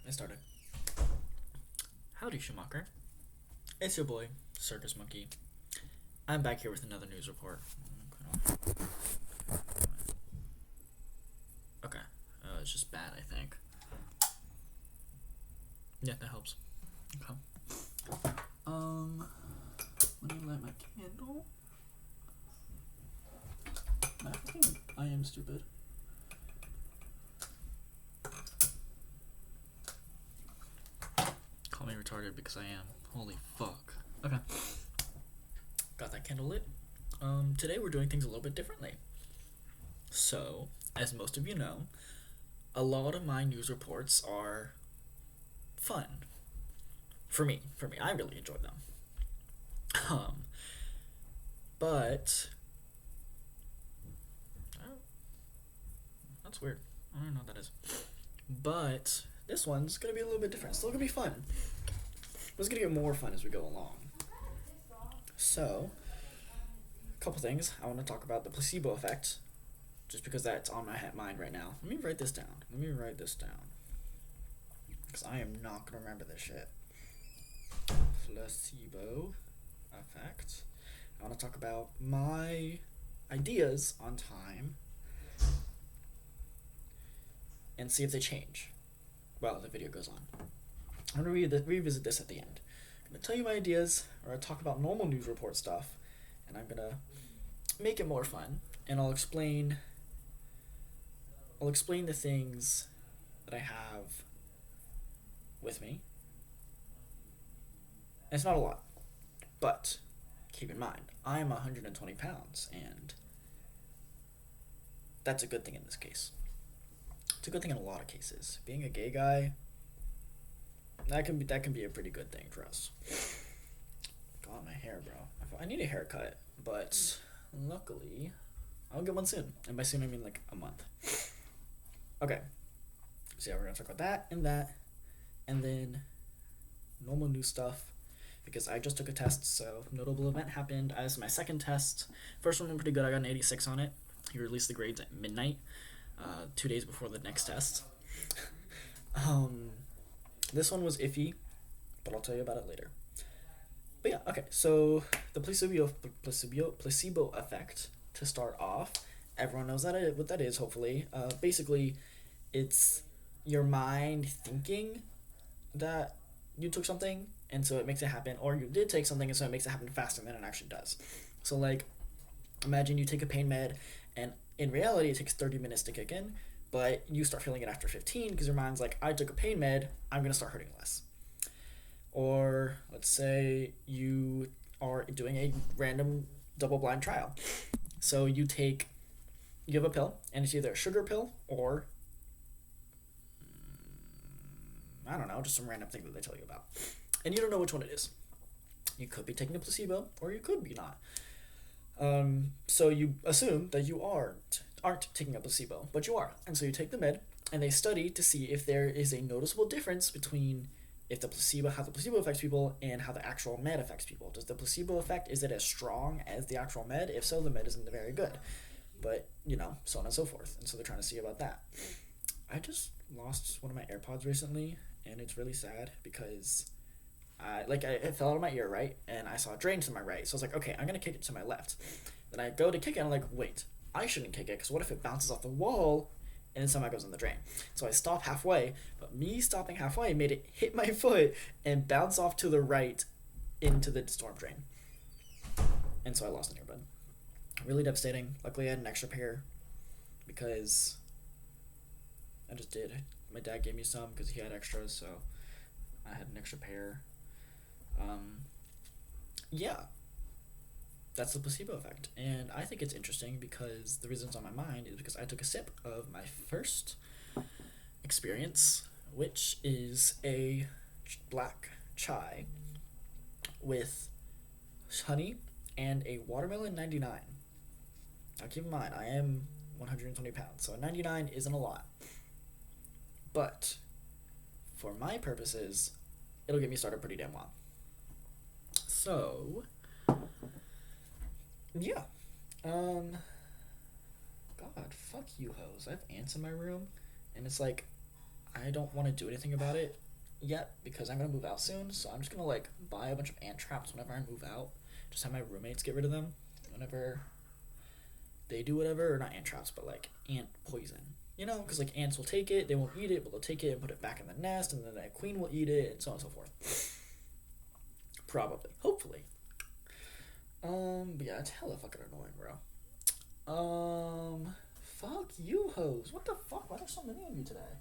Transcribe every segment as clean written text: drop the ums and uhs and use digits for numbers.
I started. Howdy, Schumacher. It's your boy, Circus Monkey. I'm back here with another news report. Okay, it's just bad, I think. Yeah, that helps. Okay. Let me light my candle. I think I am stupid. Call me retarded because I am. Holy fuck. Okay. Got that candle lit. Today we're doing things a little bit differently. So, as most of you know, a lot of my news reports are fun. For me, I really enjoy them. But oh, that's weird. I don't know what that is. But this one's gonna be a little bit different. Still gonna be fun. But it's gonna get more fun as we go along. So, a couple things. I want to talk about the placebo effect, just because that's on my mind right now. Let me write this down. Because I am not gonna remember this shit. Placebo effect. I want to talk about my ideas on time and see if they change while the video goes on. I'm going to revisit this at the end. I'm going to tell you my ideas, or I'll talk about normal news report stuff, and I'm going to make it more fun, and I'll explain the things that I have with me. And it's not a lot, but keep in mind, I am 120 pounds, and that's a good thing in this case. It's a good thing in a lot of cases. Being a gay guy, that can be a pretty good thing for us. God, my hair, bro. I need a haircut, but luckily, I'll get one soon. And by soon, I mean like a month. Okay. So yeah, we're gonna talk about that, and then normal new stuff. Because I just took a test, so notable event happened. This is my second test. First one went pretty good. I got an 86 on it. He released the grades at midnight, 2 days before the next test. This one was iffy, but I'll tell you about it later. But yeah, okay. So the placebo effect. To start off, everyone knows what that is. Hopefully, basically, it's your mind thinking that you took something, and so it makes it happen, or you did take something, and so it makes it happen faster than it actually does. So, like, imagine you take a pain med, and in reality, it takes 30 minutes to kick in, but you start feeling it after 15, because your mind's like, I took a pain med, I'm going to start hurting less. Or, let's say you are doing a random double-blind trial. So you have a pill, and it's either a sugar pill, or I don't know, just some random thing that they tell you about. And you don't know which one it is. You could be taking a placebo, or you could be not. So you assume that you aren't taking a placebo, but you are. And so you take the med, and they study to see if there is a noticeable difference between how the placebo affects people and how the actual med affects people. Does the placebo effect, is it as strong as the actual med? If so, the med isn't very good. But, so on and so forth. And so they're trying to see about that. I just lost one of my AirPods recently, and it's really sad because it fell out of my ear, right? And I saw it drain to my right. So I was like, okay, I'm going to kick it to my left. Then I go to kick it, and I'm like, wait, I shouldn't kick it, because what if it bounces off the wall and then somehow goes in the drain? So I stop halfway, but me stopping halfway made it hit my foot and bounce off to the right into the storm drain. And so I lost an earbud. Really devastating. Luckily, I had an extra pair because I just did. My dad gave me some because he had extras, so I had an extra pair. Yeah, that's the placebo effect. And I think it's interesting because the reason it's on my mind is because I took a sip of my first experience, which is a black chai with honey and a watermelon 99. Now keep in mind, I am 120 pounds, so 99 isn't a lot. But for my purposes, it'll get me started pretty damn well. So, yeah. God, fuck you hoes. I have ants in my room, and it's like, I don't want to do anything about it yet because I'm gonna move out soon. So I'm just gonna like buy a bunch of ant traps whenever I move out. Just have my roommates get rid of them whenever they do whatever, or not ant traps, but like ant poison. You know, because like ants will take it, they won't eat it, but they'll take it and put it back in the nest, and then the queen will eat it, and so on and so forth. Probably, hopefully. But yeah, it's hella fucking annoying, bro. Fuck you, hoes. What the fuck? Why are there so many of you today?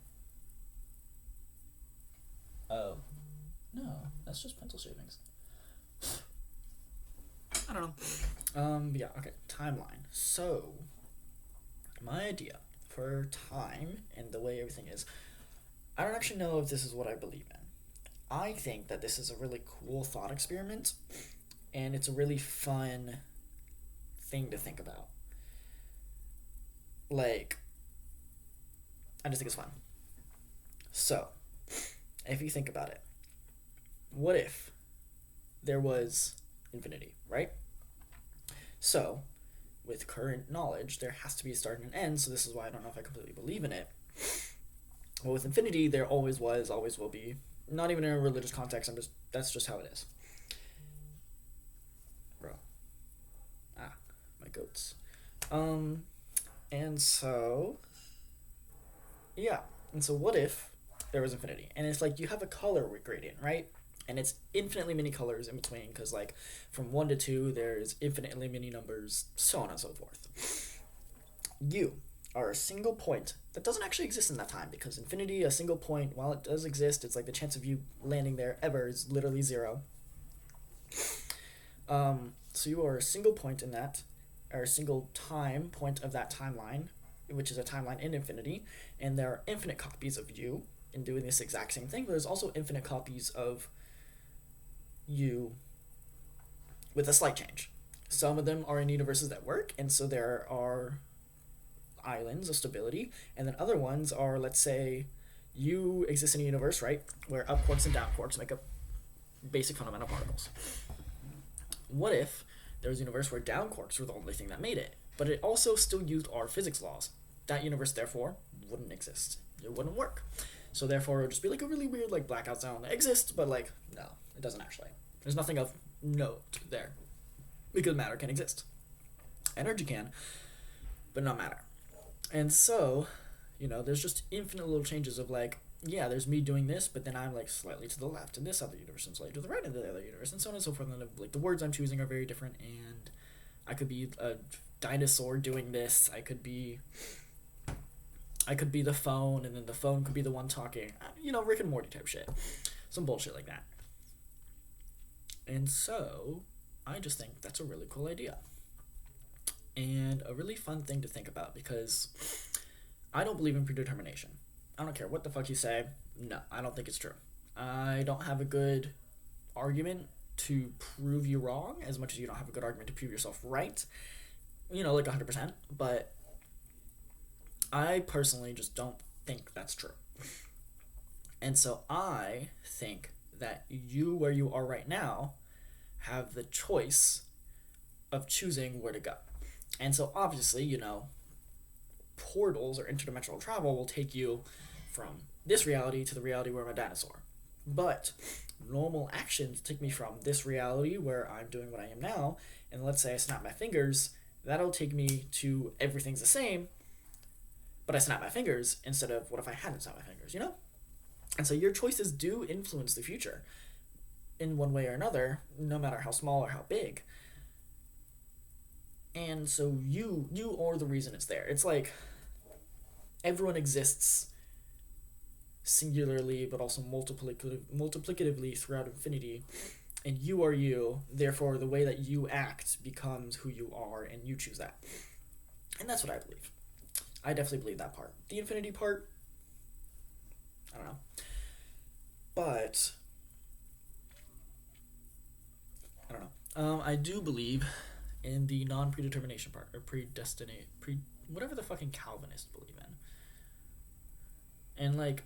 Oh, no, that's just pencil shavings. I don't know. Yeah, okay, timeline. So, my idea for time and the way everything is, I don't actually know if this is what I believe in. I think that this is a really cool thought experiment, and it's a really fun thing to think about. Like, I just think it's fun. So, if you think about it, what if there was infinity, right? So, with current knowledge, there has to be a start and an end, so this is why I don't know if I completely believe in it. But with infinity, there always was, always will be. Not even in a religious context, that's just how it is. Bro. My goats. And so, yeah. And so what if there was infinity? And it's like you have a color gradient, right? And it's infinitely many colors in between, because like from 1 to 2, there's infinitely many numbers, so on and so forth. You are a single point that doesn't actually exist in that time, because infinity, a single point, while it does exist, it's like the chance of you landing there ever is literally 0. So you are a single point in that, or a single time point of that timeline, which is a timeline in infinity, and there are infinite copies of you in doing this exact same thing, but there's also infinite copies of you with a slight change. Some of them are in universes that work, and so there are islands of stability, and then other ones are, let's say, you exist in a universe, right, where up quarks and down quarks make up basic fundamental particles. What if there was a universe where down quarks were the only thing that made it, but it also still used our physics laws? That universe, therefore, wouldn't exist. It wouldn't work. So therefore, it would just be like a really weird like blackout zone that exists, but like, no, it doesn't actually. There's nothing of note there, because matter can exist. Energy can, but not matter. And so, there's just infinite little changes of like, yeah, there's me doing this, but then I'm like slightly to the left in this other universe, and slightly to the right in the other universe, and so on and so forth. And like the words I'm choosing are very different, and I could be a dinosaur doing this. I could be the phone, and then the phone could be the one talking. Rick and Morty type shit. Some bullshit like that. And so, I just think that's a really cool idea. And a really fun thing to think about, because I don't believe in predetermination. I don't care what the fuck you say. No, I don't think it's true. I don't have a good argument to prove you wrong, as much as you don't have a good argument to prove yourself right. Like 100%. But I personally just don't think that's true. And so I think that you, where you are right now, have the choice of choosing where to go. And so obviously, portals or interdimensional travel will take you from this reality to the reality where I'm a dinosaur. But normal actions take me from this reality where I'm doing what I am now, and let's say I snap my fingers, that'll take me to everything's the same, but I snap my fingers instead of what if I hadn't snapped my fingers, And so your choices do influence the future in one way or another, no matter how small or how big. And so you are the reason it's there. It's like everyone exists singularly, but also multiplicatively throughout infinity, and you are you. Therefore, the way that you act becomes who you are, and you choose that. And that's what I believe. I definitely believe that part. The infinity part, I don't know. But I don't know. I do believe in the non-predetermination part, or whatever the fucking Calvinists believe in. And like,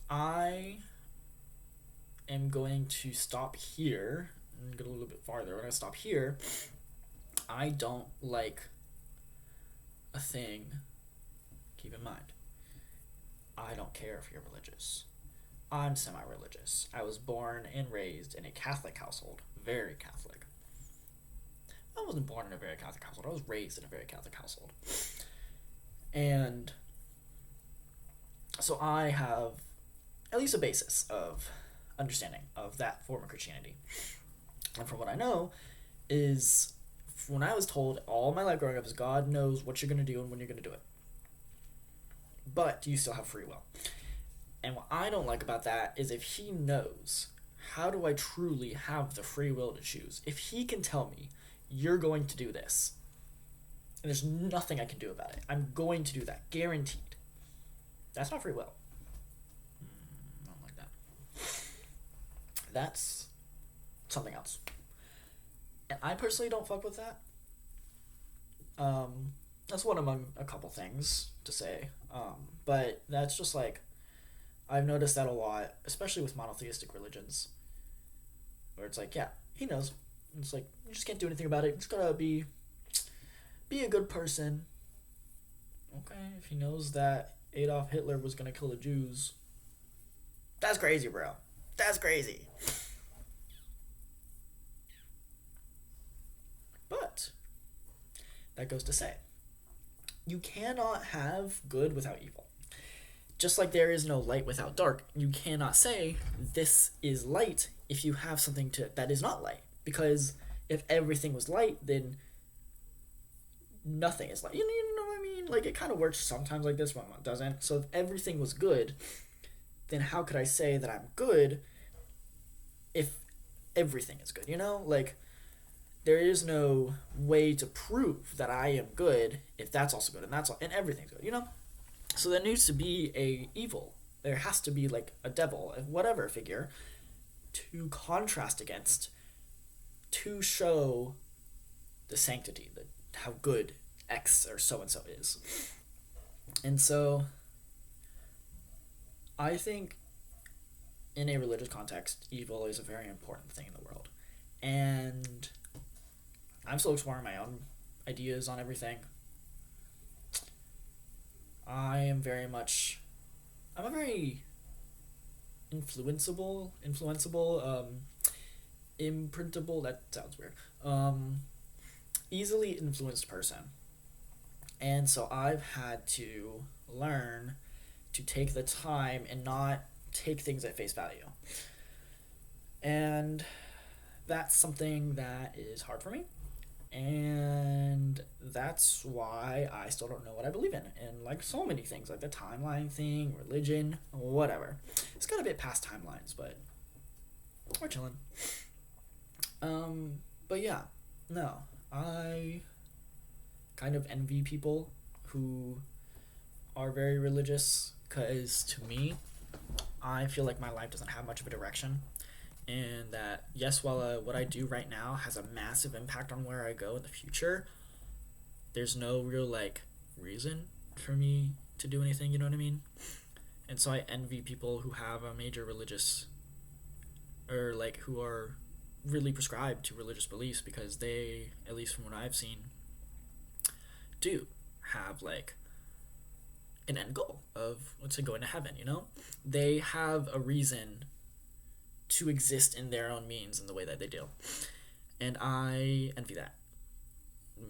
I am going to stop here and get a little bit farther. When I stop here, I don't like a thing. Keep in mind, I don't care if you're religious. I'm semi-religious. I was born and raised in a Catholic household, very Catholic. I wasn't born in a very Catholic household. I was raised in a very Catholic household. And so I have at least a basis of understanding of that form of Christianity. And from what I know is, when I was told all my life growing up is God knows what you're going to do and when you're going to do it. But you still have free will. And what I don't like about that is, if he knows, how do I truly have the free will to choose? If he can tell me, you're going to do this, and there's nothing I can do about it, I'm going to do that, guaranteed. That's not free will. I don't like that. That's something else. And I personally don't fuck with that. That's one among a couple things to say. But that's just like, I've noticed that a lot, especially with monotheistic religions, where it's like, yeah, he knows. It's like, you just can't do anything about it. You just gotta be a good person. Okay, if he knows that Adolf Hitler was gonna kill the Jews, that's crazy, bro. That's crazy. But that goes to say, you cannot have good without evil. Just like there is no light without dark, you cannot say this is light if you have something that is not light. Because if everything was light, then nothing is light. You know what I mean? Like, it kind of works sometimes like this, but it doesn't. So if everything was good, then how could I say that I'm good if everything is good? You know? Like, there is no way to prove that I am good if that's also good and everything's good, you know? So there needs to be a evil. There has to be like a devil, whatever figure, to contrast against, to show the sanctity, how good X or so-and-so is. And so I think in a religious context, evil is a very important thing in the world. And I'm still exploring my own ideas on everything. I'm a very influenceable, imprintable, that sounds weird, easily influenced person. And so I've had to learn to take the time and not take things at face value. And that's something that is hard for me. And that's why I still don't know what I believe in. And like so many things, like the timeline thing, religion, whatever. It's got a bit past timelines, but we're chilling. But yeah, no, I kind of envy people who are very religious, because to me, I feel like my life doesn't have much of a direction. And that, yes, while what I do right now has a massive impact on where I go in the future, there's no real, like, reason for me to do anything, you know what I mean? And so I envy people who have a major religious, or, like, who are really prescribed to religious beliefs, because they, at least from what I've seen, do have, like, an end goal of, let's say, going to heaven, you know? They have a reason to exist in their own means in the way that they do. And I envy that.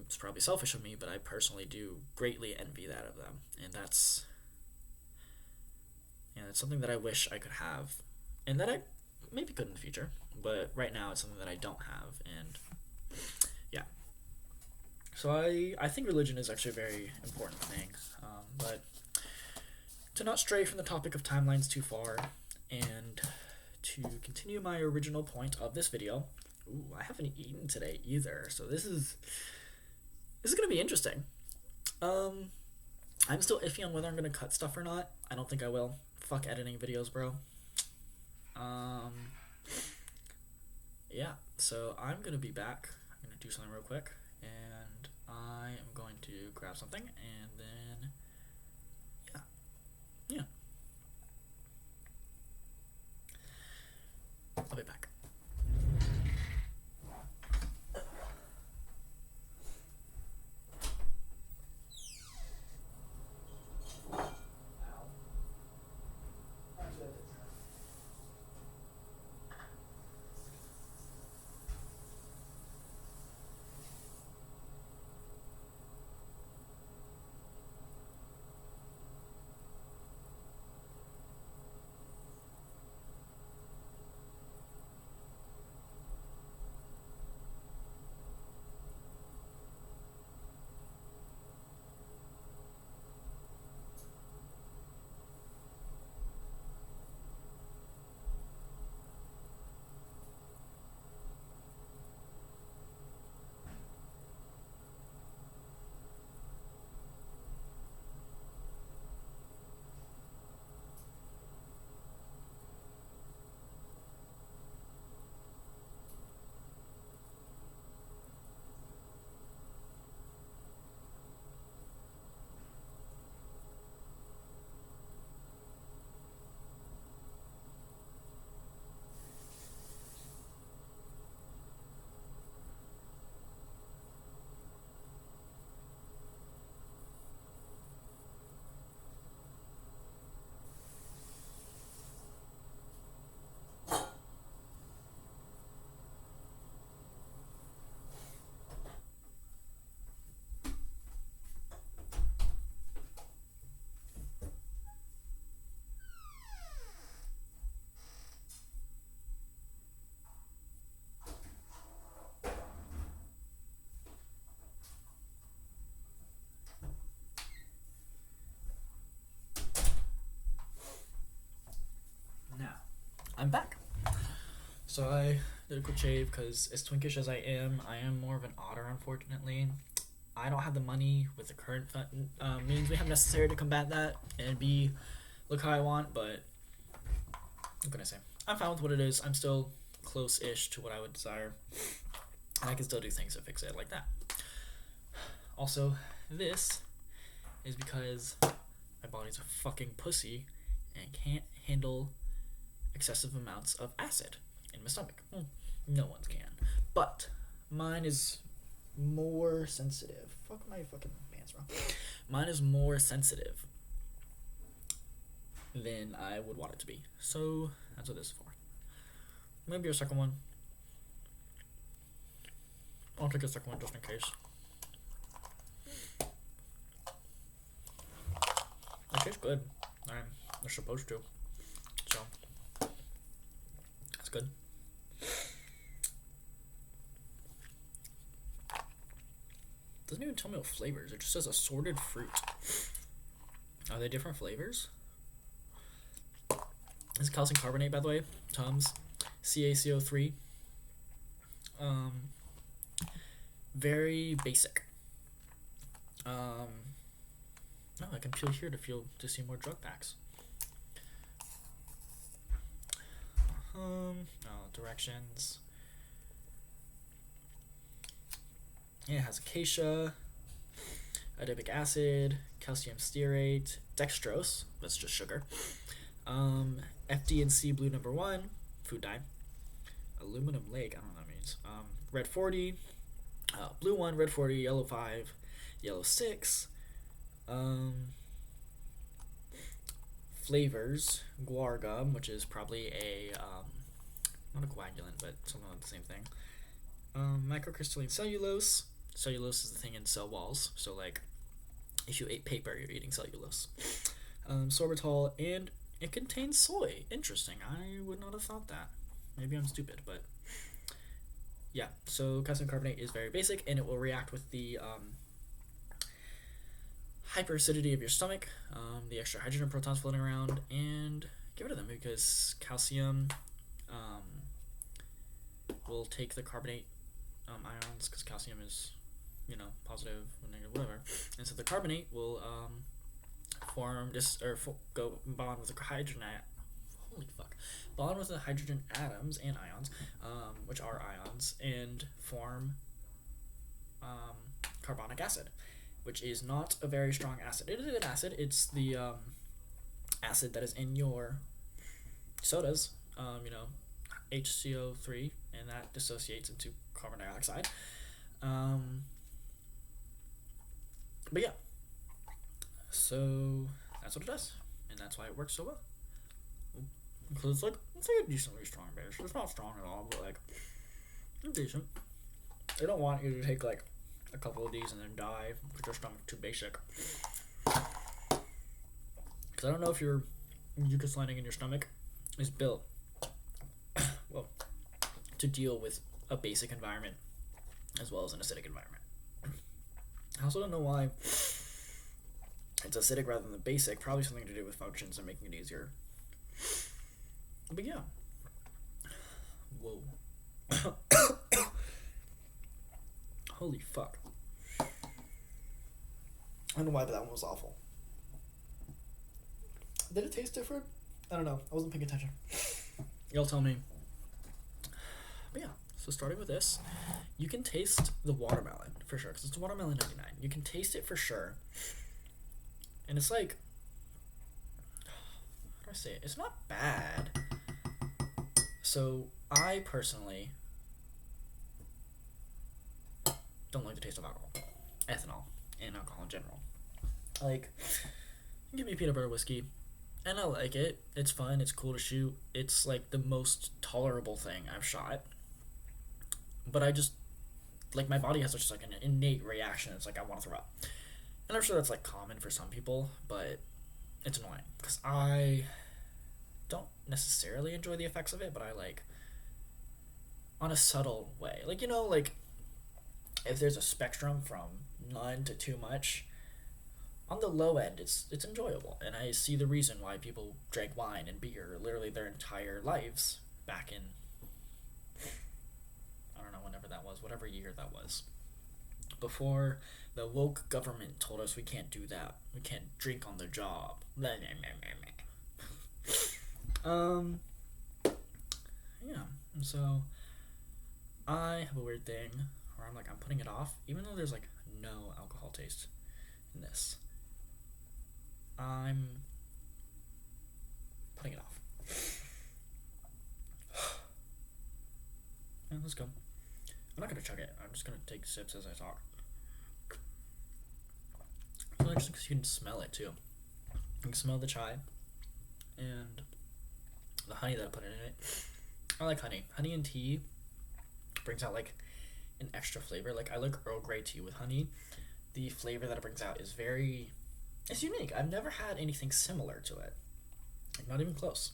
It's probably selfish of me, but I personally do greatly envy that of them. And that's something that I wish I could have, and that I maybe could in the future, but right now it's something that I don't have. And yeah, so I think religion is actually a very important thing, but to not stray from the topic of timelines too far, and to continue my original point of this video. Ooh, I haven't eaten today either, so this is gonna be interesting. I'm still iffy on whether I'm gonna cut stuff or not. I don't think I will. Fuck editing videos, bro. Yeah, so I'm gonna be back. I'm gonna do something real quick, and I am going to grab something, and then yeah. I'll be back. I'm back. So I did a quick shave because as twinkish as I am more of an otter, unfortunately. I don't have the money with the current means we have necessary to combat that and look how I want, but what can I say? I'm fine with what it is. I'm still close-ish to what I would desire, and I can still do things to fix it like that. Also, this is because my body's a fucking pussy and can't handle excessive amounts of acid in my stomach. No one's can. But mine is more sensitive. Fuck my fucking pants wrong. Mine is more sensitive than I would want it to be. So that's what this is for. Maybe a second one. I'll take a second one just in case. It tastes good. They're supposed to. So that's good. Doesn't even tell me what flavors. It just says assorted fruit. Are they different flavors? This is calcium carbonate, by the way. Tums. CaCO3. Very basic. No, I can feel here to see more drug packs. Directions. Yeah, it has acacia, adipic acid, calcium stearate, dextrose, that's just sugar, FD&C blue number 1, food dye, aluminum lake, I don't know what that means, red 40, blue 1, red 40, yellow 5, yellow 6, flavors, guar gum, which is probably not a coagulant, but something like the same thing, microcrystalline cellulose. Cellulose is the thing in cell walls, so like if you ate paper, you're eating cellulose. Sorbitol, and it contains soy. Interesting. I would not have thought that. Maybe I'm stupid, but yeah. So calcium carbonate is very basic, and it will react with the hyperacidity of your stomach, the extra hydrogen protons floating around, and get rid of them because calcium will take the carbonate ions, because calcium is, positive, negative, whatever, and so the carbonate will go bond with the hydrogen bond with the hydrogen atoms and ions, which are ions, and form carbonic acid, which is not a very strong acid. It is an acid. It's the acid that is in your sodas, HCO3, and that dissociates into carbon dioxide. But yeah, so that's what it does, and that's why it works so well. Because it's a decently strong base. It's not strong at all, but it's decent. They don't want you to take a couple of these and then die because your stomach's too basic. Because I don't know if your mucus lining in your stomach is built to deal with a basic environment as well as an acidic environment. I also don't know why it's acidic rather than the basic. Probably something to do with functions and making it easier. But yeah. Whoa. Holy fuck. I don't know why, but that one was awful. Did it taste different? I don't know. I wasn't paying attention. Y'all tell me. But yeah, so starting with this, you can taste the watermelon for sure, because it's watermelon 99. You can taste it for sure. And it's like, how do I say it? It's not bad. So I personally don't like the taste of alcohol, ethanol, and alcohol in general. Give me peanut butter whiskey, and I like it. It's fun. It's cool to shoot. It's the most tolerable thing I've shot. But I just, my body has just an innate reaction. It's I want to throw up. And I'm sure that's common for some people, but it's annoying because I don't necessarily enjoy the effects of it, but I on a subtle way. If there's a spectrum from none to too much, on the low end, it's enjoyable, and I see the reason why people drank wine and beer literally their entire lives back in, I don't know, whenever that was, whatever year that was, before the woke government told us we can't do that, we can't drink on the job. Yeah, and so I have a weird thing where I'm putting it off, even though there's no alcohol taste in this. I'm putting it off. Yeah, let's go. I'm not gonna chug it. I'm just gonna take sips as I talk. It's really interesting because you can smell it too. You can smell the chai and the honey that I put in it. I like honey. Honey and tea brings out an extra flavor. I like Earl Grey tea with honey. The flavor that it brings out is it's unique. I've never had anything similar to it. Not even close.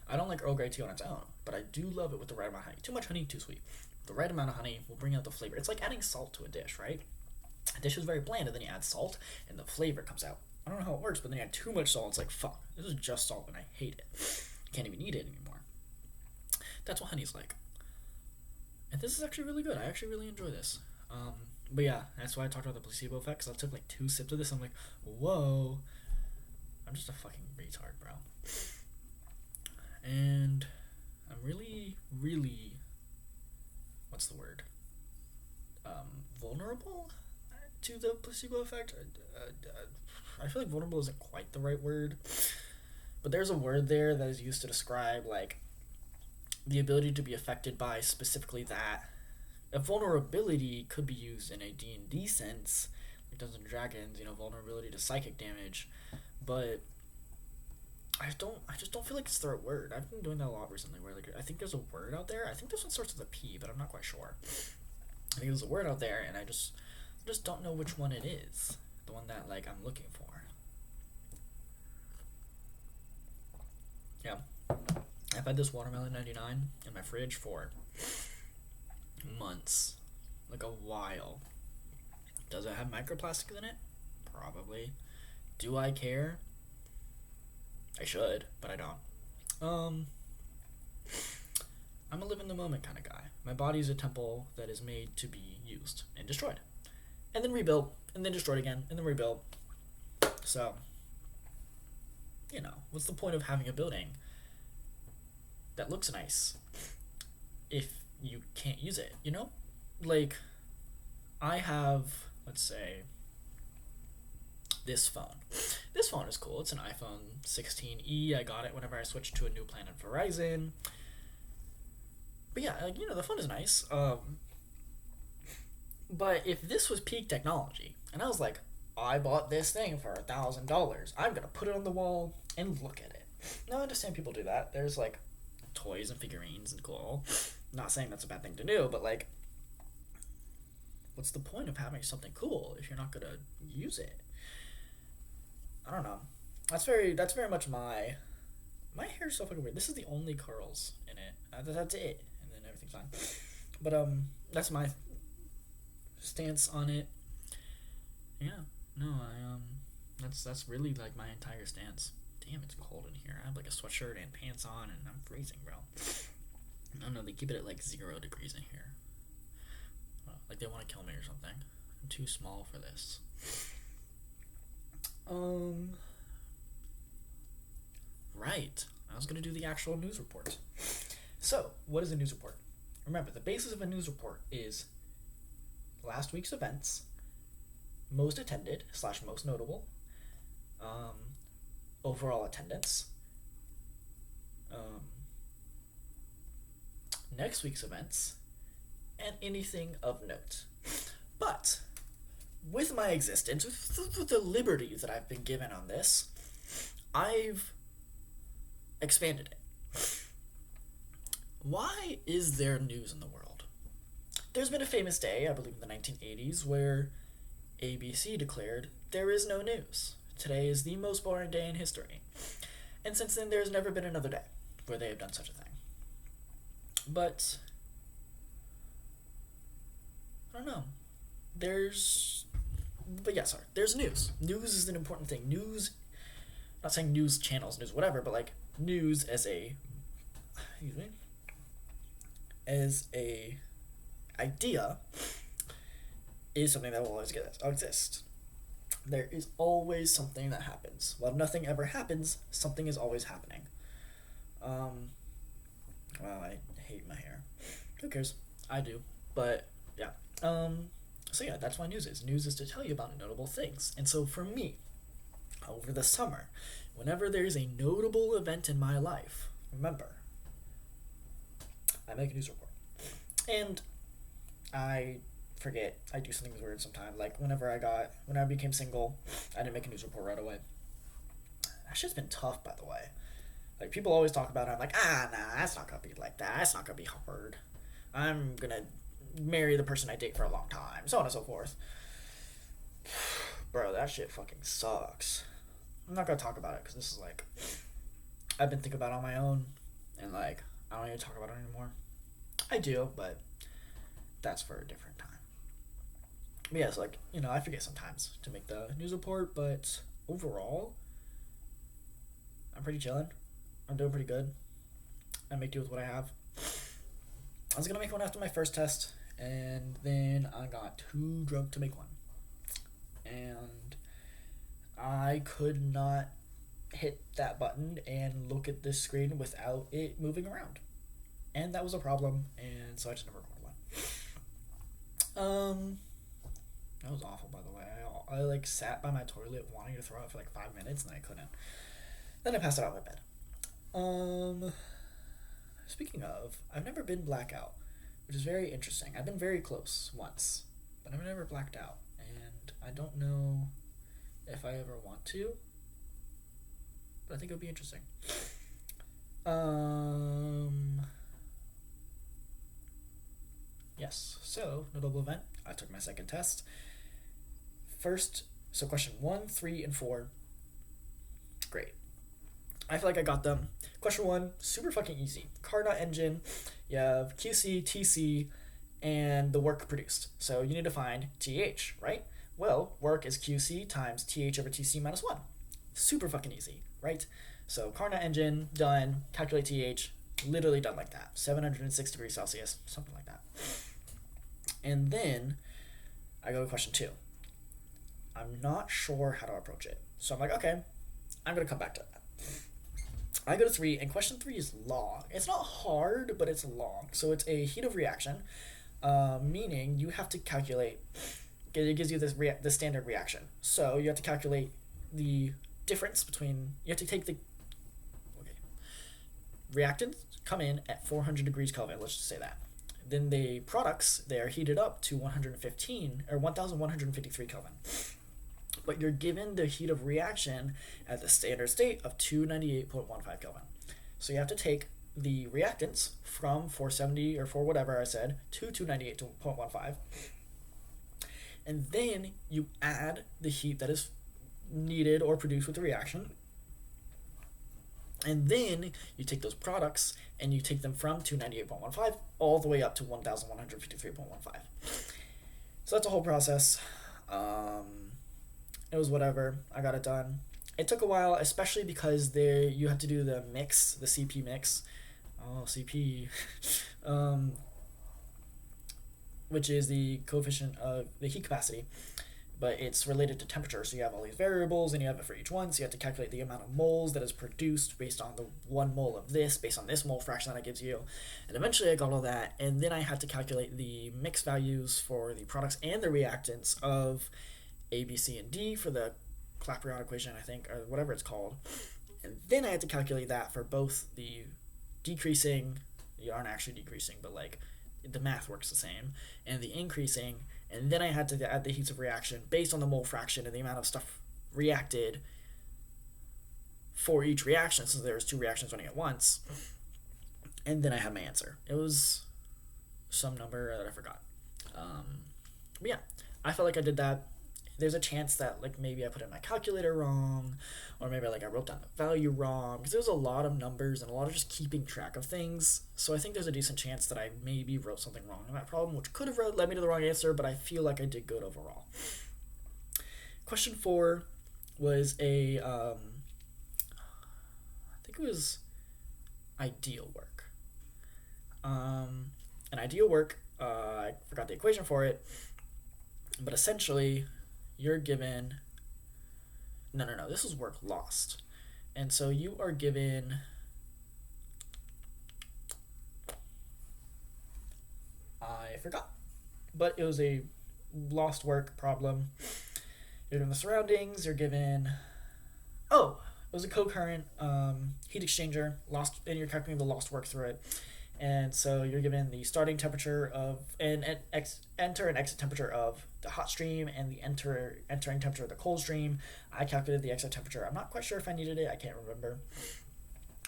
I don't like Earl Grey tea on its own, but I do love it with the right amount of honey. Too much honey, too sweet. The right amount of honey will bring out the flavor. It's like adding salt to a dish, right? A dish is very bland, and then you add salt, and the flavor comes out. I don't know how it works, but then you add too much salt, it's like, fuck, this is just salt, and I hate it. I can't even eat it anymore. That's what honey's like. And this is actually really good. I actually really enjoy this. But yeah, that's why I talked about the placebo effect, because I took 2 sips of this, I'm like, whoa. I'm just a fucking retard, bro. And I'm really, really, what's the word? Vulnerable to the placebo effect. I feel like vulnerable isn't quite the right word, but there's a word there that is used to describe the ability to be affected by specifically that. A vulnerability could be used in a D&D sense, like Dungeons and Dragons, vulnerability to psychic damage, but I just don't feel like it's the right word. I've been doing that a lot recently where I think there's a word out there. I think this one starts with a P, but I'm not quite sure. I think there's a word out there, and I just don't know which one it is. The one that I'm looking for. Yeah. I've had this watermelon 99 in my fridge for months. A while. Does it have microplastics in it? Probably. Do I care? I should, but I don't. I'm a live in the moment kind of guy. My body's a temple that is made to be used and destroyed. And then rebuilt, and then destroyed again, and then rebuilt. So, what's the point of having a building that looks nice if you can't use it, I have, let's say, this phone. This phone is cool. It's an iPhone 16e. I got it whenever I switched to a new plan at Verizon. But yeah, the phone is nice. But if this was peak technology, and I was like, I bought this thing for $1,000, I'm gonna put it on the wall and look at it. Now I understand people do that. There's toys and figurines and cool. Not saying that's a bad thing to do, but what's the point of having something cool if you're not gonna use it? I don't know. That's very much my hair is so fucking weird. This is the only curls in it. That's it, and then everything's fine. But that's my stance on it. Yeah, no, that's really my entire stance. Damn, it's cold in here. I have a sweatshirt and pants on, and I'm freezing, bro. I don't know, they keep it at 0 degrees in here. They want to kill me or something. I'm too small for this. Right. I was going to do the actual news report. So, what is a news report? Remember, the basis of a news report is last week's events, most attended / most notable, overall attendance, next week's events, and anything of note. But with my existence, with the liberties that I've been given on this, I've expanded it. Why is there news in the world? There's been a famous day, I believe in the 1980s, where ABC declared, there is no news. Today is the most boring day in history. And since then, there's never been another day where they have done such a thing. But I don't know. There's But yeah, sorry. There's news. News is an important thing. News, not saying news channels, news whatever, but like news excuse me, as a idea is something that will always exist. There is always something that happens. While nothing ever happens, something is always happening. Well, I hate my hair. Who cares? I do. But yeah. So yeah, that's why news is. News is to tell you about notable things. And so for me, over the summer, whenever there's a notable event in my life, remember, I make a news report. And I forget. I do something weird sometimes. Like when I became single, I didn't make a news report right away. That shit's been tough, by the way. Like people always talk about it. I'm like, nah, that's not gonna be like that. That's not gonna be hard. I'm gonna marry the person I date for a long time, so on and so forth. Bro, that shit fucking sucks. I'm not gonna talk about it because this is like, I've been thinking about it on my own, and like I don't even talk about it anymore. I do, but that's for a different time. But yeah, it's like, I forget sometimes to make the news report, but overall, I'm pretty chilling. I'm doing pretty good. I make do with what I have. I was gonna make one after my first test, and then I got too drunk to make one. And I could not hit that button and look at this screen without it moving around. And that was a problem, and so I just never recorded one. That was awful, by the way. I like sat by my toilet wanting to throw up for like 5 minutes, and I couldn't. Then I passed it out in my bed. Speaking of, I've never been blackout, which is very interesting. I've been very close once, but I've never blacked out, and I don't know if I ever want to, but I think it would be interesting. Yes, so, notable event, I took my second test. So question 1, 3, and 4, great. I feel like I got them. Question 1, super fucking easy. Car.engine, you have QC, TC, and the work produced. So you need to find TH, right? Well, work is QC times TH over TC minus 1. Super fucking easy, right? So car.engine, done, calculate TH, literally done like that. 706 degrees Celsius, something like that. And then I go to question 2. I'm not sure how to approach it. So I'm like, okay, I'm going to come back to that. I go to 3, and question 3 is long. It's not hard, but it's long. So it's a heat of reaction, meaning you have to calculate, it gives you the standard reaction. So you have to calculate the difference between, you have to take reactants come in at 400 degrees Kelvin, let's just say that. Then the products, they're heated up to 1153 Kelvin. But you're given the heat of reaction at the standard state of 298.15 Kelvin. So you have to take the reactants from 470 or 4 whatever I said to 298.15, and then you add the heat that is needed or produced with the reaction, and then you take those products and you take them from 298.15 all the way up to 1153.15. So that's a whole process. It was whatever. I got it done. It took a while, especially because you have to do the mix, the CP mix. Oh, CP. Which is the coefficient of the heat capacity. But it's related to temperature, so you have all these variables, and you have it for each one, so you have to calculate the amount of moles that is produced based on the 1 mole of this, based on this mole fraction that it gives you. And eventually I got all that, and then I had to calculate the mix values for the products and the reactants of A, B, C, and D for the Clapeyron equation, I think, or whatever it's called. And then I had to calculate that for both the decreasing, you aren't actually decreasing, but like the math works the same, and the increasing, and then I had to add the heats of reaction based on the mole fraction and the amount of stuff reacted for each reaction, since there was 2 reactions running at once. And then I had my answer. It was some number that I forgot. But yeah, I felt like I did that. There's a chance that like maybe I put in my calculator wrong, or maybe like I wrote down the value wrong, because there's a lot of numbers and a lot of just keeping track of things. So I think there's a decent chance that I maybe wrote something wrong in that problem, which could have led me to the wrong answer, but I feel like I did good overall. Question 4 was I think it was ideal work. An ideal work, I forgot the equation for it, but essentially, you're given. No. This was work lost. And so you are given. I forgot. But it was a lost work problem. You're given the surroundings, you're given. Oh! It was a co-current heat exchanger, lost, and you're calculating the lost work through it. And so you're given the starting temperature of enter and exit temperature of the hot stream and the entering temperature of the cold stream. I calculated the exit temperature. I'm not quite sure if I needed it. I can't remember.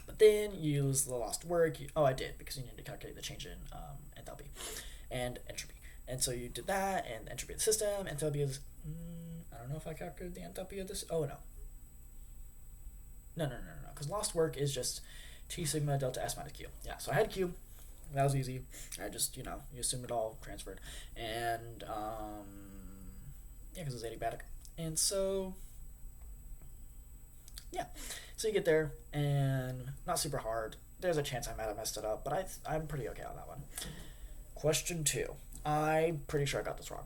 But then you use the lost work. I did, because you need to calculate the change in enthalpy and entropy. And so you did that, and entropy of the system. Enthalpy is I don't know if I calculated the enthalpy of this. Oh no. No. Because lost work is just T sigma delta S minus Q. Yeah, so I had Q. That was easy. I just, you assume it all transferred. And, because it's adiabatic. And so, yeah. So you get there, and not super hard. There's a chance I might have messed it up, but I'm pretty okay on that one. Question 2. I'm pretty sure I got this wrong.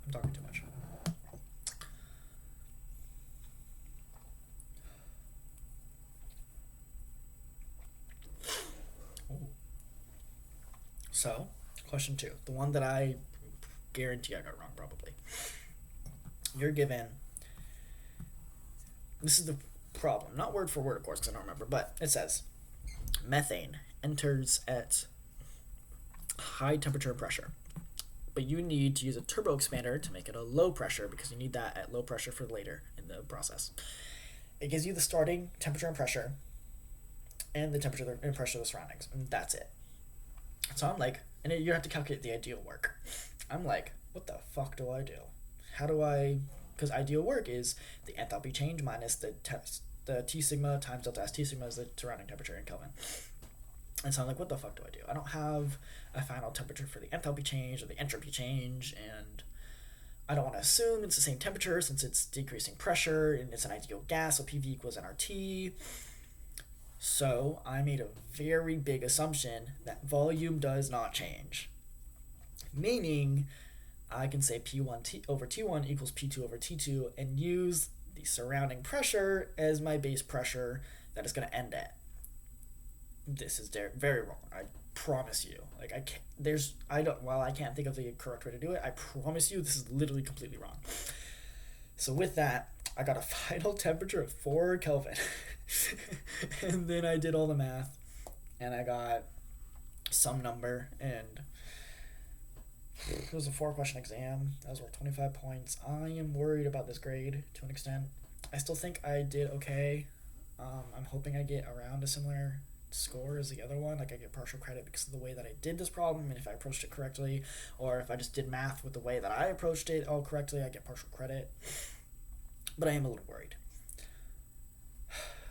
I'm talking too much. So, question 2, the one that I guarantee I got wrong probably. You're given, this is the problem, not word for word of course because I don't remember, but it says methane enters at high temperature and pressure, but you need to use a turbo expander to make it a low pressure because you need that at low pressure for later in the process. It gives you the starting temperature and pressure and the temperature and pressure of the surroundings, and that's it. So I'm like, and you have to calculate the ideal work. I'm like, what the fuck do I do? How do I, because ideal work is the enthalpy change minus the T sigma times delta S. T sigma is the surrounding temperature in Kelvin. And so I'm like, what the fuck do I do? I don't have a final temperature for the enthalpy change or the entropy change, and I don't want to assume it's the same temperature since it's decreasing pressure and it's an ideal gas, so PV equals nRT. So I made a very big assumption that volume does not change. Meaning, I can say P1 over T1 equals P2 over T2 and use the surrounding pressure as my base pressure that is going to end at. This is very wrong. I promise you. Like while I can't think of the correct way to do it, I promise you this is literally completely wrong. So with that, I got a final temperature of 4 Kelvin. And then I did all the math, and I got some number, and it was a 4-question exam. That was worth 25 points. I am worried about this grade to an extent. I still think I did okay. I'm hoping I get around a similar score as the other one. Like I get partial credit because of the way that I did this problem, and if I approached it correctly, or if I just did math with the way that I approached it all correctly, I get partial credit. But I am a little worried.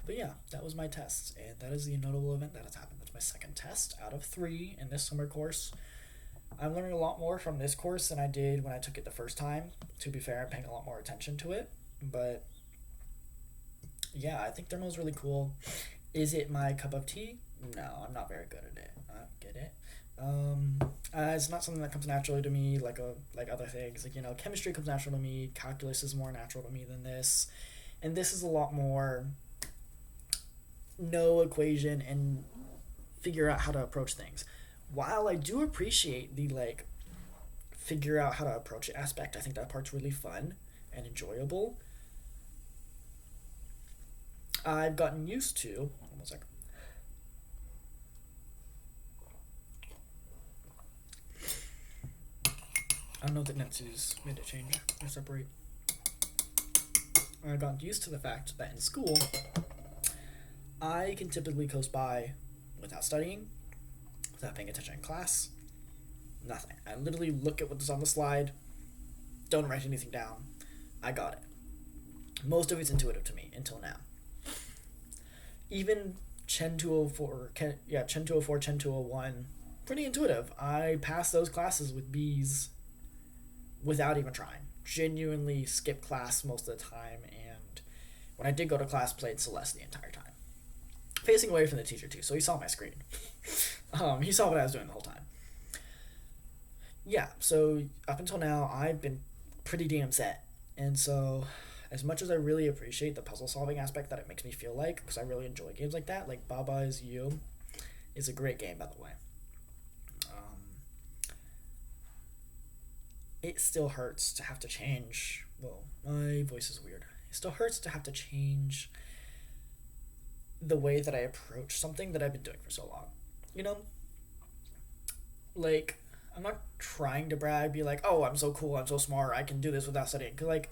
But yeah, that was my tests, and that is the notable event that has happened. That's my second test out of 3 in this summer course. I'm learning a lot more from this course than I did when I took it the first time. To be fair, I'm paying a lot more attention to it. But yeah, I think thermal is really cool. Is it my cup of tea? No, I'm not very good at it. I don't get it. It's not something that comes naturally to me like other things. Like, chemistry comes natural to me. Calculus is more natural to me than this. And this is a lot more no equation and figure out how to approach things. While I do appreciate the figure out how to approach it aspect, I think that part's really fun and enjoyable. I've gotten used to. One second. I don't know if the Netsu's made it change or separate. I've gotten used to the fact that in school, I can typically coast by without studying, without paying attention in class, nothing. I literally look at what's on the slide, don't write anything down, I got it. Most of it's intuitive to me until now. Even Chen 204, Chen 201 pretty intuitive. I passed those classes with B's without even trying. Genuinely skipped class most of the time, and when I did go to class, played Celeste the entire time. Facing away from the teacher too, so he saw my screen. He saw what I was doing the whole time. Yeah, so up until now, I've been pretty damn set. And so, as much as I really appreciate the puzzle solving aspect that it makes me feel like, because I really enjoy games like that, like Baba Is You is a great game, by the way. It still hurts to have to change. Well, my voice is weird. It still hurts to have to change the way that I approach something that I've been doing for so long. You know? Like, I'm not trying to brag, be like, oh, I'm so cool, I'm so smart, I can do this without studying. Because, like,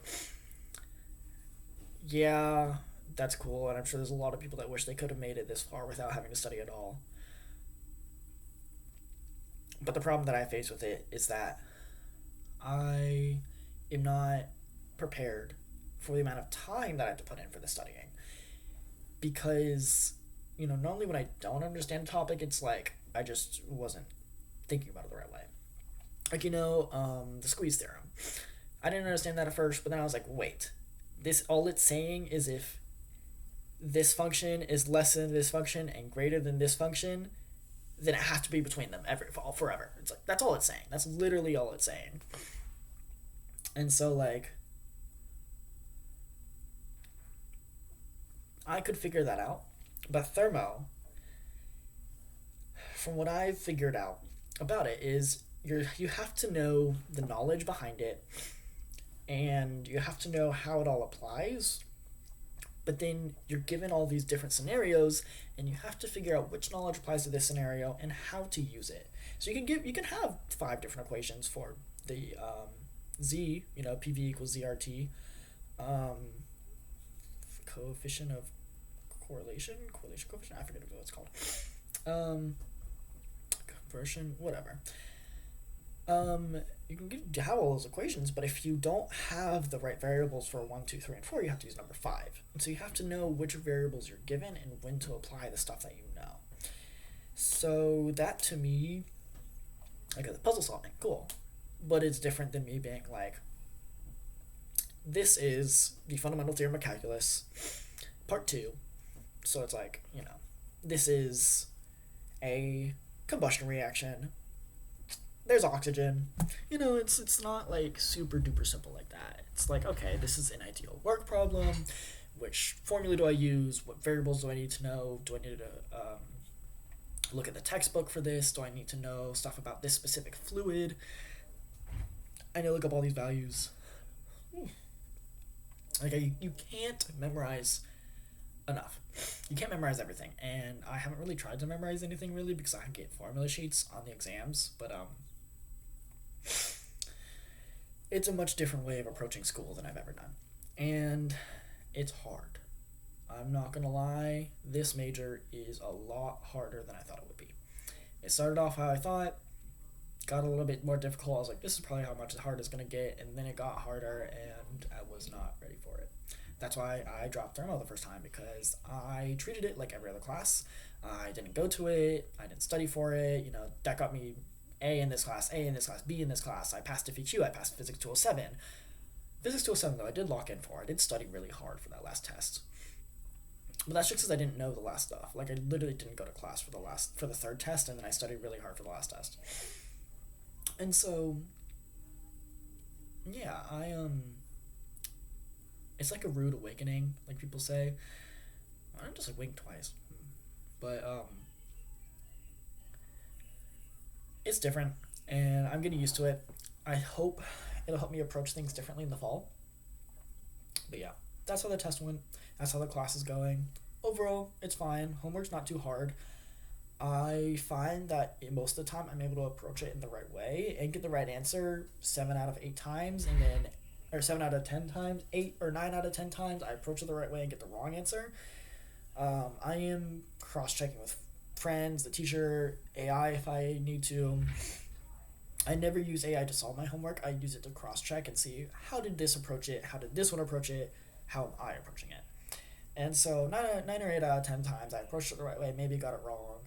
yeah, that's cool, and I'm sure there's a lot of people that wish they could have made it this far without having to study at all. But the problem that I face with it is that I am not prepared for the amount of time that I have to put in for the studying. Because, normally when I don't understand a topic, it's like I just wasn't thinking about it the right way. Like, the squeeze theorem. I didn't understand that at first, but then I was like, wait, this, all it's saying is if this function is less than this function and greater than this function, then it has to be between them forever. It's like, that's all it's saying. That's literally all it's saying. And so, like, I could figure that out. But thermo, from what I've figured out about it, is you have to know the knowledge behind it, and you have to know how it all applies. But then you're given all these different scenarios, and you have to figure out which knowledge applies to this scenario and how to use it. So you can have 5 different equations for the z, PV equals ZRT, coefficient of correlation coefficient, I forget what it's called, conversion, whatever. You can have all those equations, but if you don't have the right variables for 1, 2, 3, and 4, you have to use number 5. And so you have to know which variables you're given and when to apply the stuff that you know. So that, to me, like, the puzzle solving, cool. But it's different than me being like, this is the fundamental theorem of calculus, part 2. So it's like, this is a combustion reaction. There's oxygen. It's not like super duper simple like that. It's like, okay, this is an ideal work problem. Which formula do I use? What variables do I need to know? Do I need to look at the textbook for this? Do I need to know stuff about this specific fluid? I need to look up all these values. Like, you can't memorize enough. You can't memorize everything, and I haven't really tried to memorize anything really because I get formula sheets on the exams, but it's a much different way of approaching school than I've ever done, and it's hard. I'm not gonna lie, this major is a lot harder than I thought it would be. It started off how I thought, got a little bit more difficult. I was like, this is probably how much hard it's gonna get, and then it got harder, and I was not ready for it. That's why I dropped thermo the first time, because I treated it like every other class. I didn't go to it, I didn't study for it, that got me A in this class, A in this class, B in this class. I passed FEQ, I passed Physics 207. Physics 207, though, I did lock in for. I did study really hard for that last test. But that's just because I didn't know the last stuff. Like, I literally didn't go to class for the third test, and then I studied really hard for the last test. And so, yeah, it's like a rude awakening, like people say. I'm just awake twice. But, it's different, and I'm getting used to it. I hope it'll help me approach things differently in the fall. But yeah, that's how the test went. That's how the class is going. Overall, it's fine. Homework's not too hard. I find that most of the time I'm able to approach it in the right way and get the right answer 7 out of 8 times, and then, or 7 out of 10 times, 8 or 9 out of 10 times I approach it the right way and get the wrong answer. I am cross-checking with friends, the teacher, AI if I need to. I never use AI to solve my homework. I use it to cross-check and see, how did this approach it? How did this one approach it? How am I approaching it? And so 9 or 8 out of 10 times I approached it the right way, maybe got it wrong.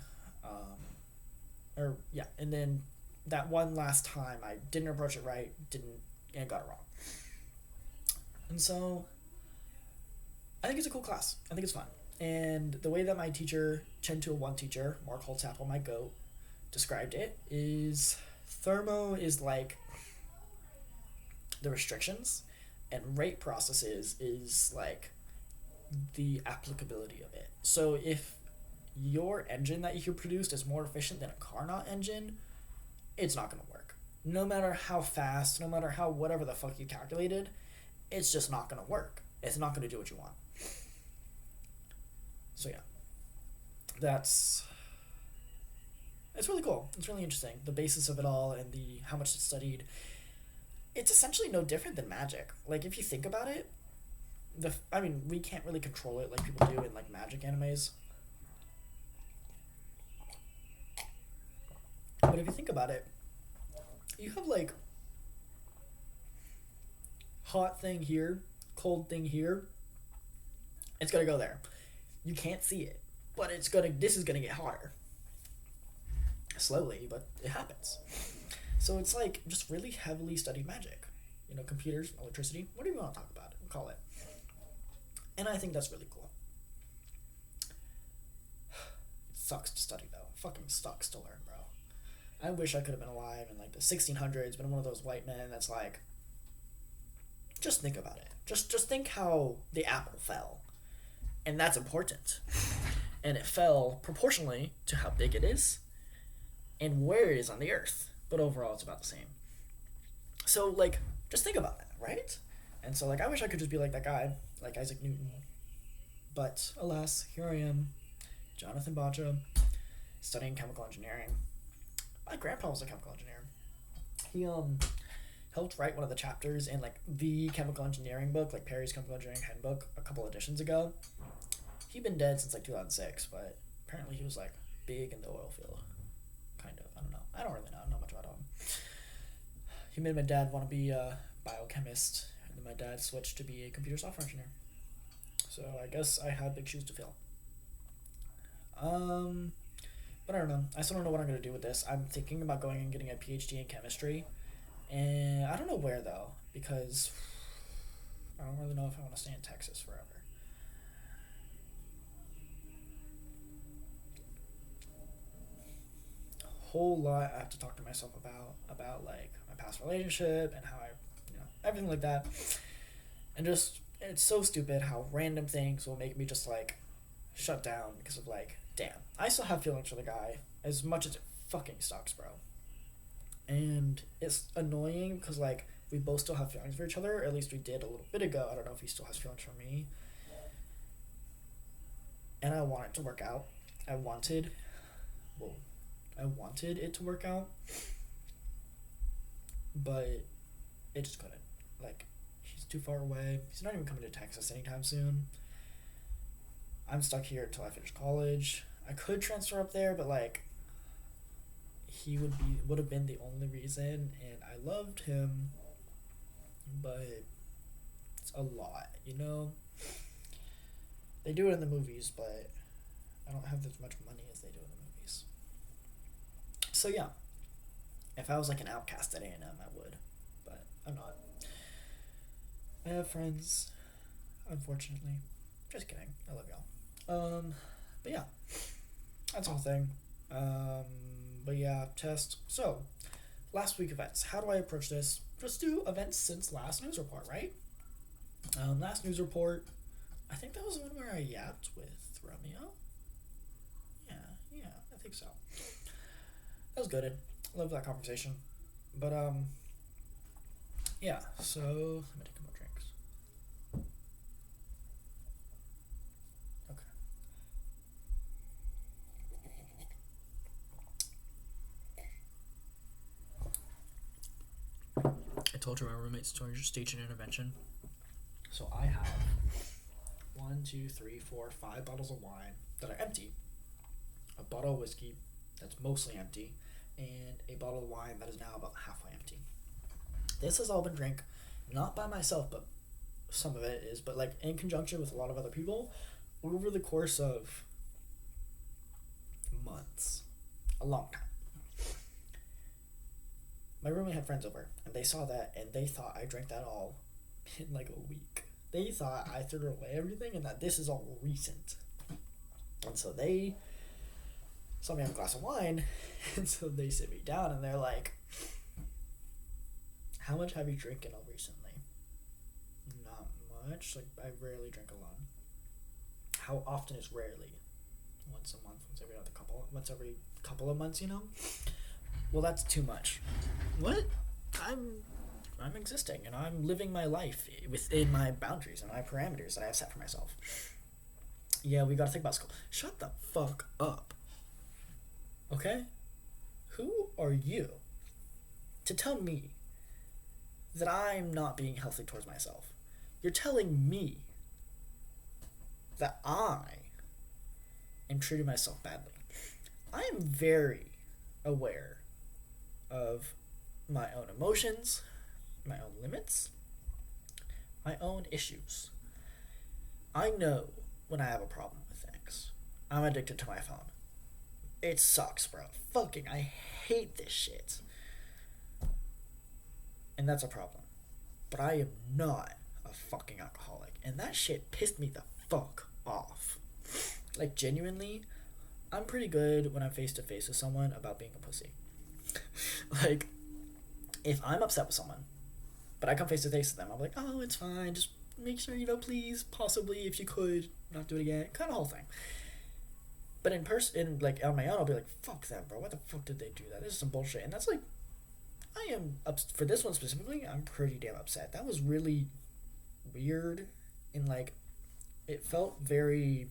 or yeah, and then that one last time I didn't approach it right, didn't and got it wrong. And so I think it's a cool class. I think it's fun. And the way that my teacher, Chen 201 teacher, Mark Holtzapfel, my goat, described it is thermo is like the restrictions, and rate processes is like the applicability of it. So if your engine that you produced is more efficient than a Carnot engine, it's not going to work. No matter how fast, no matter how whatever the fuck you calculated, it's just not going to work. It's not going to do what you want. So yeah, it's really cool. It's really interesting. The basis of it all and the how much it's studied. It's essentially no different than magic. Like if you think about it, we can't really control it like people do in like magic animes. But if you think about it, you have like hot thing here, cold thing here. It's gonna go there. You can't see it, but this is gonna get hotter. Slowly, but it happens. So it's like just really heavily studied magic. Computers, electricity, whatever you want to talk about it, call it. And I think that's really cool. It sucks to study though. Fucking sucks to learn, bro. I wish I could have been alive in like the 1600s, been one of those white men that's like, just think about it. Just think how the apple fell. And that's important. And it fell proportionally to how big it is and where it is on the earth. But overall, it's about the same. So, like, just think about that, right? And so, like, I wish I could just be like that guy, like Isaac Newton. But, alas, here I am, Jonathan Bacha, studying chemical engineering. My grandpa was a chemical engineer. He, helped write one of the chapters in, like, the chemical engineering book, like Perry's Chemical Engineering Handbook, a couple editions ago. He'd been dead since, like, 2006, but apparently he was, like, big in the oil field. Kind of. I don't know. I don't really know. I don't know much about him. He made my dad want to be a biochemist, and then my dad switched to be a computer software engineer. So I guess I had big shoes to fill. But I don't know. I still don't know what I'm going to do with this. I'm thinking about going and getting a PhD in chemistry. And I don't know where, though, because I don't really know if I want to stay in Texas forever. Whole lot I have to talk to myself about like my past relationship and how I everything like that, and just it's so stupid how random things will make me just like shut down because of like damn, I still have feelings for the guy as much as it fucking sucks, bro. And it's annoying because like we both still have feelings for each other, or at least we did a little bit ago. I don't know if he still has feelings for me, and I want it to work out. I wanted it to work out, but it just couldn't. Like, he's too far away. He's not even coming to Texas anytime soon. I'm stuck here until I finish college. I could transfer up there, but like, he would have been the only reason, and I loved him, but it's a lot, They do it in the movies, but I don't have as much money as they do in the movies. So yeah, if I was like an outcast at A&M, I would, but I'm not. I have friends, unfortunately. Just kidding. I love y'all. But yeah, that's the whole thing. But yeah, test. So, last week events. How do I approach this? Just do events since last news report, right? Last news report, I think that was the one where I yapped with Romeo. Yeah, I think so. That was good. Love that conversation. But, yeah, so, let me take more drinks. Okay. I told you my roommate's doing stage an intervention. So I have 1, 2, 3, 4, 5 bottles of wine that are empty, a bottle of whiskey that's mostly empty, and a bottle of wine that is now about halfway empty. This has all been drank not by myself, but some of it is, but like in conjunction with a lot of other people over the course of months. A long time. My roommate had friends over, and they saw that, and they thought I drank that all in like a week. They thought I threw away everything, and that this is all recent. And so they saw me have a glass of wine, and so they sit me down, and they're like, "How much have you drinking all recently?" Not much. Like, I rarely drink alone. How often is rarely? Once a month, once every couple of months, you know? Well, that's too much. What? I'm existing, and I'm living my life within my boundaries and my parameters that I have set for myself. Yeah, we gotta think about school. Shut the fuck up. Okay? Who are you to tell me that I'm not being healthy towards myself? You're telling me that I am treating myself badly. I am very aware of my own emotions, my own limits, my own issues. I know when I have a problem with things. I'm addicted to my phone. It sucks, bro. I hate this shit. And that's a problem. But I am not a fucking alcoholic. And that shit pissed me the fuck off. Like, genuinely, I'm pretty good when I'm face to face with someone about being a pussy. Like, if I'm upset with someone, but I come face to face with them, I'm like, oh, it's fine, just make sure, please, possibly, if you could, not do it again, kind of whole thing. But in person, like, on my own, I'll be like, fuck them, bro, why the fuck did they do that? This is some bullshit. And that's like, I am, for this one specifically, I'm pretty damn upset. That was really weird, and, like, it felt very,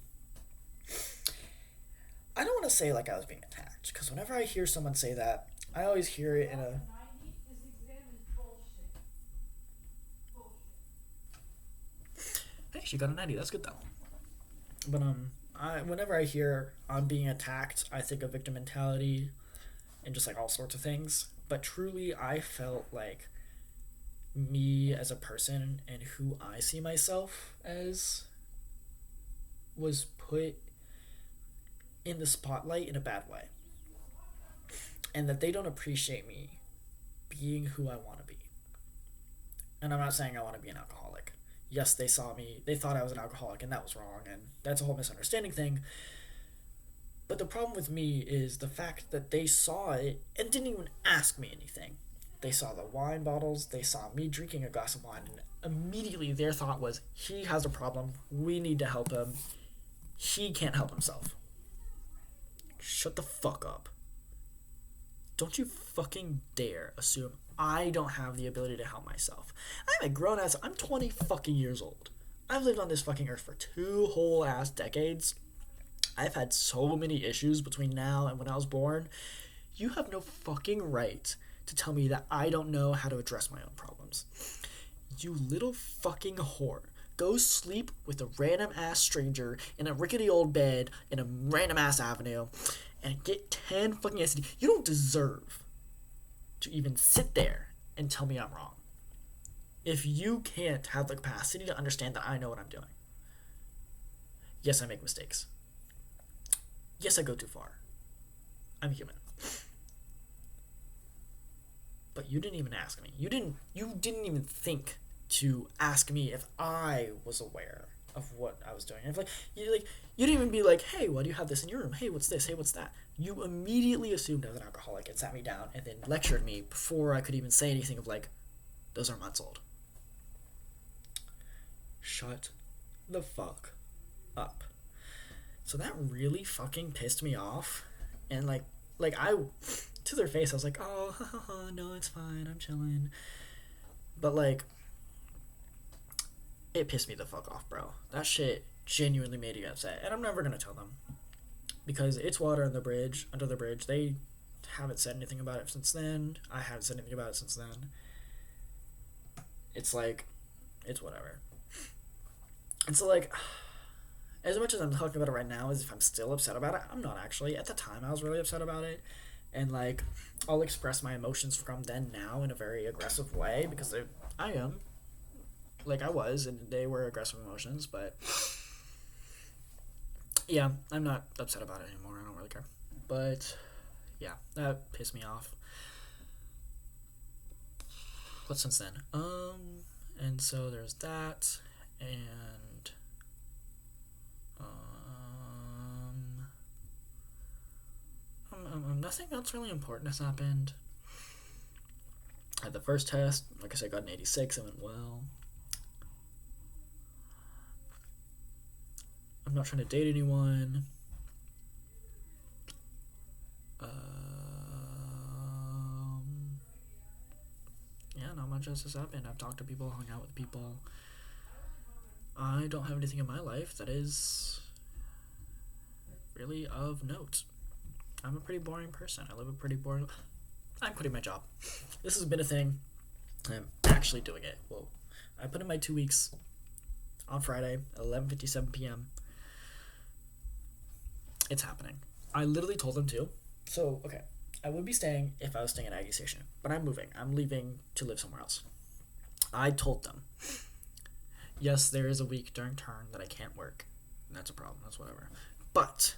I don't want to say, like, I was being attacked, because whenever I hear someone say that, I always hear it in a, hey, she got a 90, that's good though. But, whenever I hear I'm being attacked, I think of victim mentality and just, like, all sorts of things. But truly, I felt like me as a person and who I see myself as was put in the spotlight in a bad way. And that they don't appreciate me being who I want to be. And I'm not saying I want to be an alcoholic. Yes, they thought I was an alcoholic, and that was wrong, and that's a whole misunderstanding thing. But the problem with me is the fact that they saw it and didn't even ask me anything. They saw the wine bottles, they saw me drinking a glass of wine, and immediately their thought was, he has a problem, we need to help him, he can't help himself. Shut the fuck up. Don't you fucking dare assume I don't have the ability to help myself. I'm a grown ass. I'm 20 fucking years old. I've lived on this fucking earth for 2 whole ass decades. I've had so many issues between now and when I was born. You have no fucking right to tell me that I don't know how to address my own problems. You little fucking whore. Go sleep with a random ass stranger in a rickety old bed in a random ass avenue and get 10 fucking STD. You don't deserve to even sit there and tell me I'm wrong. If you can't have the capacity to understand that I know what I'm doing. Yes, I make mistakes. Yes, I go too far. I'm human. But you didn't even ask me. You didn't even think to ask me if I was aware of what I was doing. And you didn't even be like, hey, why do you have this in your room? Hey, what's this? Hey, what's that? You immediately assumed I was an alcoholic and sat me down and then lectured me before I could even say anything of like, those are months old. Shut the fuck up. So that really fucking pissed me off. And like I, to their face, I was like, oh, no, it's fine, I'm chilling. But like, it pissed me the fuck off, bro. That shit genuinely made me upset. And I'm never gonna tell them. Because it's water under the bridge. They haven't said anything about it since then. I haven't said anything about it since then. It's like, it's whatever. And so like, as much as I'm talking about it right now, as if I'm still upset about it, I'm not actually. At the time, I was really upset about it. And like, I'll express my emotions from then now in a very aggressive way, because I am. Like I was, and they were aggressive emotions, but yeah, I'm not upset about it anymore. I don't really care. But yeah, that pissed me off. What since then? And so there's that, and nothing else really important has happened. I had the first test. Like I said, I got an 86. It went well. I'm not trying to date anyone. Yeah, not much else has happened. I've talked to people, hung out with people. I don't have anything in my life that is really of note. I'm a pretty boring person. I live a pretty boring... I'm quitting my job. This has been a thing. I'm actually doing it. Well, I put in my 2 weeks on Friday at 11:57 p.m. It's happening. I literally told them to. So, okay. I would be staying if I was staying at Aggie Station, but I'm moving. I'm leaving to live somewhere else. I told them, yes, there is a week during term that I can't work. That's a problem. That's whatever. But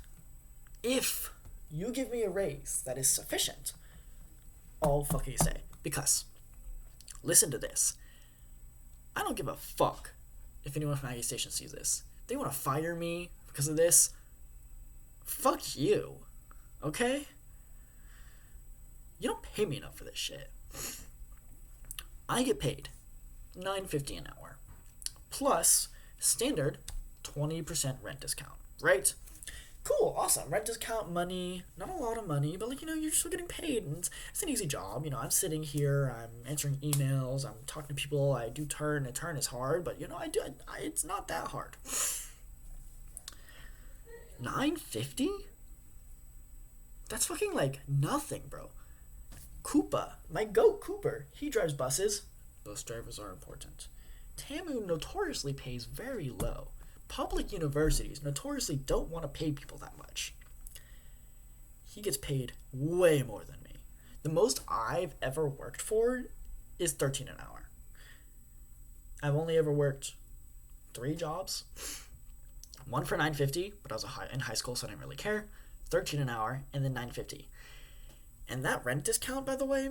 if you give me a raise that is sufficient, I'll fucking stay. Because, listen to this. I don't give a fuck if anyone from Aggie Station sees this. If they want to fire me because of this, fuck you. Okay? You don't pay me enough for this shit. I get paid $9.50 an hour. Plus, standard 20% rent discount. Right? Cool, awesome. Rent discount, money, not a lot of money, but like, you're still getting paid, and it's an easy job. I'm sitting here, I'm answering emails, I'm talking to people, I do turn, and turn is hard, but it's not that hard. $9.50? That's fucking like nothing, bro. Koopa, my goat Cooper, he drives buses. Bus drivers are important. Tamu notoriously pays very low. Public universities notoriously don't want to pay people that much. He gets paid way more than me. The most I've ever worked for is $13 an hour. I've only ever worked 3 jobs. One for $9.50, but I was in high school, so I didn't really care. $13 an hour, and then $9.50. And that rent discount, by the way,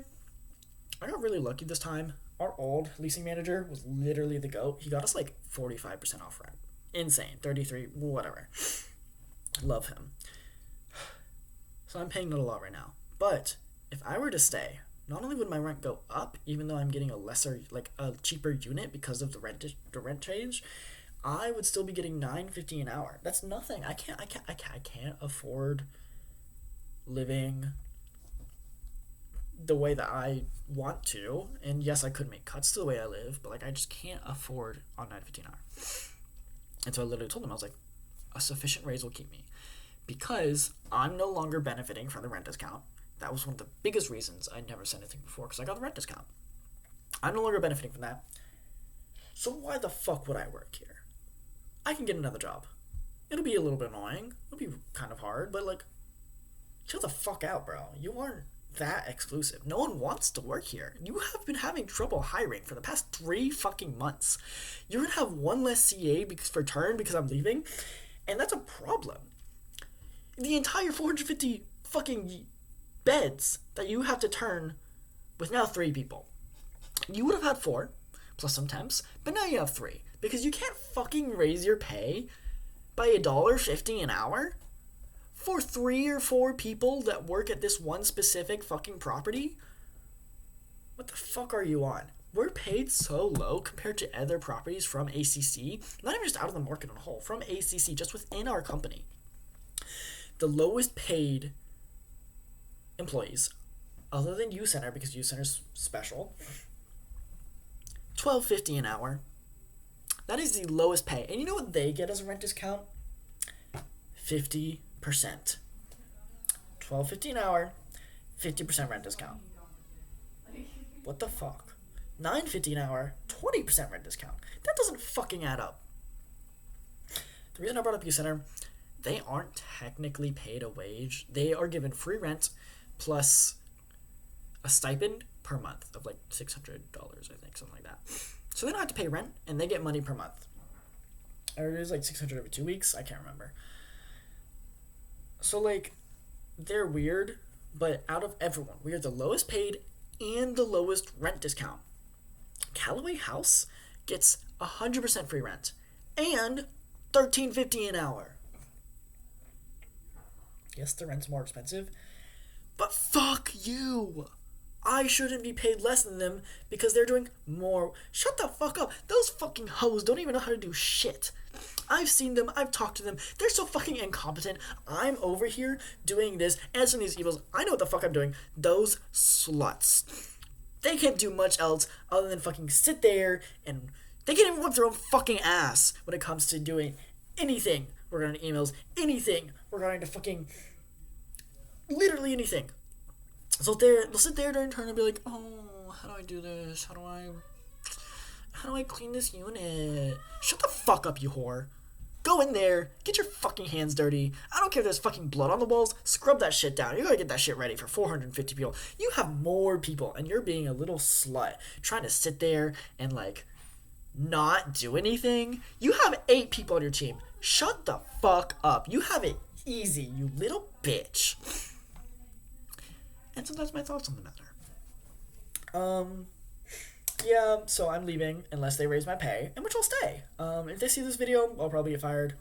I got really lucky this time. Our old leasing manager was literally the GOAT. He got us like 45% off rent. Insane. 33, whatever. Love him. So I'm paying not a lot right now. But if I were to stay, not only would my rent go up, even though I'm getting a cheaper unit because of the rent change, I would still be getting $9.50 an hour. That's nothing. I can't afford living the way that I want to. And yes, I could make cuts to the way I live, but I just can't afford on $9.50 an hour. And so I literally told them, I was like, a sufficient raise will keep me. Because I'm no longer benefiting from the rent discount. That was one of the biggest reasons I never said anything before, because I got the rent discount. I'm no longer benefiting from that. So why the fuck would I work here? I can get another job. It'll be a little bit annoying. It'll be kind of hard, but chill the fuck out, bro. You aren't that exclusive. No one wants to work here. You have been having trouble hiring for the past 3 fucking months. You're gonna have one less CA because I'm leaving, and that's a problem. The entire 450 fucking beds that you have to turn with now 3 people. You would have had 4 plus some temps, but now you have 3 because you can't fucking raise your pay by $1.50 an hour for 3 or 4 people that work at this one specific fucking property. What the fuck are you on? We're paid so low compared to other properties from ACC, not even just out of the market on a whole, from ACC, just within our company. The lowest paid employees, other than U Center, because U Center's special, $12.50 an hour. That is the lowest pay. And you know what they get as a rent discount? 50%. $12.50 an hour, 50% rent discount. What the fuck? $9.50 an hour, 20% rent discount. That doesn't fucking add up. The reason I brought up U Center, they aren't technically paid a wage. They are given free rent plus a stipend per month of $600, I think, something like that. So they don't have to pay rent, and they get money per month. Or it was $600 every 2 weeks. I can't remember. So they're weird, but out of everyone, we are the lowest paid and the lowest rent discount. Callaway House gets 100% free rent and $13.50 an hour. Yes, the rent's more expensive, but fuck you. I shouldn't be paid less than them because they're doing more. Shut the fuck up. Those fucking hoes don't even know how to do shit. I've seen them. I've talked to them. They're so fucking incompetent. I'm over here doing this, answering these emails. I know what the fuck I'm doing. Those sluts. They can't do much else other than fucking sit there and they can't even whip their own fucking ass when it comes to doing anything regarding emails, anything regarding to fucking literally anything. So they'll sit there during turn and be like, oh, how do I do this? How do I clean this unit? Shut the fuck up, you whore. Go in there, get your fucking hands dirty. I don't care if there's fucking blood on the walls. Scrub that shit down. You gotta get that shit ready for 450 people. You have more people, and you're being a little slut trying to sit there and like not do anything. You have 8 people on your team. Shut the fuck up. You have it easy, you little bitch. And so that's my thoughts on the matter. Yeah, so I'm leaving unless they raise my pay, and which I'll stay. If they see this video, I'll probably get fired.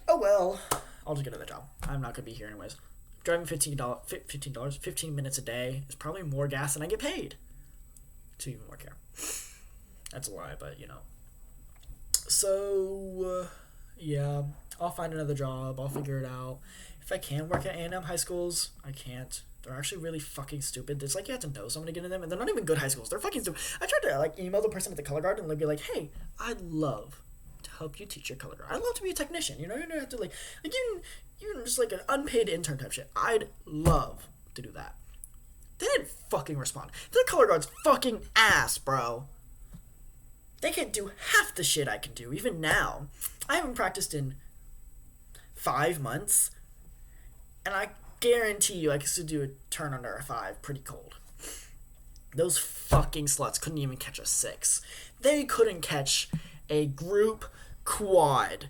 Oh well, I'll just get another job. I'm not gonna be here anyways. Driving $15 minutes a day is probably more gas than I get paid to even work here. That's a lie, but you know. So, yeah, I'll find another job. I'll figure it out. If I can work at A&M high schools, I can't. They're actually really fucking stupid. It's like you have to know someone to get in them, and they're not even good high schools. They're fucking stupid. I tried to like email the person at the color guard and they'd be like, "Hey, I'd love to help you teach your color guard. I'd love to be a technician. You know, you don't have to like even just like an unpaid intern type shit. I'd love to do that." They didn't fucking respond. The color guard's fucking ass, bro. They can't do half the shit I can do even now. I haven't practiced in 5 months, and I guarantee you I could still do a turn under a 5 pretty cold. Those fucking sluts couldn't even catch a 6. They couldn't catch a group quad.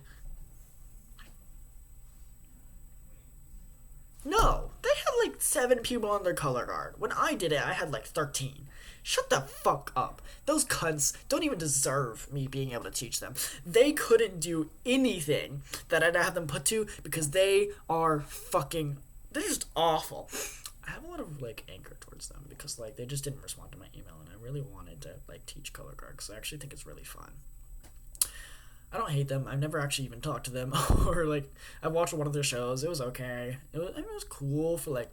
No, they had like 7 people on their color guard. When I did it, I had like 13. Shut the fuck up. Those cunts don't even deserve me being able to teach them. They couldn't do anything that I'd have them put to because they are fucking... They're just awful. I have a lot of like anger towards them because like they just didn't respond to my email, and I really wanted to like teach color guard because I actually think it's really fun. I don't hate them. I've never actually even talked to them or like I watched one of their shows. It was okay. It was cool for like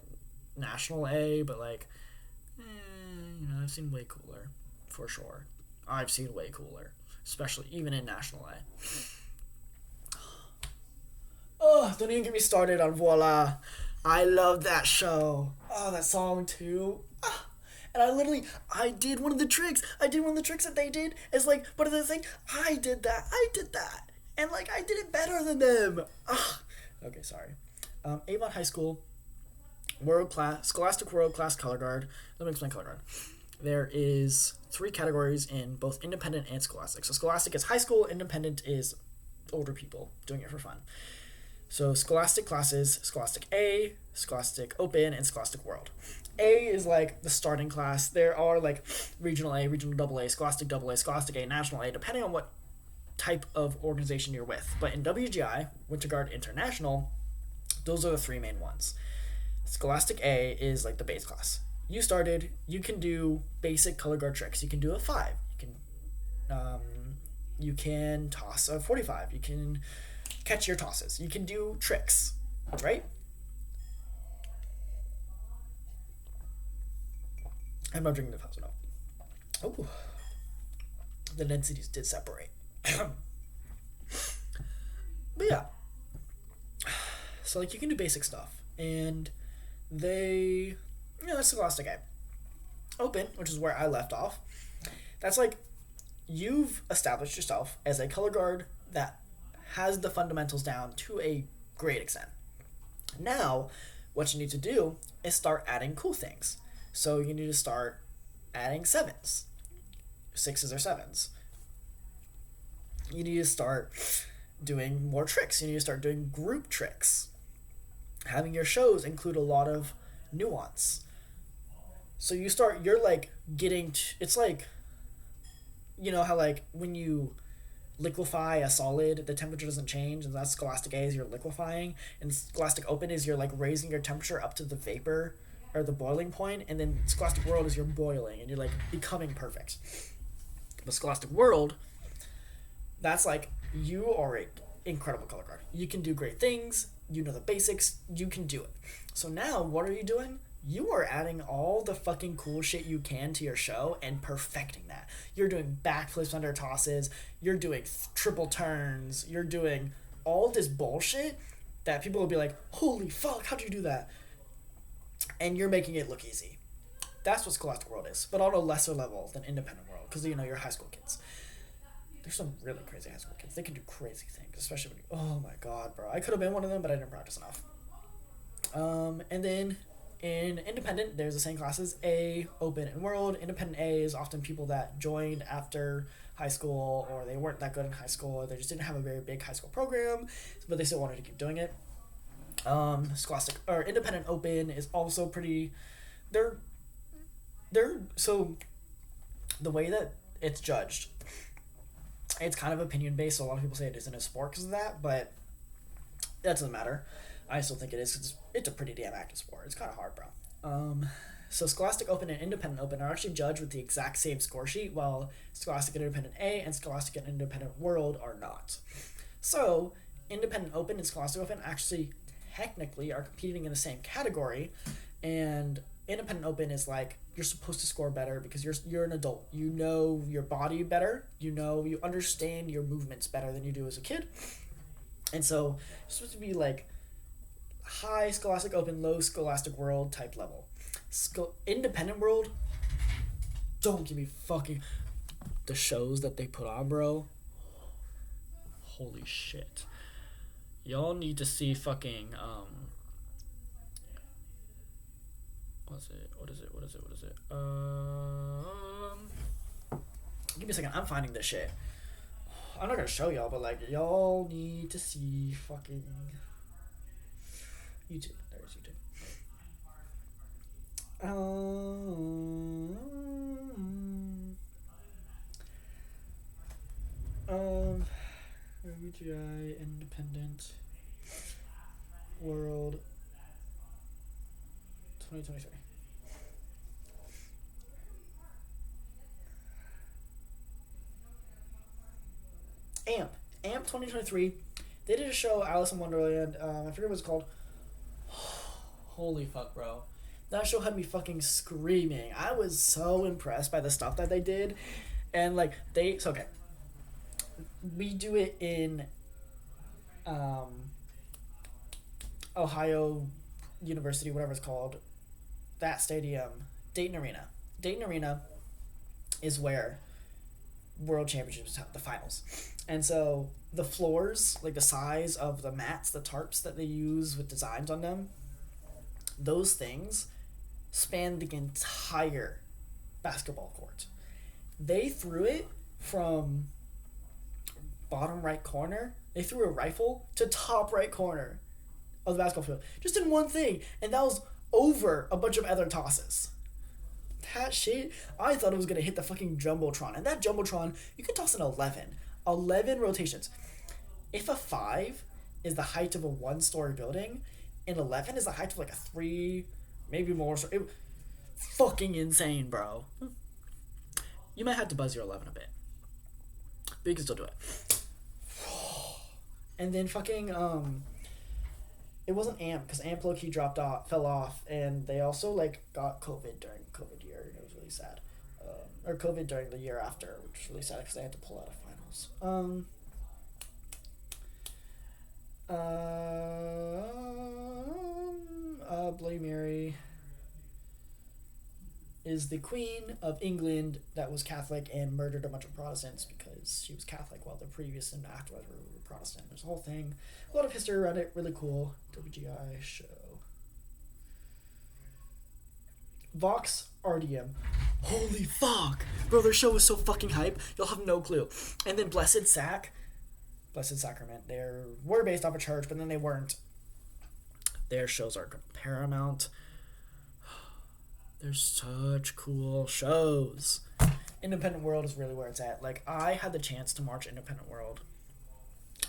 National A, but like you know, I've seen way cooler for sure. I've seen way cooler, especially even in National A. Oh, don't even get me started on Voila. I love that show. Oh, that song too. And I did one of the tricks. That they did. It's like, what are the thing? I did that. And like, I did it better than them. Okay, sorry. Avon High School, Scholastic World Class Color Guard. Let me explain color guard. There is 3 categories in both independent and scholastic. So scholastic is high school, independent is older people doing it for fun. So scholastic classes, Scholastic A, Scholastic Open, and Scholastic World. A is like the starting class. There are like Regional A, Regional AA, Scholastic AA, Scholastic A, National A, depending on what type of organization you're with. But in WGI, Winter Guard International, those are the 3 main ones. Scholastic A is like the base class. You started, you can do basic color guard tricks. You can do a 5. You can toss a 45. You can catch your tosses. You can do tricks, right? I'm not drinking the fast enough. Oh, the densities did separate. But yeah, so like you can do basic stuff, and that's Scholastic A. Open, which is where I left off. That's like you've established yourself as a color guard that has the fundamentals down to a great extent. Now, what you need to do is start adding cool things. So you need to start adding 7s. 6s or 7s. You need to start doing more tricks. You need to start doing group tricks. Having your shows include a lot of nuance. So you're like getting, it's like you know how like when you liquefy a solid, the temperature doesn't change, and that's Scholastic A is you're liquefying, and Scholastic Open is you're like raising your temperature up to the vapor or the boiling point, and then Scholastic World is you're boiling and you're like becoming perfect. But Scholastic World, that's like you are an incredible color guard. You can do great things. You know the basics. You can do it. So now, what are you doing? You are adding all the fucking cool shit you can to your show and perfecting that. You're doing backflips under tosses. You're doing triple turns. You're doing all this bullshit that people will be like, holy fuck, how'd you do that? And you're making it look easy. That's what Scholastic World is, but on a lesser level than Independent World, because, you know, you're high school kids. There's some really crazy high school kids. They can do crazy things, especially when you, oh my god, bro. I could have been one of them, but I didn't practice enough. And then in Independent, there's the same classes, A, Open, and World. Independent A is often people that joined after high school, or they weren't that good in high school, or they just didn't have a very big high school program, but they still wanted to keep doing it. Scholastic, or Independent Open is also pretty, they're, so the way that it's judged, it's kind of opinion based, so a lot of people say it isn't a sport because of that, but that doesn't matter. I still think it is because it's a pretty damn active sport. It's kind of hard, bro. So Scholastic Open and Independent Open are actually judged with the exact same score sheet, while Scholastic and Independent A and Scholastic and Independent World are not. So Independent Open and Scholastic Open actually technically are competing in the same category, and Independent Open is like you're supposed to score better because you're an adult. You know your body better. You understand your movements better than you do as a kid, and so you're supposed to be like high Scholastic Open, low Scholastic World type level. Independent World, don't give me fucking the shows that they put on, bro. Holy shit. Y'all need to see fucking what is it? Give me a second, I'm finding this shit. I'm not gonna show y'all, but like y'all need to see fucking YouTube. There's YouTube. WGI Independent World 2023. AMP 2023. They did a show, Alice in Wonderland. I forget what it's called. Holy fuck, bro. That show had me fucking screaming. I was so impressed by the stuff that they did. And, like, okay. We do it in Ohio University, whatever it's called. That stadium. Dayton Arena. Dayton Arena is where World Championships have the finals. And so the floors, like the size of the mats, the tarps that they use with designs on them, those things span the entire basketball court. They threw it from bottom right corner. They threw a rifle to top right corner of the basketball field. Just in one thing. And that was over a bunch of other tosses. That shit, I thought it was going to hit the fucking Jumbotron. And that Jumbotron, you could toss an 11. 11 rotations. If a 5 is the height of a 1-story building, and 11 is the height of like a 3, maybe more. So it, fucking insane, bro. You might have to buzz your 11 a bit, but you can still do it. And then fucking it wasn't AMP because AMP low-key fell off, and they also like got COVID during COVID year, and it was really sad. Or COVID during the year after, which was really sad because they had to pull out of finals. Bloody Mary is the Queen of England that was Catholic and murdered a bunch of Protestants because she was Catholic while the previous and afterwards were Protestant. There's a whole thing, a lot of history around it, really cool. WGI show. Vox RDM. Holy fuck! Bro, their show was so fucking hype, you'll have no clue. And then Blessed Sacrament, they were based off a church, but then they weren't. Their shows are Paramount. They're such cool shows. Independent World is really where it's at. Like, I had the chance to march Independent World.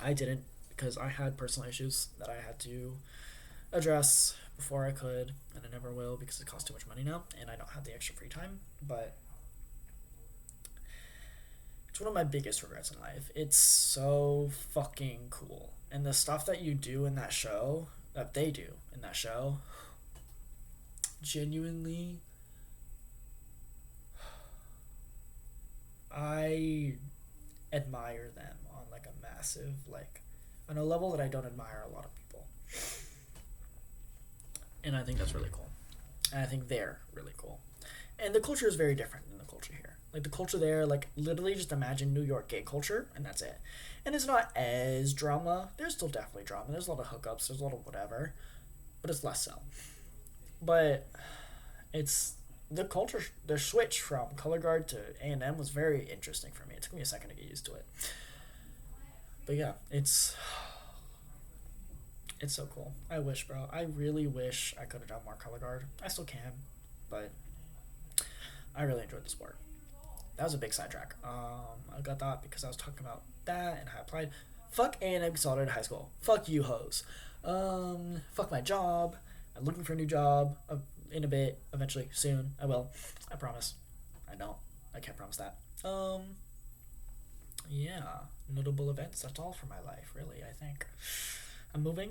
I didn't because I had personal issues that I had to address before I could, and I never will because it costs too much money now, and I don't have the extra free time. But it's one of my biggest regrets in life. It's so fucking cool. And the stuff that you do in that show, that they do in that show, genuinely, I admire them on like a massive, like, on a level that I don't admire a lot of people. And I think that's really cool. And I think they're really cool. And the culture is very different than the culture here. Like, the culture there, like, literally just imagine New York gay culture, and that's it. And it's not as drama. There's still definitely drama. There's a lot of hookups. There's a lot of whatever. But it's less so. But it's the culture, the switch from color guard to A&M was very interesting for me. It took me a second to get used to it. But yeah, it's so cool. I wish, bro. I really wish I could have done more color guard. I still can, but I really enjoyed the sport. That was a big sidetrack. I got that because I was talking about that and how I applied. Fuck A&M Consolidated High School. Fuck you, hoes. Fuck my job. I'm looking for a new job in a bit, eventually, soon. I will. I promise. I don't. I can't promise that. Yeah. Notable events. That's all for my life, really, I think. I'm moving.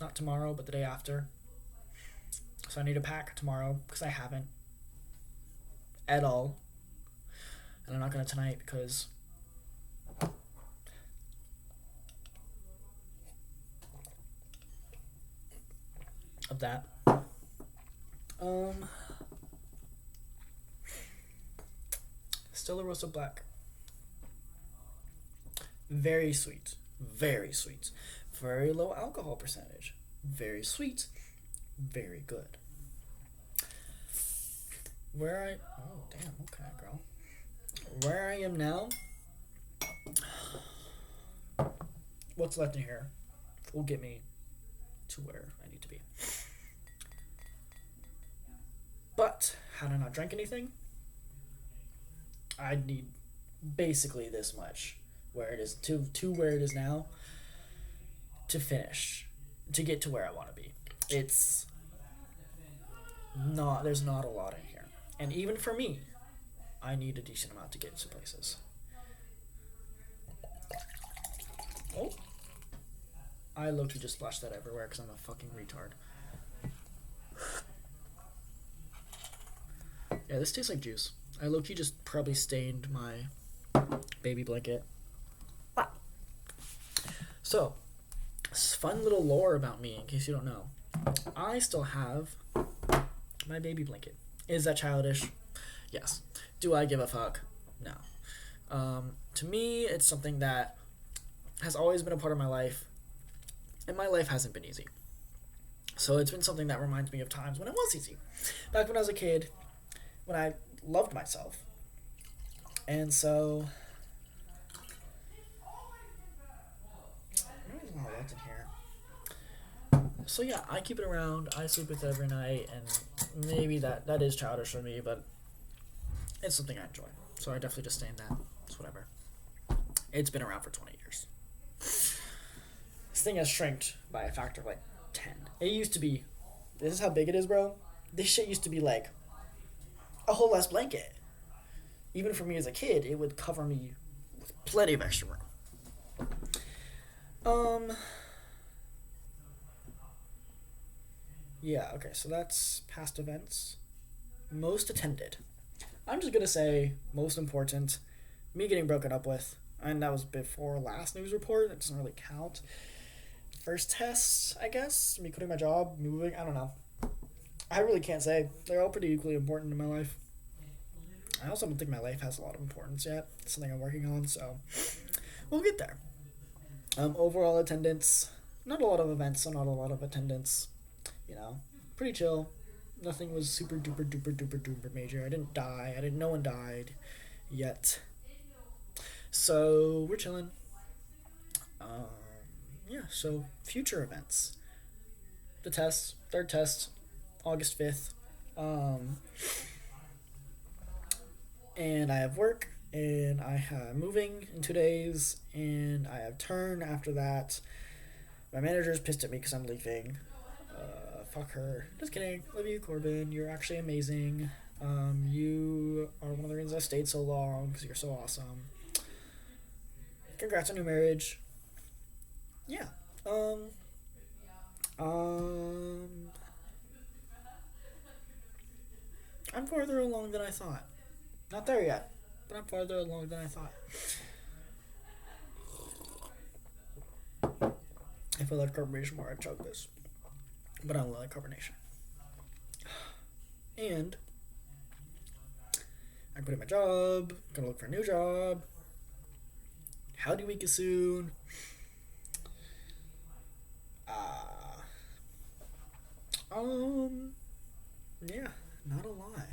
Not tomorrow, but the day after. So I need to pack tomorrow because I haven't at all. And I'm not going to tonight because of that. Still a roasted black. Very sweet. Very sweet. Very low alcohol percentage. Very sweet. Very good. Oh, damn, okay, girl. Where I am now, what's left in here will get me to where I need to be. But, had I not drank anything, I'd need basically this much where it is to where it is now to finish, to get to where I want to be. There's not a lot in here. And even for me, I need a decent amount to get to places. Oh. I low-key just splashed that everywhere because I'm a fucking retard. Yeah, this tastes like juice. I low-key just probably stained my baby blanket. Ah. So, fun little lore about me, in case you don't know. I still have my baby blanket. Is that childish? Yes. Do I give a fuck? No. To me, it's something that has always been a part of my life, and my life hasn't been easy. So it's been something that reminds me of times when it was easy. Back when I was a kid, when I loved myself. And so there's not a lot in here. So yeah, I keep it around. I sleep with it every night, and maybe that is childish for me, but it's something I enjoy. So I definitely just stained that. It's whatever. It's been around for 20 years. This thing has shrinked by a factor of like 10. It used to be, this is how big it is, bro. This shit used to be like a whole ass blanket. Even for me as a kid, it would cover me with plenty of extra room. Yeah, okay, so that's past events. Most attended. I'm just gonna say most important. Me getting broken up with, and that was before last news report. That doesn't really count. First test, I guess. Me quitting my job, moving. I don't know. I really can't say. They're all pretty equally important in my life. I also don't think my life has a lot of importance yet. It's something I'm working on, so we'll get there. Overall attendance, not a lot of events, so not a lot of attendance. You know, pretty chill. Nothing was super duper duper duper duper major. I didn't die. No one died yet. So we're chilling. Yeah. So future events. The test, third test, August 5th. and I have work, and I have moving in 2 days, and I have turn after that. My manager's pissed at me because I'm leaving. Fuck her. Just kidding. Love you, Corbin. You're actually amazing. You are one of the reasons I stayed so long because you're so awesome. Congrats on your marriage. Yeah. I'm farther along than I thought. Not there yet, but I'm farther along than I thought. If I let carbonation more, I'd chug this. But I don't like carbonation. And I'm quitting my job. Gonna look for a new job. Howdy week is soon. Yeah, not a lot.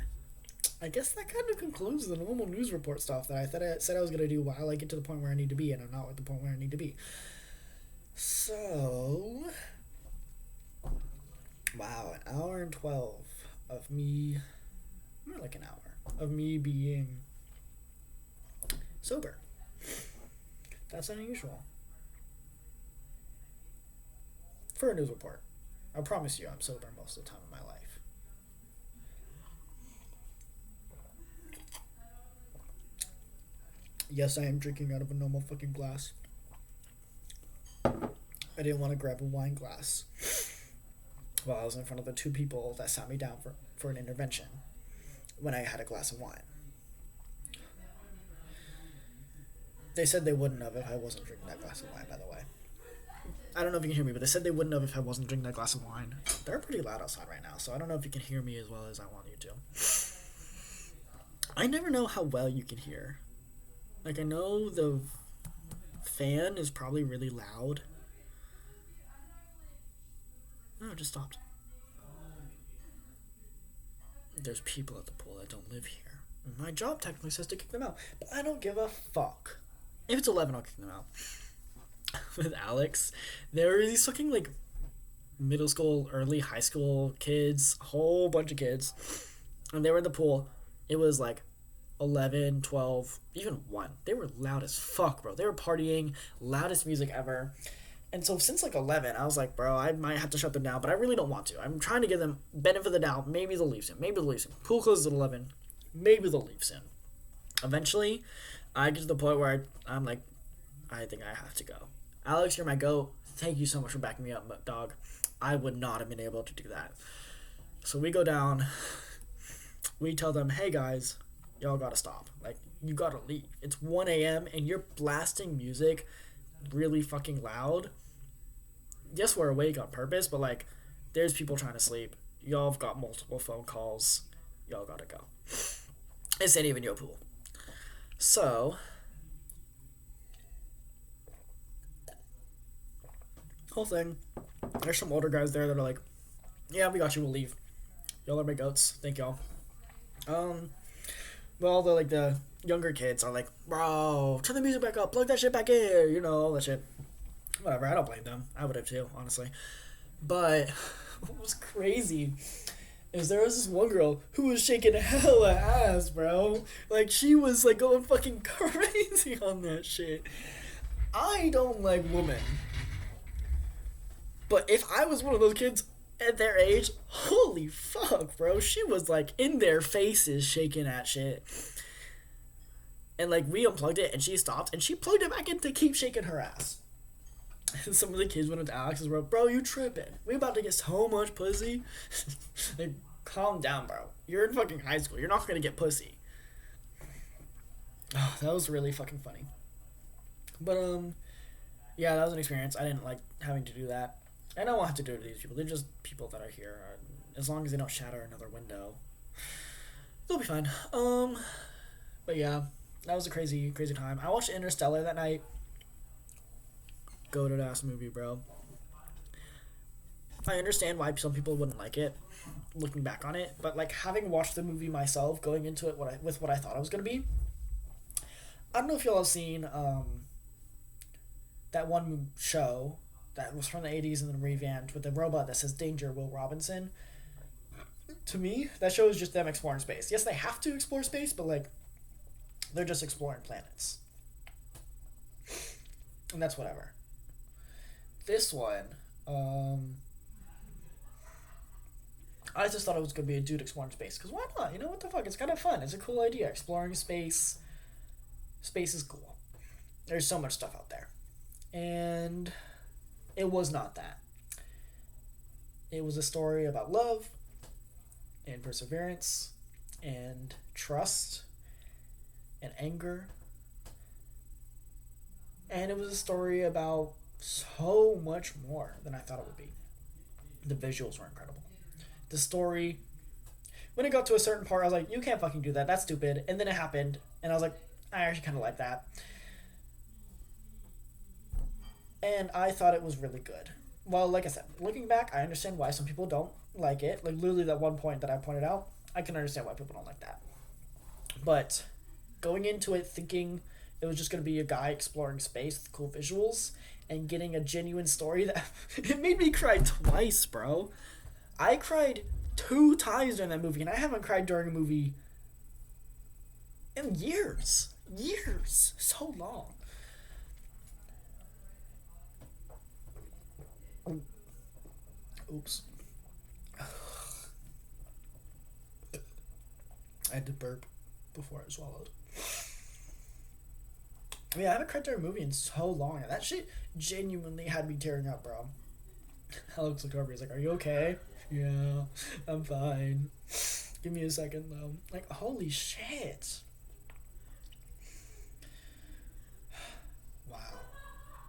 I guess that kind of concludes the normal news report stuff that I said I was gonna do while I get to the point where I need to be, and I'm not at the point where I need to be. So, wow, an hour and 12 of me, more like an hour, of me being sober. That's unusual. For a news report. I promise you I'm sober most of the time in my life. Yes, I am drinking out of a normal fucking glass. I didn't want to grab a wine glass while I was in front of the two people that sat me down for an intervention when I had a glass of wine. They said they wouldn't have if I wasn't drinking that glass of wine, by the way. I don't know if you can hear me, but they said they wouldn't have if I wasn't drinking that glass of wine. They're pretty loud outside right now, so I don't know if you can hear me as well as I want you to. I never know how well you can hear. Like, I know the fan is probably really loud. No, it just stopped. There's people at the pool that don't live here. My job technically says to kick them out, but I don't give a fuck. If it's 11, I'll kick them out. With Alex, there were these fucking, like, middle school, early high school kids, a whole bunch of kids, and they were in the pool. It was, like, 11, 12, even 1. They were loud as fuck, bro. They were partying, loudest music ever. And so since, like, 11, I was like, bro, I might have to shut them down, but I really don't want to. I'm trying to give them benefit of the doubt. Maybe they'll leave soon. Maybe they'll leave soon. Pool closes at 11. Maybe they'll leave soon. Eventually, I get to the point where I'm like, I think I have to go. Alex, you're my goat. Thank you so much for backing me up, dog. I would not have been able to do that. So we go down. We tell them, hey, guys, y'all gotta stop. Like, you gotta leave. It's 1 a.m. and you're blasting music really fucking loud. Yes, we're awake on purpose, but, like, there's people trying to sleep. Y'all have got multiple phone calls. Y'all gotta go. This ain't even your pool. So, whole thing. There's some older guys there that are like, yeah, we got you, we'll leave. Y'all are my goats. Thank y'all. Well, the younger kids are like, bro, turn the music back up, plug that shit back in, you know, all that shit. Whatever, I don't blame them. I would have too, honestly. But what was crazy is there was this one girl who was shaking hella ass, bro. Like, she was, like, going fucking crazy on that shit. I don't like women. But if I was one of those kids at their age, holy fuck, bro. She was, like, in their faces shaking that shit. And, like, we unplugged it, and she stopped, and she plugged it back in to keep shaking her ass. And some of the kids went up to Alex and were like, bro, you tripping. We about to get so much pussy. Like, calm down, bro. You're in fucking high school. You're not gonna get pussy. Oh, that was really fucking funny. But, yeah, that was an experience. I didn't like having to do that. I don't want to do it to these people. They're just people that are here. As long as they don't shatter another window, they'll be fine. But yeah, that was a crazy, crazy time. I watched Interstellar that night. Goated ass movie, bro. I understand why some people wouldn't like it, looking back on it, but, like, having watched the movie myself, going into it with what I thought it was gonna be. I don't know if y'all have seen that one show that was from the 80s and then revamped with the robot that says Danger, Will Robinson. To me, that show is just them exploring space. Yes, they have to explore space, but, like, They're just exploring planets. And that's whatever. This one, I just thought it was going to be a dude exploring space. Because why not? You know, what the fuck? It's kind of fun. It's a cool idea. Exploring space. Space is cool. There's so much stuff out there. And it was not that. It was a story about love and perseverance and trust and anger. And it was a story about so much more than I thought it would be. The visuals were incredible. The story, when it got to a certain part, I was like, you can't fucking do that. That's stupid. And then it happened. And I was like, I actually kind of like that. And I thought it was really good. Well, like I said, looking back, I understand why some people don't like it. Like, literally that one point that I pointed out, I can understand why people don't like that. But going into it thinking it was just going to be a guy exploring space with cool visuals and getting a genuine story that it made me cry twice, bro. I cried 2 times during that movie, and I haven't cried during a movie in years. Years. So long. Oops. I had to burp before I swallowed. Yeah, I haven't cried during a movie in so long. That shit genuinely had me tearing up, bro. Alex looked over. He's like, "Are you okay?" Yeah, I'm fine. Give me a second, though. Like, holy shit. Wow.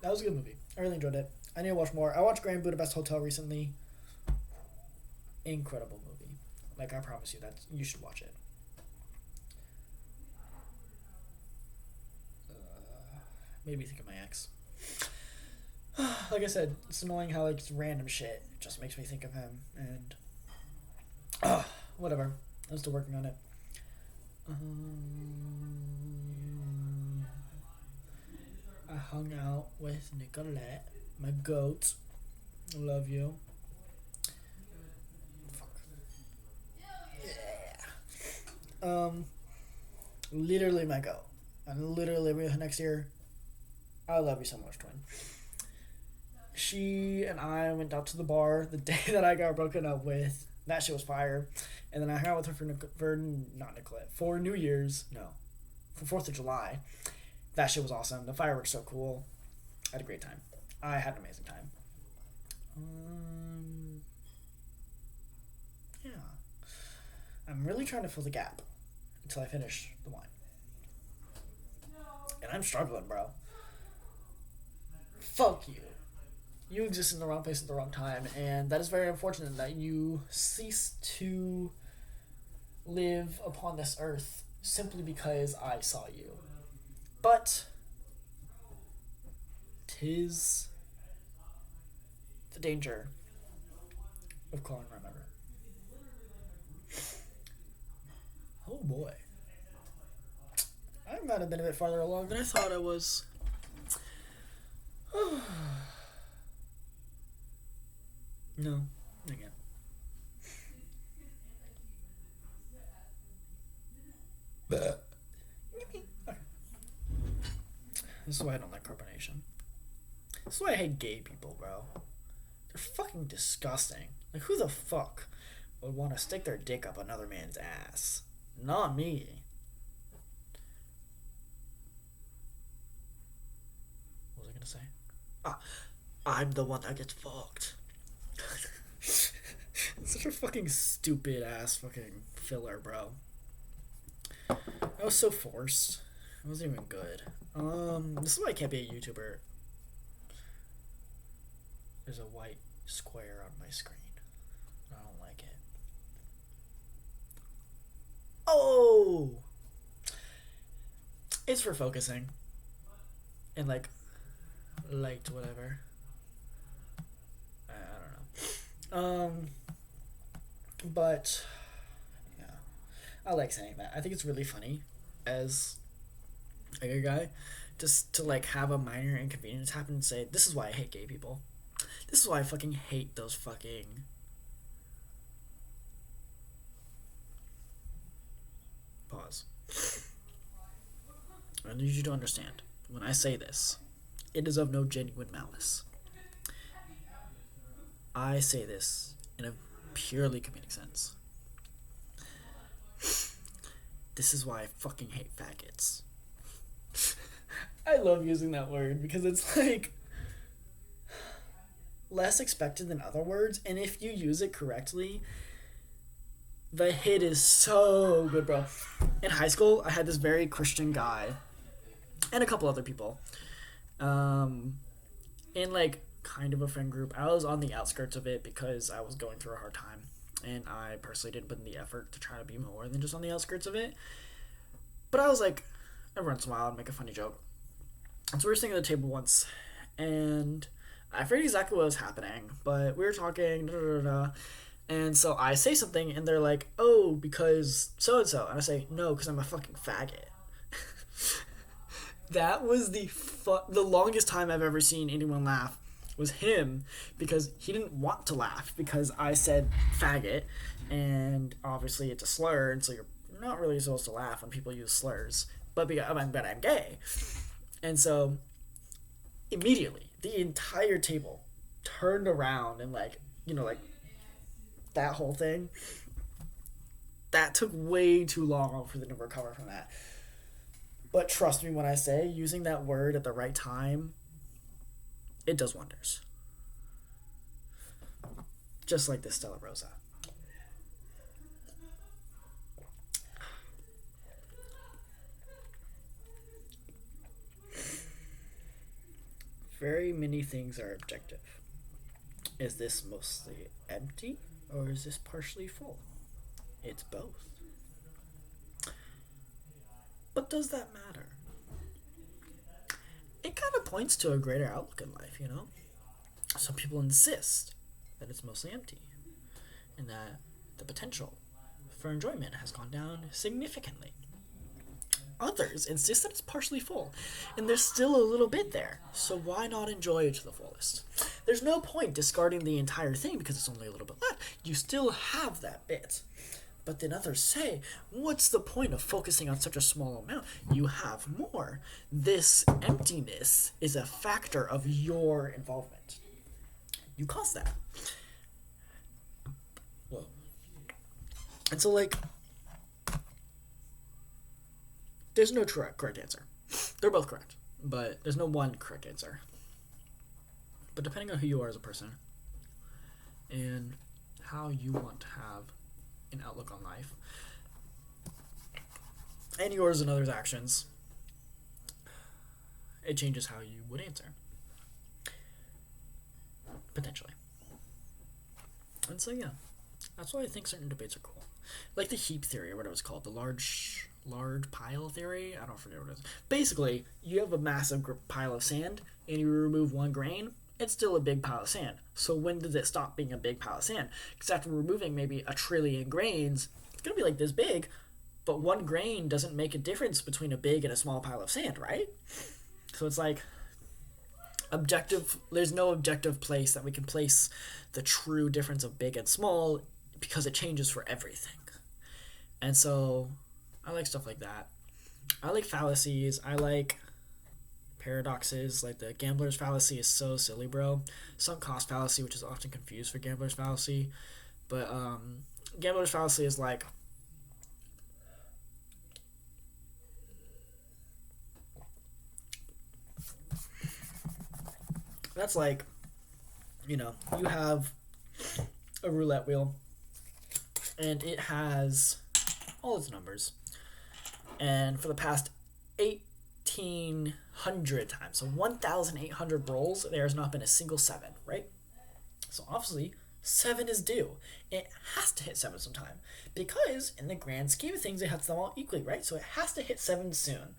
That was a good movie. I really enjoyed it. I need to watch more. I watched Grand Budapest Hotel recently. Incredible movie. Like, I promise you that you should watch it. Made me think of my ex. Like I said, it's annoying how like it's random shit just makes me think of him, and whatever. I'm still working on it. I hung out with Nicolette, my goat. I love you. Fuck. Yeah. Literally my goat. And literally next year, I love you so much, twin. She and I went out to the bar the day that I got broken up with. That shit was fire. And then I hung out with her for New Year's. No. For 4th of July. That shit was awesome. The fireworks so cool. I had a great time. I had an amazing time. Yeah. I'm really trying to fill the gap until I finish the wine. And I'm struggling, bro. Fuck you. You exist in the wrong place at the wrong time, and that is very unfortunate that you cease to live upon this earth simply because I saw you. But 'tis the danger of calling remember. Oh boy. I might have been a bit farther along than I thought I was. No, again. Okay. This is why I don't like carbonation. This is why I hate gay people, bro. They're fucking disgusting. Like, who the fuck would want to stick their dick up another man's ass? Not me. What was I gonna say? I'm the one that gets fucked. Such a fucking stupid ass fucking filler, bro. That was so forced. It wasn't even good. This is why I can't be a YouTuber. There's a white square on my screen. I don't like it. Oh! It's for focusing. And like, liked whatever. I don't know. But yeah, I like saying that. I think it's really funny as a gay guy just to like have a minor inconvenience happen and say, this is why I hate gay people. This is why I fucking hate those fucking pause. I need you to understand, when I say this, it is of no genuine malice. I say this in a purely comedic sense. This is why I fucking hate faggots. I love using that word because it's like less expected than other words, and if you use it correctly, the hit is so good, bro. In high school, I had this very Christian guy and a couple other people in like kind of a friend group. I was on the outskirts of it because I was going through a hard time, and I personally didn't put in the effort to try to be more than just on the outskirts of it. But I was like, every once in a while I'd make a funny joke. So we were sitting at the table once, and I forget exactly what was happening, but we were talking, and so I say something, and they're like, oh, because so-and-so, and I say, no, because I'm a fucking faggot. That was the longest time I've ever seen anyone laugh was him, because he didn't want to laugh, because I said faggot, and obviously it's a slur, and so you're not really supposed to laugh when people use slurs, but I'm gay. And so immediately the entire table turned around and like that whole thing, that took way too long for them to recover from that. But trust me when I say, using that word at the right time, it does wonders. Just like this Stella Rosa. Very many things are objective. Is this mostly empty, or is this partially full? It's both. But does that matter? It kind of points to a greater outlook in life, Some people insist that it's mostly empty, and that the potential for enjoyment has gone down significantly. Others insist that it's partially full, and there's still a little bit there, so why not enjoy it to the fullest? There's no point discarding the entire thing because it's only a little bit left. You still have that bit. But then others say, what's the point of focusing on such a small amount? You have more. This emptiness is a factor of your involvement. You caused that. Whoa. And so, there's no correct answer. They're both correct, but there's no one correct answer. But depending on who you are as a person and how you want to have an outlook on life, and yours and others' actions, it changes how you would answer. Potentially. And so, yeah, that's why I think certain debates are cool. Like the heap theory, or whatever it's called, the large pile theory. I don't forget what it is. Basically, you have a massive pile of sand, and you remove one grain, it's still a big pile of sand. So when does it stop being a big pile of sand? Because after removing maybe 1 trillion grains, it's going to be like this big, but one grain doesn't make a difference between a big and a small pile of sand, right? So it's like there's no objective place that we can place the true difference of big and small, because it changes for everything. And so I like stuff like that. I like fallacies. I like paradoxes. Like the gambler's fallacy is so silly, bro. Sunk cost fallacy, which is often confused for gambler's fallacy. But gambler's fallacy is like, that's like, you have a roulette wheel, and it has all its numbers. And for the past 1,800 times, so 1,800 rolls, there has not been a single 7, right? So obviously, 7 is due. It has to hit 7 sometime, because in the grand scheme of things, it hits them all equally, right? So it has to hit 7 soon.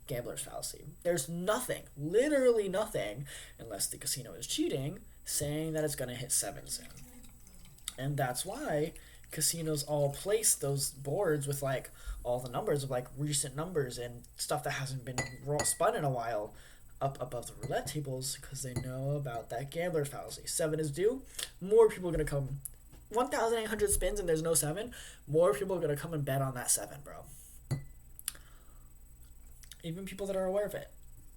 Gambler's fallacy. There's nothing, literally nothing, unless the casino is cheating, saying that it's going to hit 7 soon. And that's why casinos all place those boards with like all the numbers of like recent numbers and stuff that hasn't been spun in a while up above the roulette tables, because they know about that gambler's fallacy. 7 is due. More people are going to come. 1,800 spins and there's no 7. More people are going to come and bet on that 7, bro. Even people that are aware of it.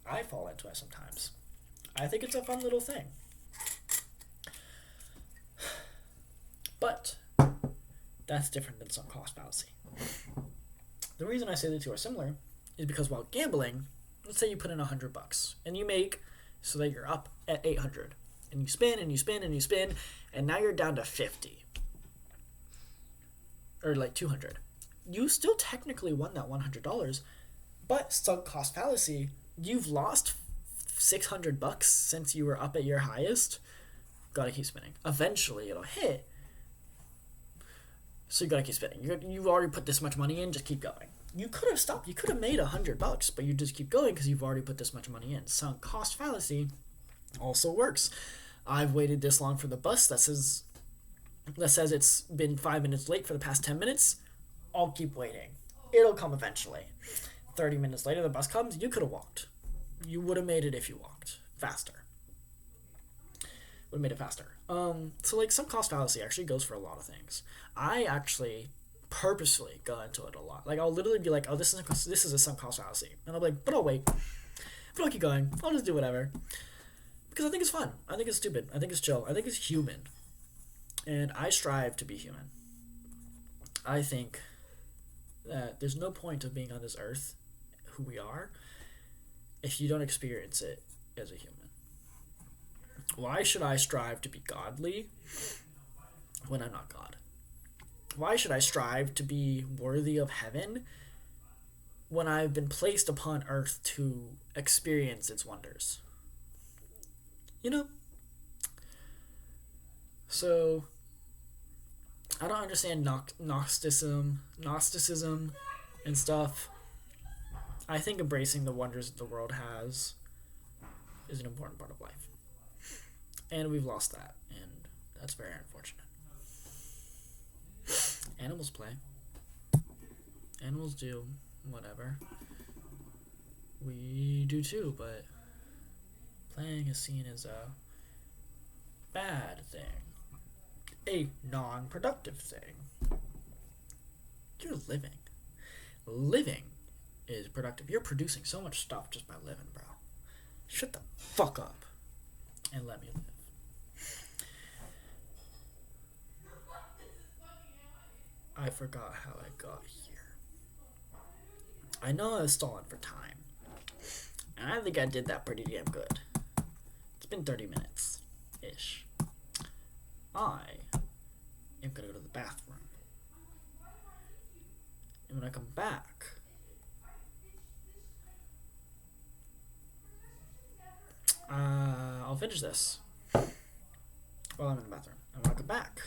I fall into it sometimes. I think it's a fun little thing. But that's different than sunk cost fallacy. The reason I say the two are similar is because while gambling, let's say you put in $100 and you make so that you're up at 800, and you spin and you spin and you spin, and now you're down to 50 or like 200. You still technically won that $100, but sunk cost fallacy, you've lost $600 since you were up at your highest. Gotta keep spinning. Eventually it'll hit. So you gotta keep spinning. You've already put this much money in, just keep going. You could have stopped. You could have made $100, but you just keep going because you've already put this much money in. Sunk cost fallacy also works. I've waited this long for the bus that says it's been 5 minutes late for the past 10 minutes. I'll keep waiting. It'll come eventually. 30 minutes later, the bus comes. You could have walked. You would have made it if you walked faster. Would have made it faster. So like sunk cost fallacy actually goes for a lot of things. I actually purposefully go into it a lot. Like I'll literally be like, oh, this is a sunk cost fallacy, and I'll be like, but I'll wait. But I'll keep going. I'll just do whatever. Because I think it's fun. I think it's stupid. I think it's chill. I think it's human. And I strive to be human. I think that there's no point of being on this earth, who we are, if you don't experience it as a human. Why should I strive to be godly when I'm not God? Why should I strive to be worthy of heaven when I've been placed upon earth to experience its wonders? You know? So, I don't understand Gnosticism and stuff. I think embracing the wonders that the world has is an important part of life. And we've lost that, and that's very unfortunate. Animals play. Animals do whatever. We do too, but playing is seen as a bad thing. A non-productive thing. You're living. Living is productive. You're producing so much stuff just by living, bro. Shut the fuck up and let me live. I forgot how I got here. I know I was stalling for time. And I think I did that pretty damn good. It's been 30 minutes-ish. I am going to go to the bathroom. And when I come back, I'll finish this while I'm in the bathroom. And when I come back,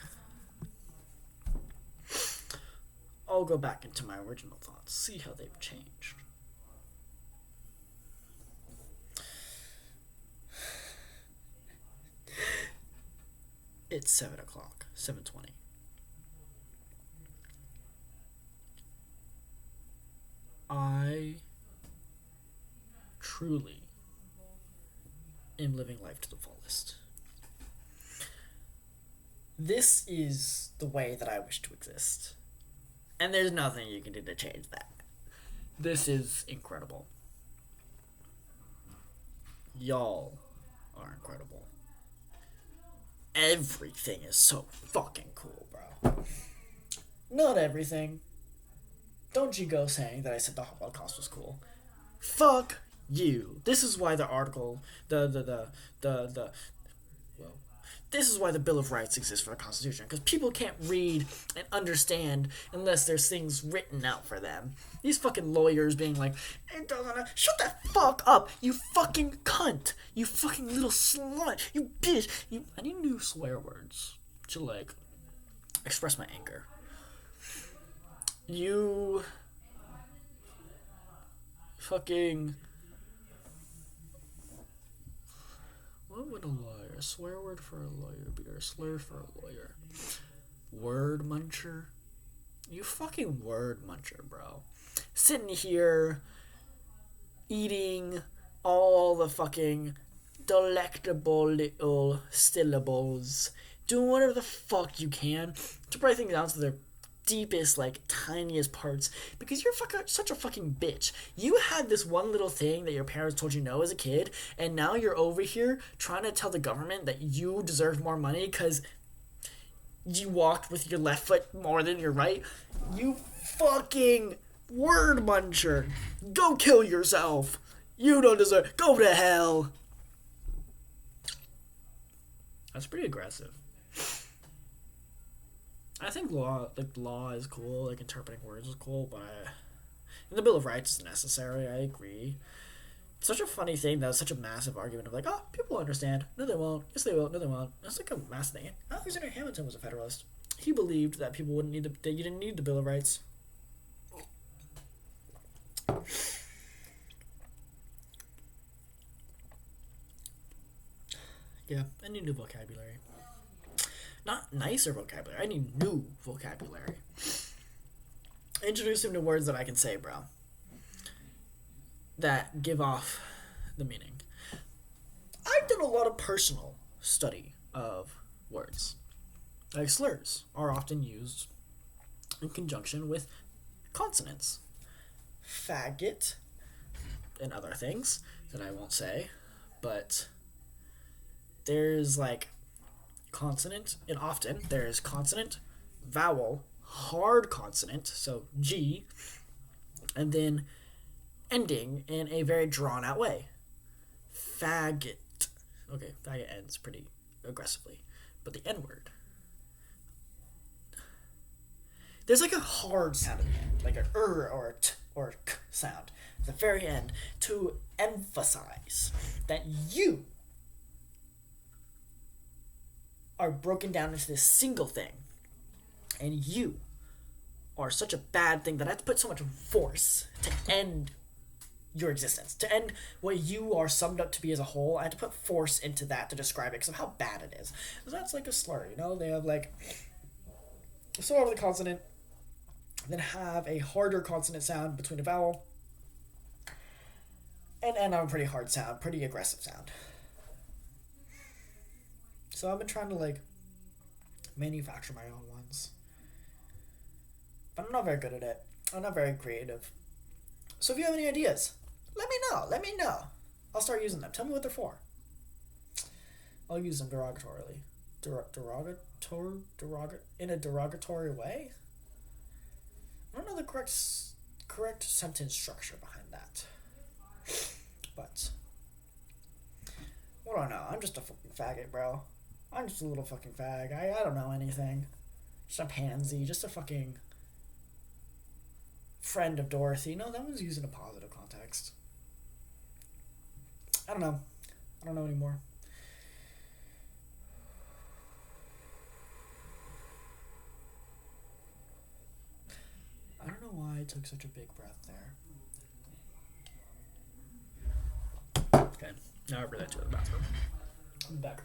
I'll go back into my original thoughts, see how they've changed. It's 7 o'clock, 7:20. I truly am living life to the fullest. This is the way that I wish to exist. And there's nothing you can do to change that. This is incredible. Y'all are incredible. Everything is so fucking cool, bro. Not everything. Don't you go saying that I said the Holocaust was cool. Fuck you. This is why the article, this is why the Bill of Rights exists for the Constitution, because people can't read and understand unless there's things written out for them. These fucking lawyers being like, it doesn't... Shut the fuck up, you fucking cunt! You fucking little slut! You bitch! I need new swear words to, like, express my anger. You... fucking... What would a lawyer, a swear word for a lawyer be, or a slur for a lawyer? Word muncher? You fucking word muncher, bro. Sitting here, eating all the fucking delectable little syllables, doing whatever the fuck you can to break things down so they're deepest, like, tiniest parts because you're such a fucking bitch. You had this one little thing that your parents told you no as a kid, and now you're over here trying to tell the government that you deserve more money because you walked with your left foot more than your right. You fucking word muncher. Go kill yourself. You don't deserve. Go to hell. That's pretty aggressive. I think law is cool, like interpreting words is cool, but the Bill of Rights is necessary. I agree. It's such a funny thing that was such a massive argument of like, oh, people understand. No, they won't. Yes, they will. No, they won't. That's like a massive thing. Alexander Hamilton was a Federalist. He believed that people wouldn't need that you didn't need the Bill of Rights. Yeah, I need new vocabulary. Not nicer vocabulary. I need new vocabulary. Introduce him to words that I can say, bro. That give off the meaning. I've done a lot of personal study of words. Like slurs are often used in conjunction with consonants. Faggot and other things that I won't say, but there's like consonant, and often there's consonant, vowel, hard consonant, so G, and then ending in a very drawn out way. Faggot. Okay, faggot ends pretty aggressively, but the N word. There's like a hard sound at the end, like a or a t or a k sound at the very end to emphasize that you are broken down into this single thing, and you are such a bad thing that I have to put so much force to end your existence, to end what you are summed up to be as a whole. I had to put force into that to describe it because of how bad it is. So that's like a slur, you know? They have like start over the consonant, then have a harder consonant sound between a vowel, and end on a pretty hard sound, pretty aggressive sound. So I've been trying to like manufacture my own ones, but I'm not very good at it. I'm not very creative. So if you have any ideas, let me know. Let me know. I'll start using them. Tell me what they're for. I'll use them derogatorily. In a derogatory way? I don't know the correct sentence structure behind that. But what do I know? I'm just a fucking faggot, bro. I'm just a little fucking fag. I don't know anything. Just a pansy. Just a fucking friend of Dorothy. No, that was used in a positive context. I don't know. I don't know anymore. I don't know why I took such a big breath there. Okay, now I relate to the bathroom. I'm back.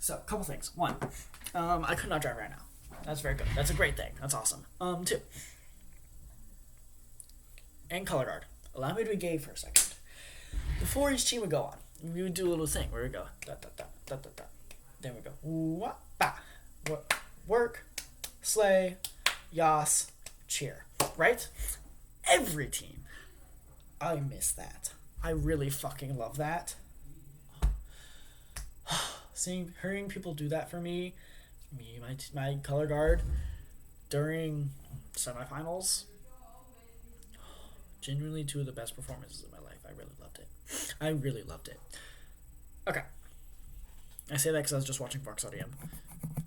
So, a couple things. One, I could not drive right now. That's very good. That's a great thing. That's awesome. Two, and color guard. Allow me to be gay for a second. Before each team would go on, we would do a little thing where we go da da da da da da. Then we go wah ba, work, slay, yas, cheer. Right? Every team. I miss that. I really fucking love that. Hearing people do that for me, my color guard during semifinals. Genuinely two of the best performances of my life. I really loved it. I really loved it. Okay. I say that because I was just watching Vox Audium.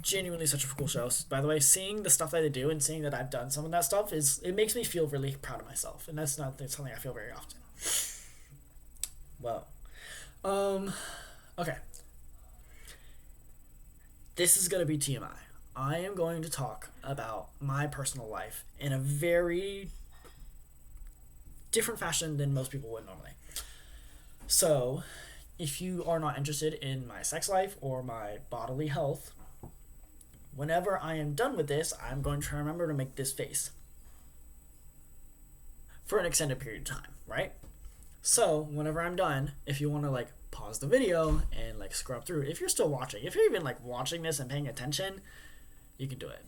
Genuinely such a cool show. By the way, seeing the stuff that they do and seeing that I've done some of that stuff, it makes me feel really proud of myself. And that's not something I feel very often. Well. Okay. This is going to be TMI. I am going to talk about my personal life in a very different fashion than most people would normally. So, if you are not interested in my sex life or my bodily health, whenever I am done with this, I'm going to try to remember to make this face for an extended period of time, right? So, whenever I'm done, if you want to pause the video and scrub through, if you're still watching, if you're even watching this and paying attention, you can do it.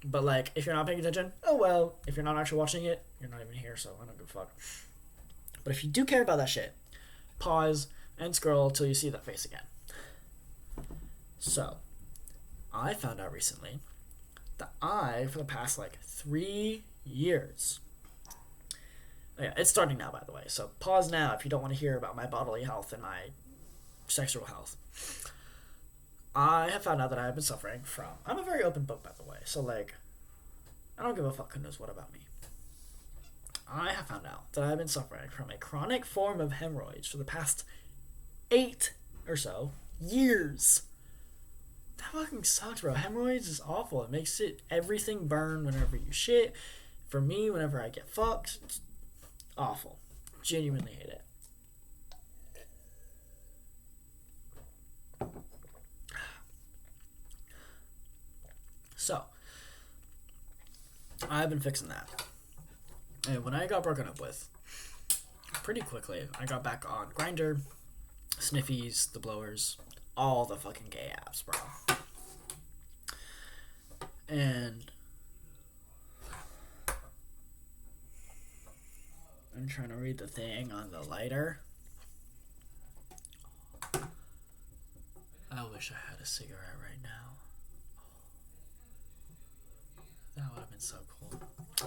But if you're not paying attention, oh well. If you're not actually watching it, you're not even here, so I don't give a fuck. But if you do care about that shit, pause and scroll till you see that face again. So, I found out recently that for the past 3 years, yeah, it's starting now, by the way, so pause now if you don't want to hear about my bodily health and my sexual health. I have found out that I have been suffering from... I'm a very open book, by the way, so, I don't give a fuck who knows what about me. I have found out that I've been suffering from a chronic form of hemorrhoids for the past 8 or so years. That fucking sucks, bro. Hemorrhoids is awful. It makes everything burn whenever you shit. For me, whenever I get fucked, it's awful. Genuinely hate it. So, I've been fixing that. And when I got broken up with, pretty quickly, I got back on Grindr, Sniffies, The Blowers, all the fucking gay apps, bro. And I'm trying to read the thing on the lighter. I wish I had a cigarette right now. That would have been so cool.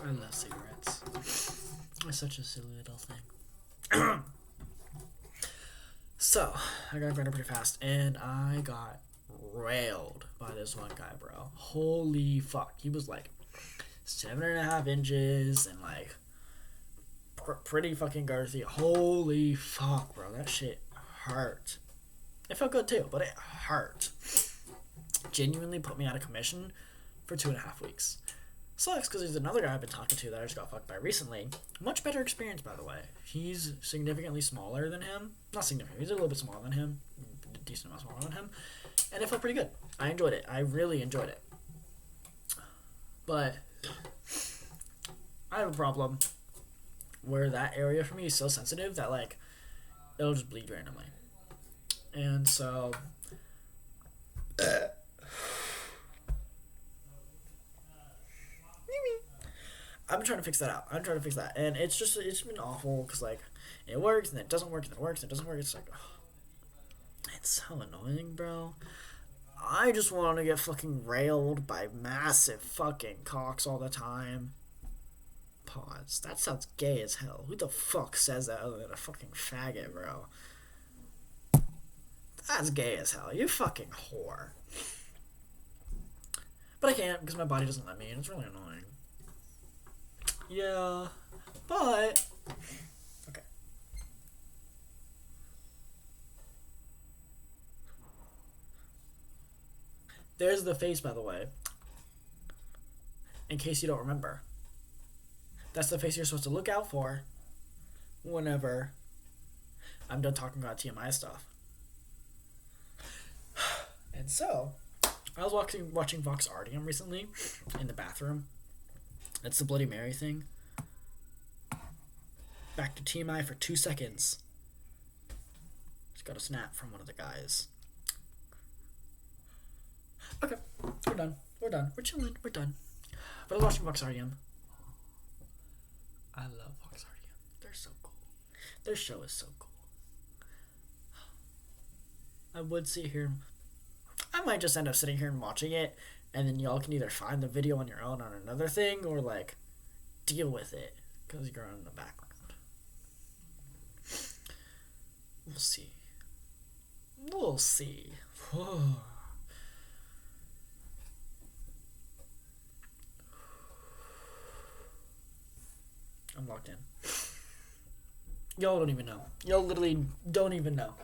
I love cigarettes. It's such a silly little thing. So, I got Grindr pretty fast, and I got railed by this one guy, bro. Holy fuck. He was 7.5 inches and pretty fucking girthy. Holy fuck, bro. That shit hurt. It felt good too, but it hurt. Genuinely put me out of commission for 2.5 weeks. Sucks because there's another guy I've been talking to that I just got fucked by recently. Much better experience, by the way. He's significantly smaller than him. Not significantly, he's a little bit smaller than him. A decent amount smaller than him. And it felt pretty good. I enjoyed it. I really enjoyed it. But I have a problem where that area for me is so sensitive that it'll just bleed randomly. And so I'm trying to fix that out. And it's been awful because it works and then it doesn't work and then it works and it doesn't work. It's it's so annoying, bro. I just want to get fucking railed by massive fucking cocks all the time. Pause. That sounds gay as hell. Who the fuck says that other than a fucking faggot, bro? That's gay as hell. You fucking whore. But I can't because my body doesn't let me, and it's really annoying. Yeah, but okay. There's the face, by the way. In case you don't remember. That's the face you're supposed to look out for whenever I'm done talking about TMI stuff. And so, I was watching Vox Artium recently in the bathroom. That's the Bloody Mary thing. Back to TMI for 2 seconds. Just got a snap from one of the guys. Okay, we're done. We're chilling. We're done. But I was watching Vox Artium. I love Vox Artium. They're so cool. Their show is so cool. I would sit here. I might just end up sitting here and watching it, and then y'all can either find the video on your own on another thing, or like deal with it because you're in the background. We'll see. We'll see. I'm locked in. Y'all don't even know. Y'all literally don't even know.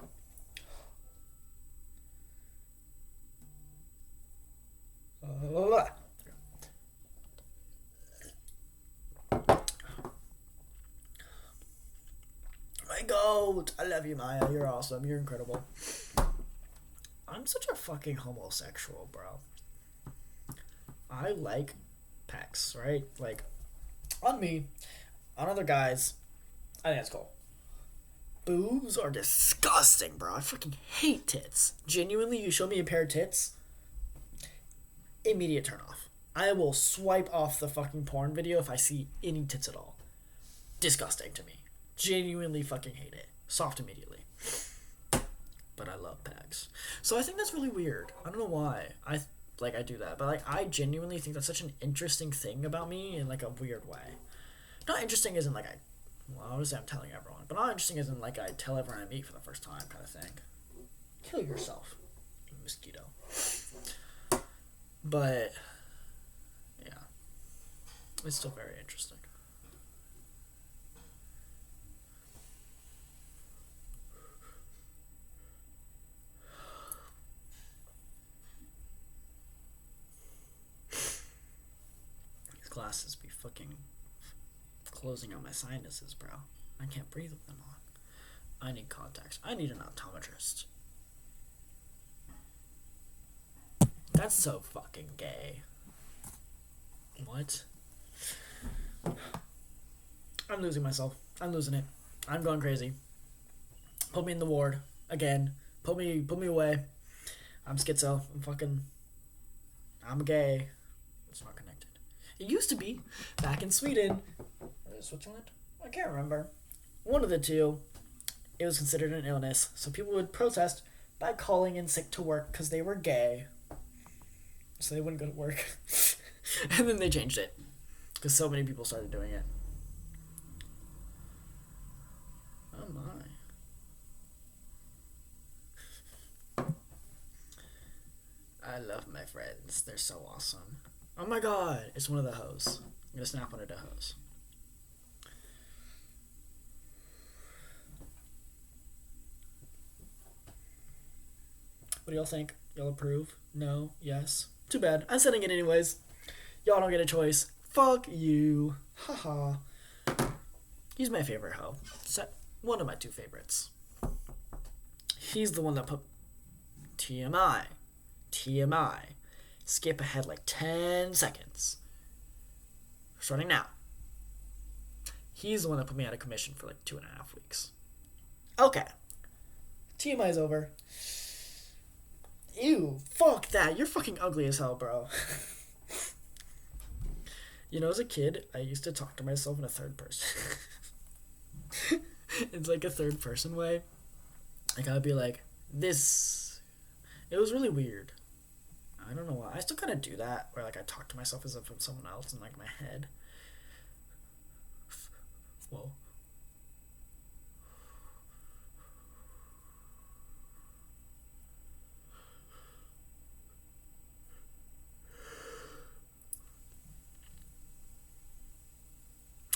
My goat! I love you, Maya. You're awesome. You're incredible. I'm such a fucking homosexual, bro. I like pecs, right? Like, on me, on other guys, I think that's cool. Boobs are disgusting, bro. I fucking hate tits. Genuinely, you show me a pair of tits, immediate turn off. I will swipe off the fucking porn video if I see any tits at all. Disgusting to me. Genuinely fucking hate it. Soft immediately. But I love pecs. So I think that's really weird. I don't know why. I do that. But like, I genuinely think that's such an interesting thing about me in like a weird way. Not interesting as in like obviously I'm telling everyone. But not interesting as in like I tell everyone I meet for the first time kind of thing. Kill yourself, you mosquito. But yeah. It's still very interesting. These glasses be fucking closing out my sinuses, bro. I can't breathe with them on. I need contacts. I need an optometrist. That's so fucking gay. What? I'm losing myself. I'm losing it. I'm going crazy. Put me in the ward. Again. Put me away. I'm schizo. I'm gay. It's not connected. It used to be back in Sweden. Or Switzerland? I can't remember. One of the two. It was considered an illness. So people would protest by calling in sick to work because they were gay. So they wouldn't go to work. And then they changed it. Because so many people started doing it. Oh my. I love my friends. They're so awesome. Oh my god. It's one of the hoes. I'm going to snap one of the hoes. What do y'all think? Y'all approve? No? Yes? Too bad. I'm sending it anyways. Y'all don't get a choice. Fuck you. Haha. He's my favorite hoe. One of my two favorites. He's the one that put TMI. Skip ahead like 10 seconds. Starting now. He's the one that put me out of commission for like 2.5 weeks. Okay. TMI's over. Ew, fuck that. You're fucking ugly as hell, bro. You know, as a kid, I used to talk to myself in a third person. It's like a third person way. Like, I'd be like, this. It was really weird. I don't know why. I still kind of do that, where like I talk to myself as if I'm someone else in like my head. Whoa.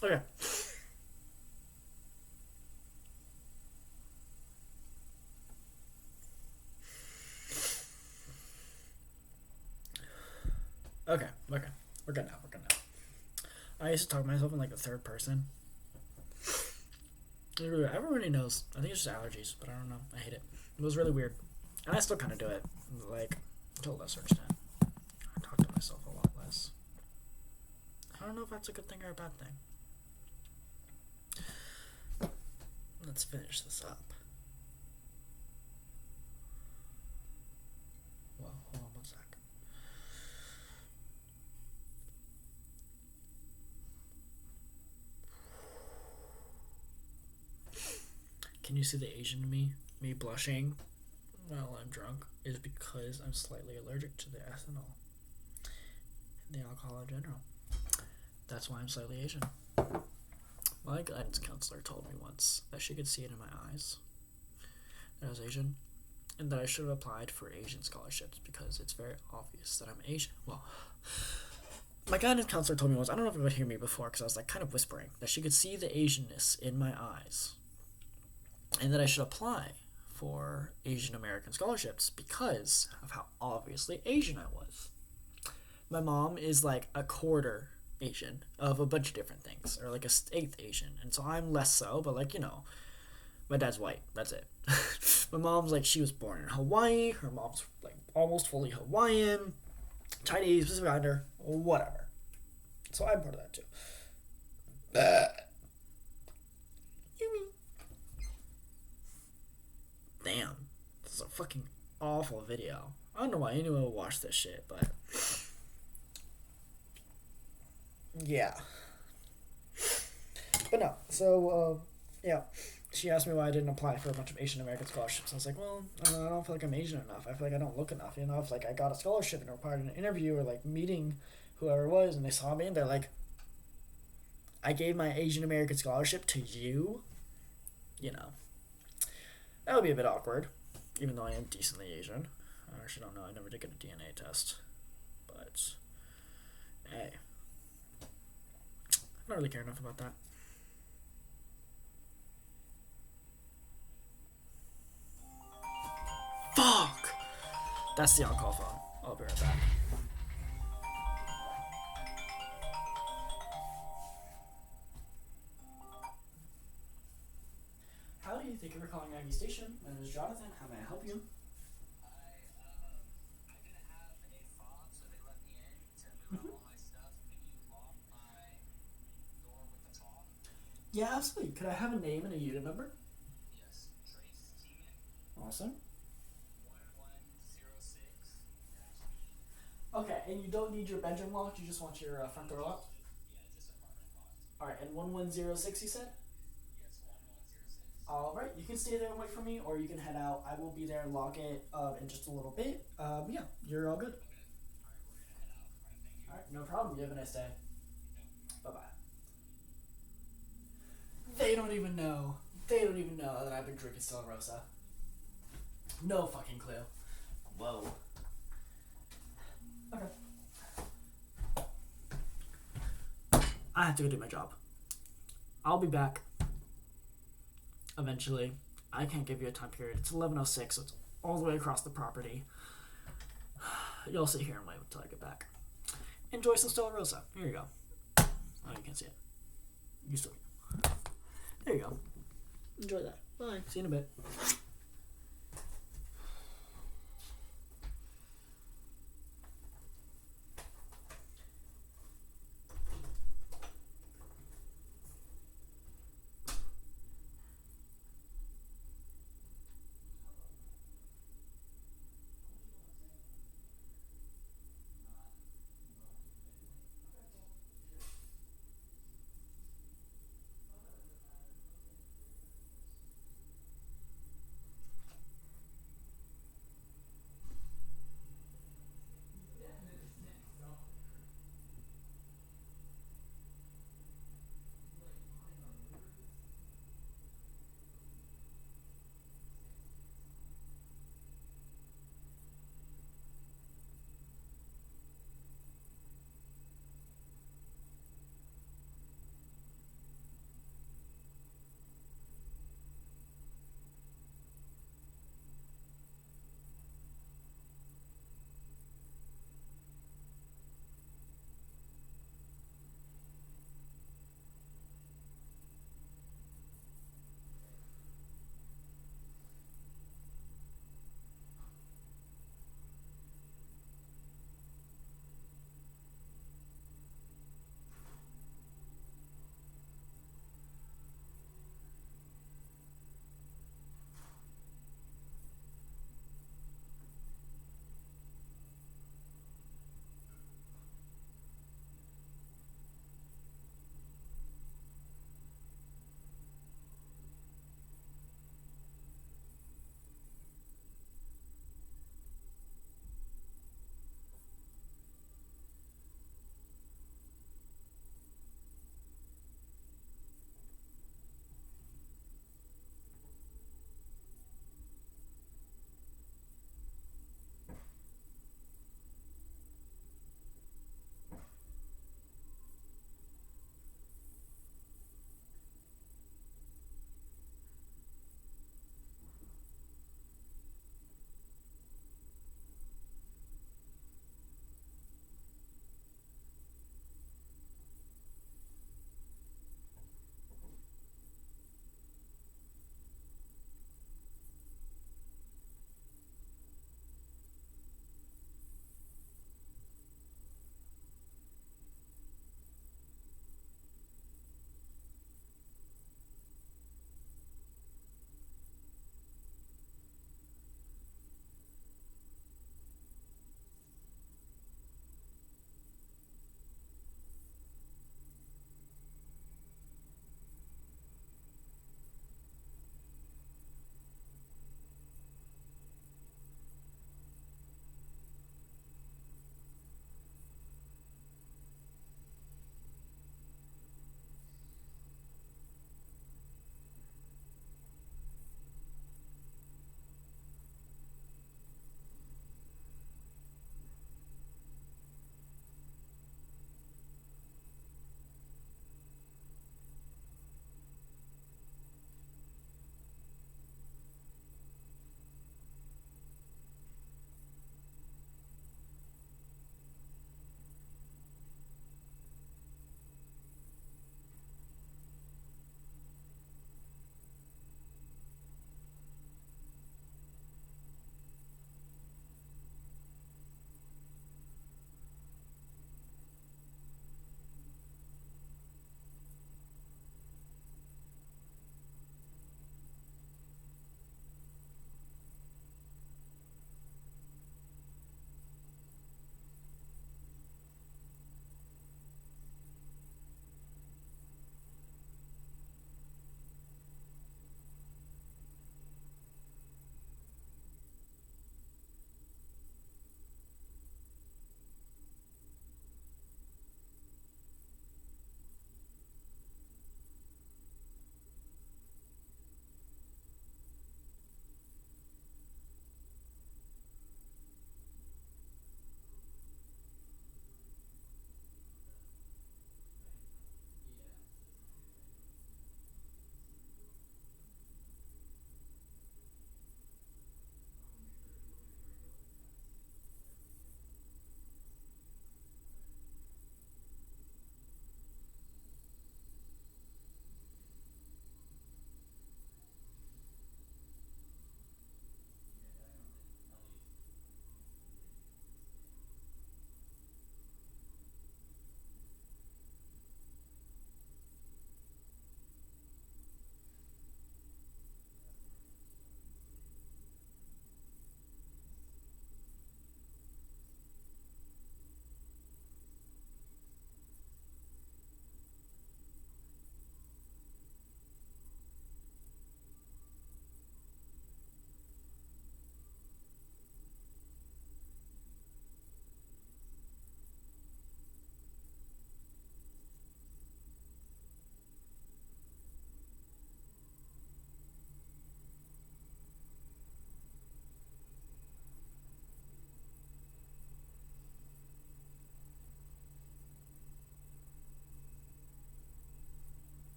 Okay. Okay. We're good now. I used to talk to myself in like the third person. Everybody knows. I think it's just allergies, but I don't know. I hate it. It was really weird. And I still kind of do it. Like, to a lesser extent. I talk to myself a lot less. I don't know if that's a good thing or a bad thing. Let's finish this up. Well, hold on one sec. Can you see the Asian in me? Me blushing while I'm drunk is because I'm slightly allergic to the ethanol and the alcohol in general. That's why I'm slightly Asian. My guidance counselor told me once that she could see it in my eyes that I was Asian, and that I should have applied for Asian scholarships because it's very obvious that I'm Asian. Well, my guidance counselor told me once, I don't know if you would hear me before because I was like kind of whispering, that she could see the Asianness in my eyes and that I should apply for Asian American scholarships because of how obviously Asian I was. My mom is like a quarter Asian of a bunch of different things, or like a eighth Asian, and so I'm less so, but like, you know, my dad's white, that's it. My mom's like, she was born in Hawaii, her mom's like almost fully Hawaiian, Chinese, Pacific Islander, whatever. So I'm part of that too. Damn, this is a fucking awful video. I don't know why anyone would watch this shit, but yeah. But no, so yeah, she asked me why I didn't apply for a bunch of Asian American scholarships. I was like, well, I don't feel like I'm Asian enough. I feel like I don't look enough. You know, if like I got a scholarship and required an interview or like meeting whoever it was, and they saw me and they're like, I gave my Asian American scholarship to you. You know, that would be a bit awkward, even though I am decently Asian. I actually don't know. I never did get a DNA test, but hey, I don't really care enough about that. Fuck! That's the on-call phone. I'll be right back. Howdy, thank you for calling Aggie Station. My name is Jonathan. How may I help you? Yeah, absolutely. Could I have a name and a unit number? Awesome. Okay, and you don't need your bedroom locked, you just want your front door locked? Alright, and 1106 you said? Alright, you can stay there and wait for me, or you can head out. I will be there and lock it in just a little bit. Yeah, you're all good. Alright, no problem. You have a nice day. Bye bye. They don't even know. They don't even know that I've been drinking Stella Rosa. No fucking clue. Whoa. Okay. I have to go do my job. I'll be back eventually. I can't give you a time period. It's 11:06, so it's all the way across the property. You'll sit here and wait until I get back. Enjoy some Stella Rosa. Here you go. Oh, you can't see it. You still can. There you go. Enjoy that. Bye. See you in a bit.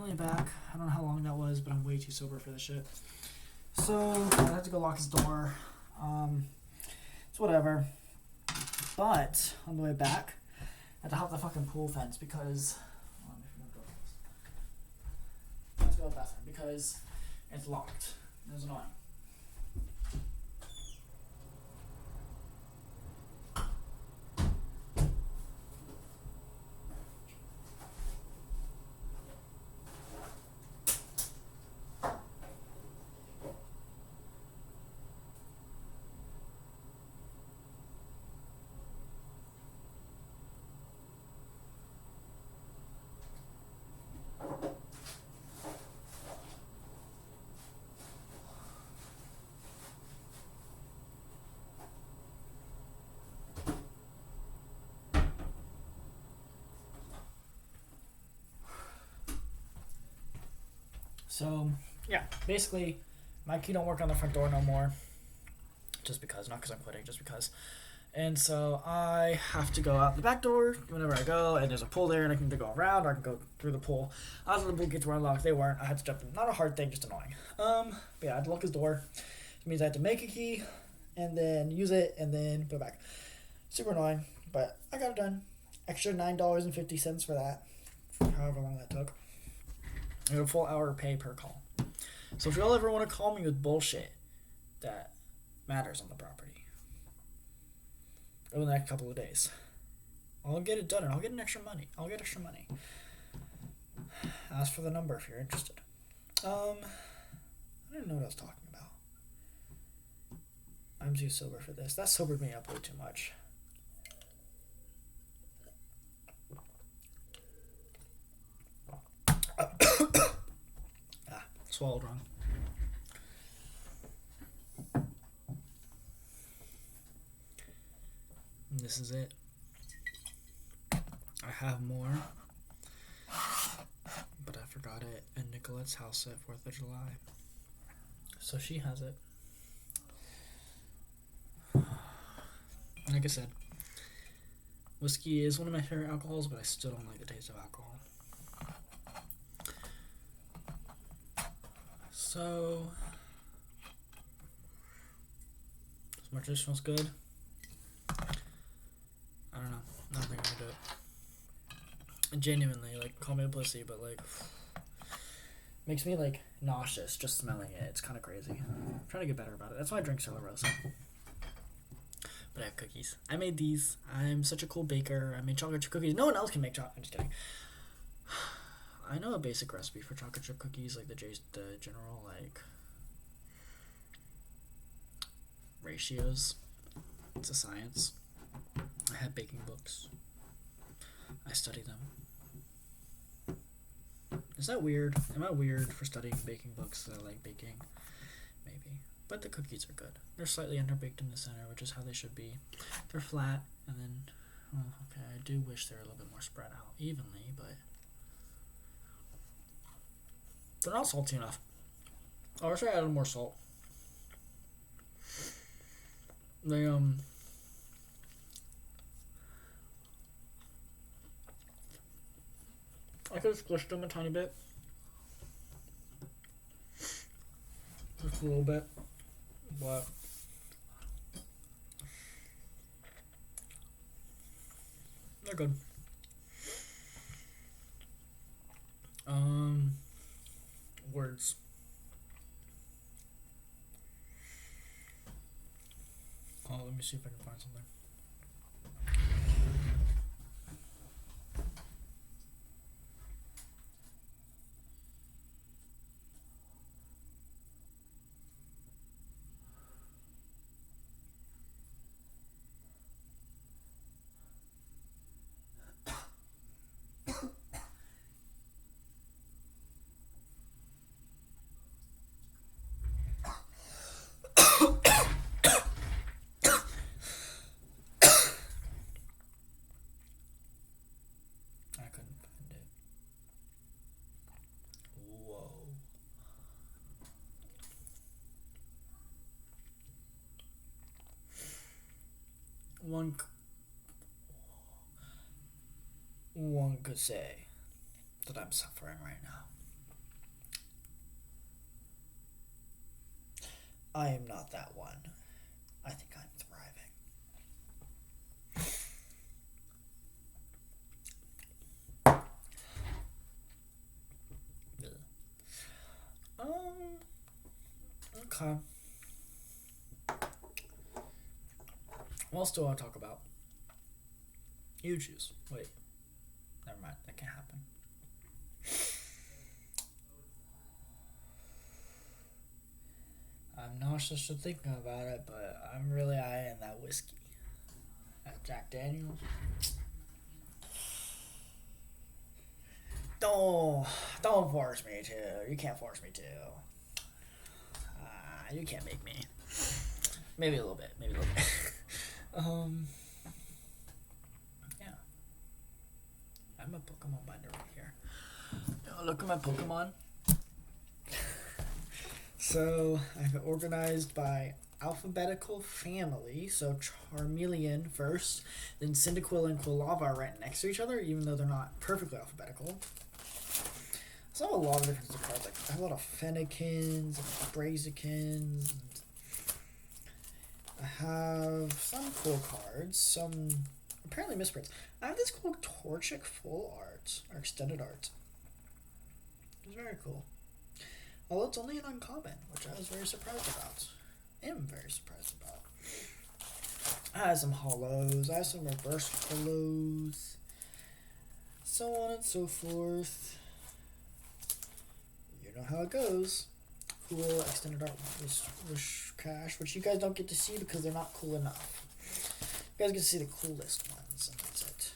finally back. I don't know how long that was, but I'm way too sober for this shit. So I had to go lock his door. It's whatever. But on the way back, I had to hop the fucking pool fence because let's go to the bathroom because it's locked. It was annoying. So, yeah, basically, my key don't work on the front door no more. Just because, not because I'm quitting, just because. And so I have to go out the back door whenever I go, and there's a pool there, and I can either go around or I can go through the pool. Odds of the pool gates were unlocked, they weren't. I had to jump in. Not a hard thing, just annoying. But yeah, I had to lock his door. It means I had to make a key, and then use it, and then put it back. Super annoying, but I got it done. Extra $9.50 for that, for however long that took. I got a full hour pay per call. So if y'all ever want to call me with bullshit that matters on the property over the next couple of days, I'll get it done and I'll get extra money. Ask for the number if you're interested. I don't know what I was talking about. I'm too sober for this. That sobered me up way too much. Swallowed wrong. And this is it. I have more, but I forgot it at Nicolette's house at 4th of July. So she has it. Like I said, whiskey is one of my favorite alcohols, but I still don't like the taste of alcohol. So, as much as it smells good, I don't know. I don't think I'm gonna do it. Genuinely, like, call me a pussy, but like, makes me like nauseous just smelling it. It's kind of crazy. I'm trying to get better about it. That's why I drink Stella Rosa. But I have cookies. I made these. I'm such a cool baker. I made chocolate chip cookies. No one else can make chocolate. I'm just kidding. I know a basic recipe for chocolate chip cookies, like the general, like, ratios. It's a science. I have baking books. I study them. Is that weird? Am I weird for studying baking books? I like baking. Maybe. But the cookies are good. They're slightly underbaked in the center, which is how they should be. They're flat, and then, oh, okay, I do wish they were a little bit more spread out evenly, but they're not salty enough. I wish I added more salt. They, I could have squished them a tiny bit. Just a little bit. But they're good. Words. Oh, let me see if I can find something. One could say that I'm suffering right now. I am not that one. I think I'm thriving. Okay. What else do I want to talk about? You choose. Wait. Never mind. That can't happen. I'm not just thinking about it, but I'm really eyeing that whiskey. That Jack Daniels. Don't force me to. You can't force me to. You can't make me. Maybe a little bit. Yeah. I have a Pokemon binder right here. Look at my Pokemon. So I have it organized by alphabetical family. So Charmeleon first, then Cyndaquil and Quilava are right next to each other, even though they're not perfectly alphabetical. So I have a lot of different cards. Like I have a lot of Fennekins and Brazikins. I have some cool cards, some apparently misprints. I have this cool Torchic full art, or extended art. It's very cool. Although it's only an uncommon, which I was very surprised about. I have some hollows, I have some reverse hollows, so on and so forth. You know how it goes. Cool extended art wish cash, which you guys don't get to see because they're not cool enough. You guys get to see the coolest ones, and that's it.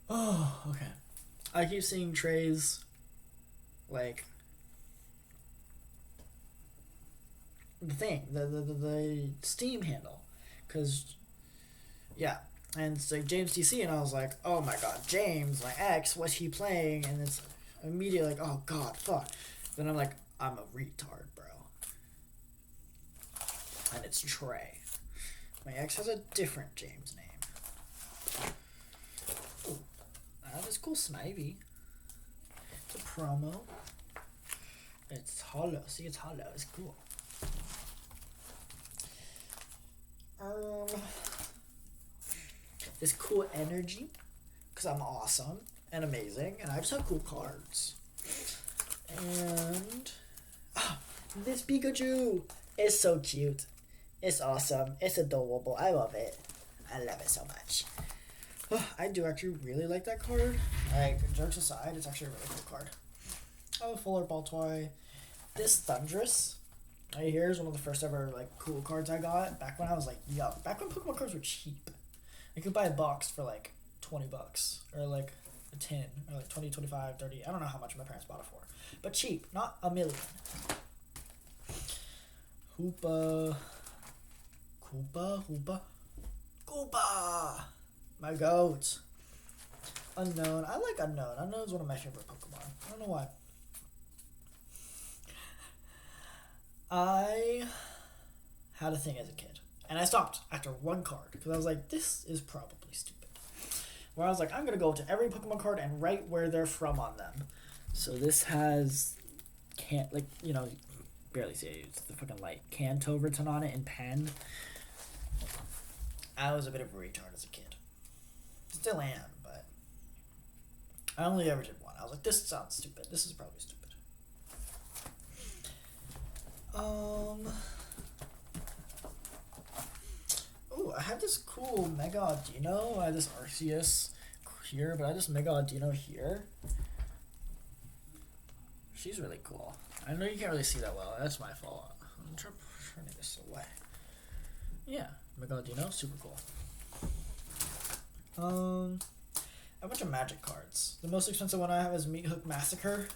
Oh, okay. I keep seeing trays like the Steam handle, because yeah, and it's like James DC, and I was like, oh my god, James, my ex, what's he playing? And it's immediately like, oh god, fuck. Then I'm like, I'm a retard, bro. And it's Trey. My ex has a different James name. Ooh, I have this cool Snivy. It's a promo. It's hollow. See, it's hollow. It's cool. This cool energy, because I'm awesome and amazing, and I just have cool cards. And this Pikachu is so cute. It's awesome. It's adorable. I love it. I love it so much. I do actually really like that card. Like, jokes aside, it's actually a really cool card. I have a full art ball toy. This Thundress right here is one of the first ever like cool cards I got back when I was like young. Back when Pokemon cards were cheap. You could buy a box for like $20 or like a 10 or like 20, 25, 30. I don't know how much my parents bought it for. But cheap, not a million. Hoopa. Koopa! My goat. Unknown. I like Unknown. Unknown is one of my favorite Pokemon. I don't know why. I had a thing as a kid. And I stopped after one card. Because I was like, this is probably stupid. Where I was like, I'm going to go to every Pokemon card and write where they're from on them. So this has, barely see it. It's the fucking light. Kanto written on it in pen. I was a bit of a retard as a kid. Still am, but I only ever did one. I was like, this sounds stupid. This is probably stupid. Oh, I have this cool Mega Audino. I have this Arceus here, but I have this Mega Audino here. She's really cool. I know you can't really see that well. That's my fault. I'm turning this away. Yeah, Mega Audino, super cool. A bunch of magic cards. The most expensive one I have is Meat Hook Massacre.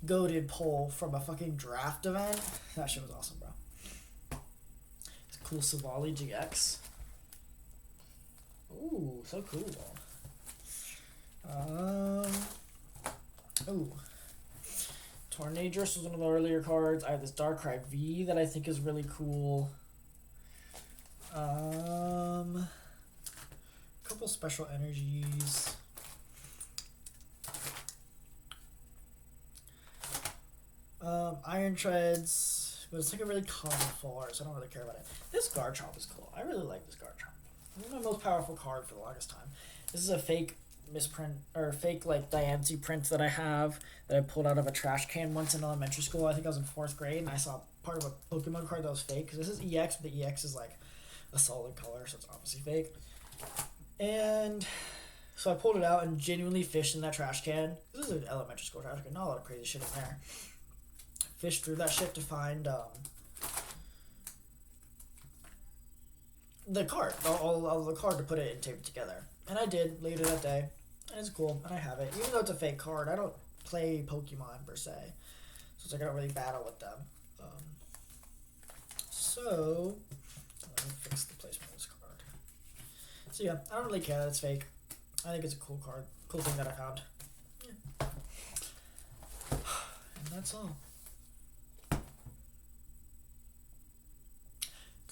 Goated pull from a fucking draft event. That shit was awesome, bro. It's a cool Savali GX. Ooh, so cool. Ooh. Tornadress was one of the earlier cards. I have this Darkrai V that I think is really cool. Couple special energies. Iron Treads, But it's like a really common floor, so I don't really care about it. This Garchomp is cool. I really like this Garchomp. It's my most powerful card for the longest time. This is a fake misprint, or fake like Diancie print that I have that I pulled out of a trash can once in elementary school. I think I was in 4th grade, and I saw part of a Pokemon card that was fake, because this is EX, but the EX is like a solid color, so it's obviously fake. And so I pulled it out and genuinely fished in that trash can. This is an elementary school trash can, not a lot of crazy shit in there. Fished through that shit to find the card, all the card to put it and tape it together. And I did later that day, and it's cool, and I have it. Even though it's a fake card, I don't play Pokemon per se, so it's like I don't really battle with them. So let me fix the placement of this card. So yeah, I don't really care that it's fake. I think it's a cool card, cool thing that I found. Yeah. And that's all.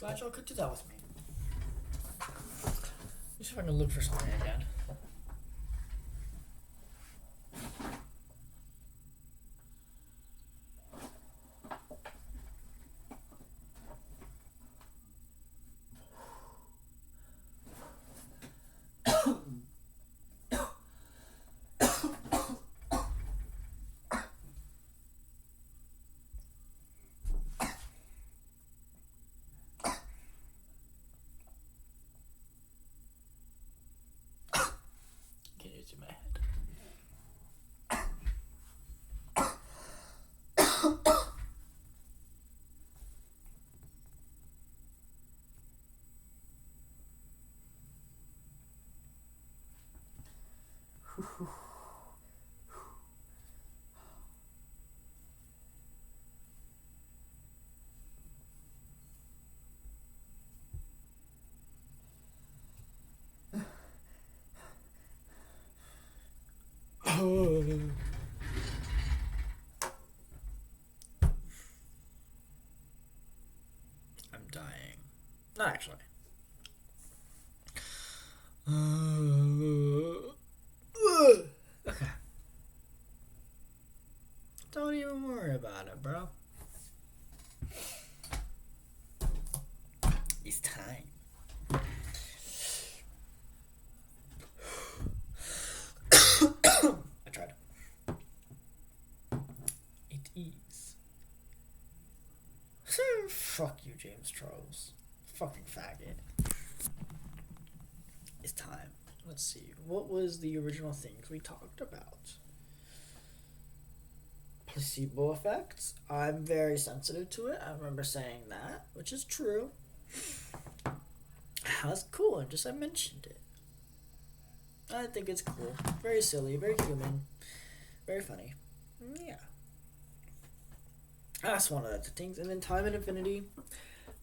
Glad y'all could do that with me. Let me see if I can look for something again. In my head. I'm dying. Not actually. Okay. Don't even worry about it, bro. It's time. I tried. It is. Fuck you, James Charles. Fucking faggot. It's time. Let's see. What was the original things we talked about? Placebo effects. I'm very sensitive to it. I remember saying that, which is true. That's cool. I mentioned it. I think it's cool. Very silly. Very human. Very funny. Yeah. That's one of the things. And then time and infinity.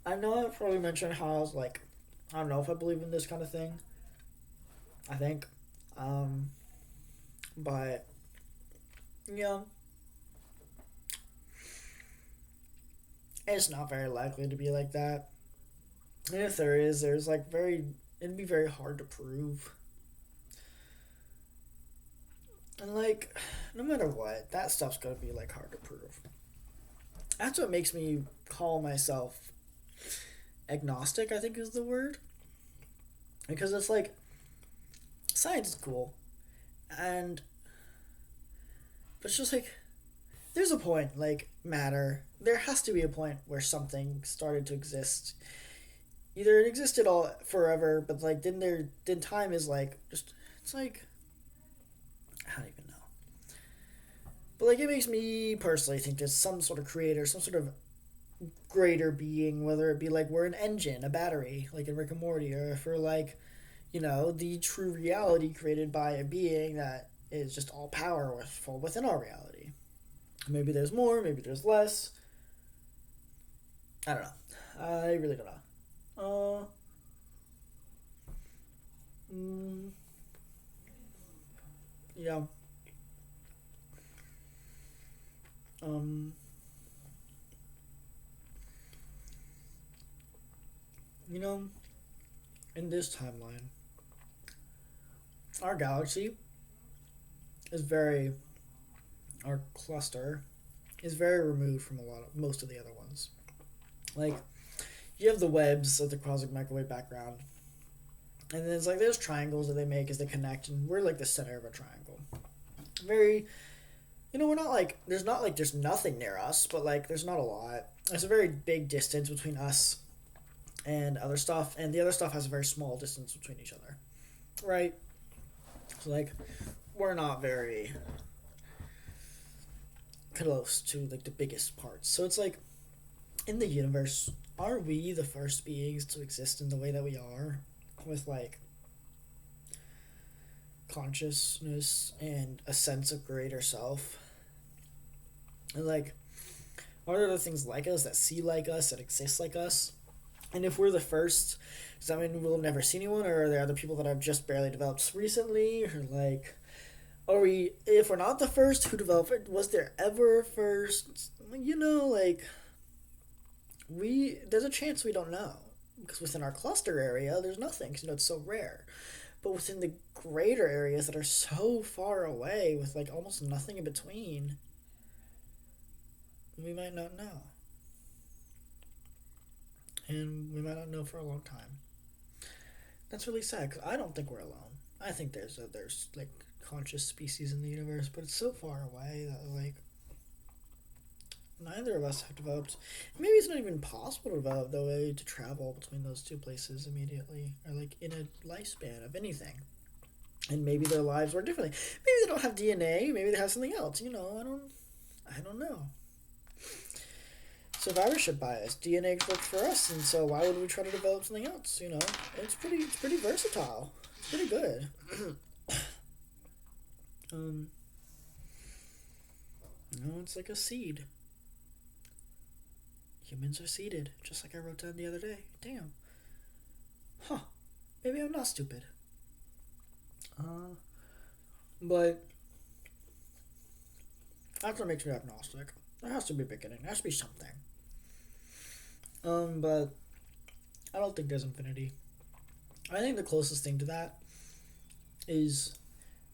I know I've probably mentioned how I was like, I don't know if I believe in this kind of thing. I think. But, yeah. It's not very likely to be like that. And if there is, it'd be very hard to prove. And like, no matter what, that stuff's gonna be like hard to prove. That's what makes me call myself agnostic, I think is the word. Because it's like, science is cool. But it's just like, there's a point, like matter. There has to be a point where something started to exist. Either it existed all forever, but like then time is like just, it's like, I don't even know. But like it makes me personally think there's some sort of creator, some sort of greater being, whether it be like we're an engine, a battery, like in Rick and Morty, or if we're like, the true reality created by a being that is just all powerful within our reality. Maybe there's more, maybe there's less. I don't know. I really don't know. Yeah. In this timeline, our galaxy our cluster is very removed from most of the other ones. Like, you have the webs of the cosmic microwave background, and then it's like there's triangles that they make as they connect, and we're like the center of a triangle. Very, we're not like there's nothing near us, but like there's not a lot. There's a very big distance between us and other stuff, and the other stuff has a very small distance between each other, right? So like we're not very close to like the biggest parts. So it's like in the universe, are we the first beings to exist in the way that we are, with like consciousness and a sense of greater self? And like, are there other things like us that see like us, that exist like us? And if we're the first, does that mean we'll never see anyone, or are there other people that have just barely developed recently, or like, are we? If we're not the first, who developed it? Was there ever a first? Like there's a chance we don't know, because within our cluster area, there's nothing. Cause, it's so rare. But within the greater areas that are so far away, with like almost nothing in between, we might not know, and we might not know for a long time. That's really sad because I don't think we're alone. I think there's like conscious species in the universe, but it's so far away that like neither of us have developed. Maybe it's not even possible to develop the way to travel between those two places immediately, or like in a lifespan of anything. And maybe their lives work differently. Maybe they don't have DNA. Maybe they have something else. I don't know. Survivorship bias. DNA works for us, and so why would we try to develop something else? It's pretty versatile. It's pretty good. um, it's like a seed. Humans are seeded, just like I wrote down the other day. Damn. Huh. Maybe I'm not stupid. But that's what makes me agnostic. There has to be a beginning. There has to be something. But I don't think there's infinity. I think the closest thing to that is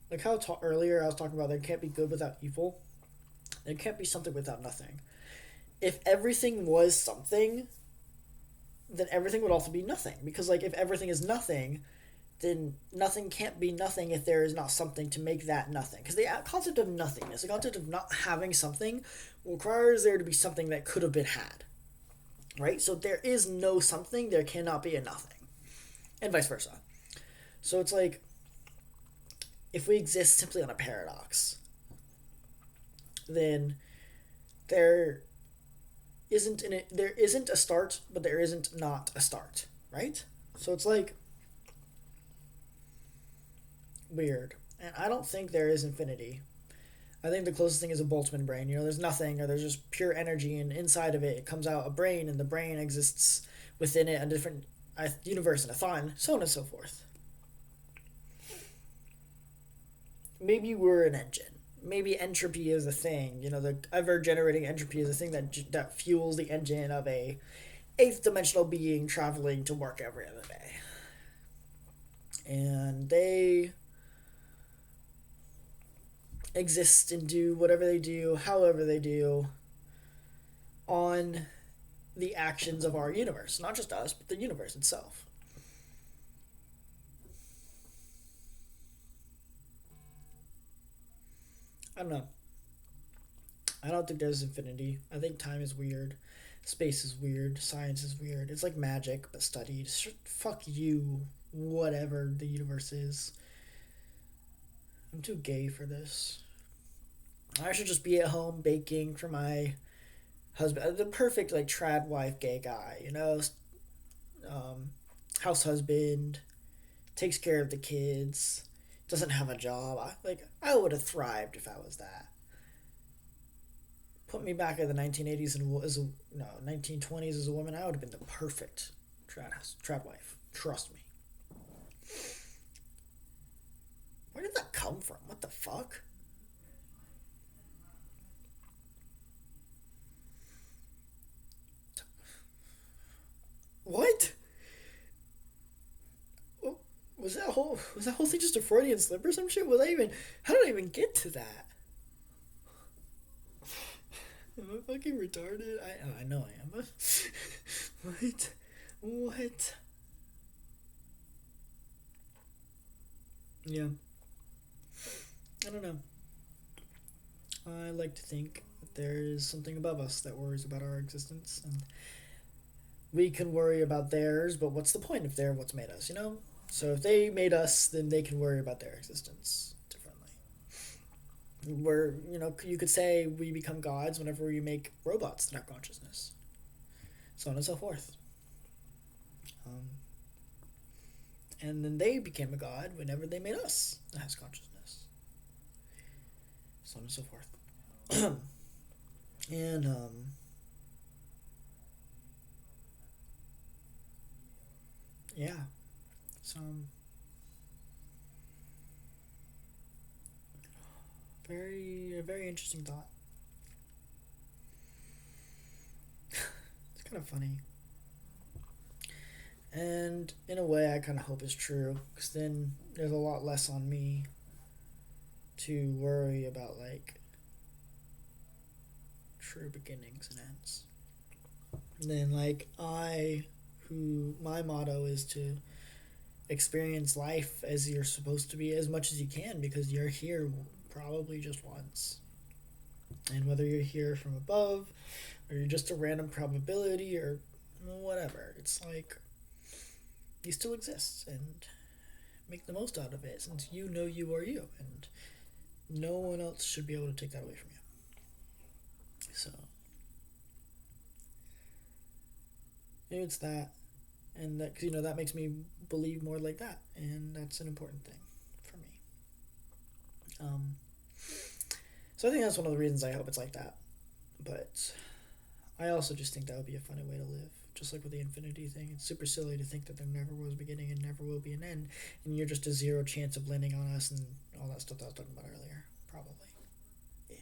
like how earlier I was talking about there can't be good without evil. There can't be something without nothing. If everything was something, then everything would also be nothing. Because like if everything is nothing, then nothing can't be nothing if there is not something to make that nothing. Because the concept of nothingness, the concept of not having something, requires there to be something that could have been had. Right? So if there is no something, there cannot be a nothing. And vice versa. So it's like, if we exist simply on a paradox, then there there isn't a start, but there isn't not a start, right? So it's like weird. And I don't think there is infinity. I think the closest thing is a Boltzmann brain. There's nothing, or there's just pure energy, and inside of it comes out a brain, and the brain exists within it a different universe and a thought, and so on and so forth. Maybe we're an engine. Maybe entropy is a thing. The ever generating entropy is a thing that fuels the engine of a eighth dimensional being traveling to work every other day. And they exist and do whatever they do, however they do, on the actions of our universe. Not just us, but the universe itself. I don't know. I don't think there's infinity. I think time is weird. Space is weird. Science is weird. It's like magic, but studied. Fuck you, whatever the universe is. I'm too gay for this. I should just be at home baking for my husband. The perfect, like, trad wife gay guy, house husband, takes care of the kids, doesn't have a job. I would have thrived if I was that. Put me back in the 1980s and 1920s as a woman, I would have been the perfect trad wife. Trust me. Where did that come from? What the fuck? What? Was that whole thing just a Freudian slip or some shit? Was I even? How did I even get to that? Am I fucking retarded? I know I am. What? What? Yeah. I don't know. I like to think that there is something above us that worries about our existence, and we can worry about theirs, but what's the point if they're what's made us, you know? So if they made us, then they can worry about their existence differently. You could say we become gods whenever we make robots that have consciousness, so on and so forth. And then they became a god whenever they made us that has consciousness, so on and so forth. And yeah, so a very interesting thought. It's kind of funny. And in a way, I kind of hope it's true, because then there's a lot less on me to worry about, like, true beginnings and ends. And then, like, my motto is to experience life as you're supposed to be as much as you can, because you're here probably just once. And whether you're here from above, or you're just a random probability, or whatever, it's like, you still exist, and make the most out of it, since you know you are you, and no one else should be able to take that away from you. So maybe it's that, and that, 'cause, that makes me believe more like that, and that's an important thing for me. So I think that's one of the reasons I hope it's like that, but I also just think that would be a funny way to live. Just like with the infinity thing, it's super silly to think that there never was a beginning and never will be an end, and you're just a zero chance of landing on us and all that stuff that I was talking about earlier. Probably. Yeah.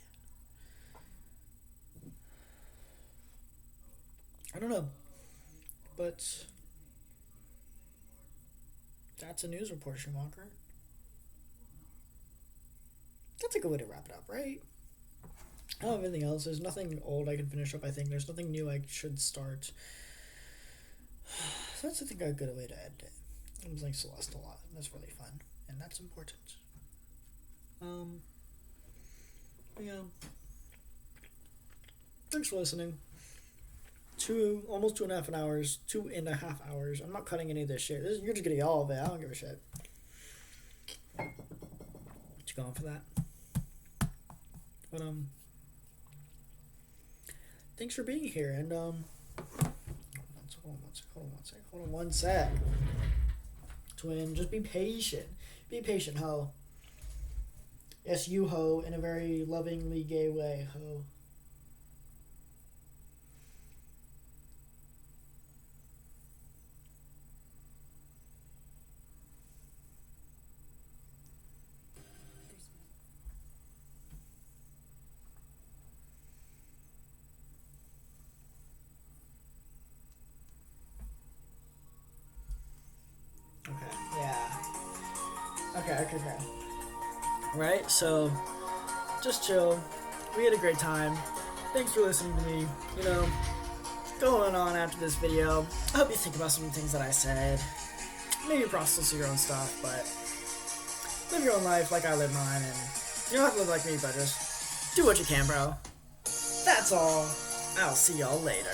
I don't know. But that's a news report, Schumacher. That's a good way to wrap it up, right? I don't have anything else. There's nothing old I can finish up, I think. There's nothing new I should start. So that's, I think, a good way to end it. I was like Celeste a lot. That's really fun. And that's important. Yeah. Thanks for listening. Almost 2.5 hours. 2.5 hours. I'm not cutting any of this shit. You're just getting all of it. I don't give a shit. What you going for that? But, thanks for being here, and, hold on one sec. Twin, just be patient. Be patient, ho. Yes, you, ho, in a very lovingly gay way, ho. Okay, yeah. Okay. Right, so, just chill. We had a great time. Thanks for listening to me. Going on after this video. I hope you think about some things that I said. Maybe process your own stuff, but live your own life like I live mine, and you don't have to live like me, but just do what you can, bro. That's all. I'll see y'all later.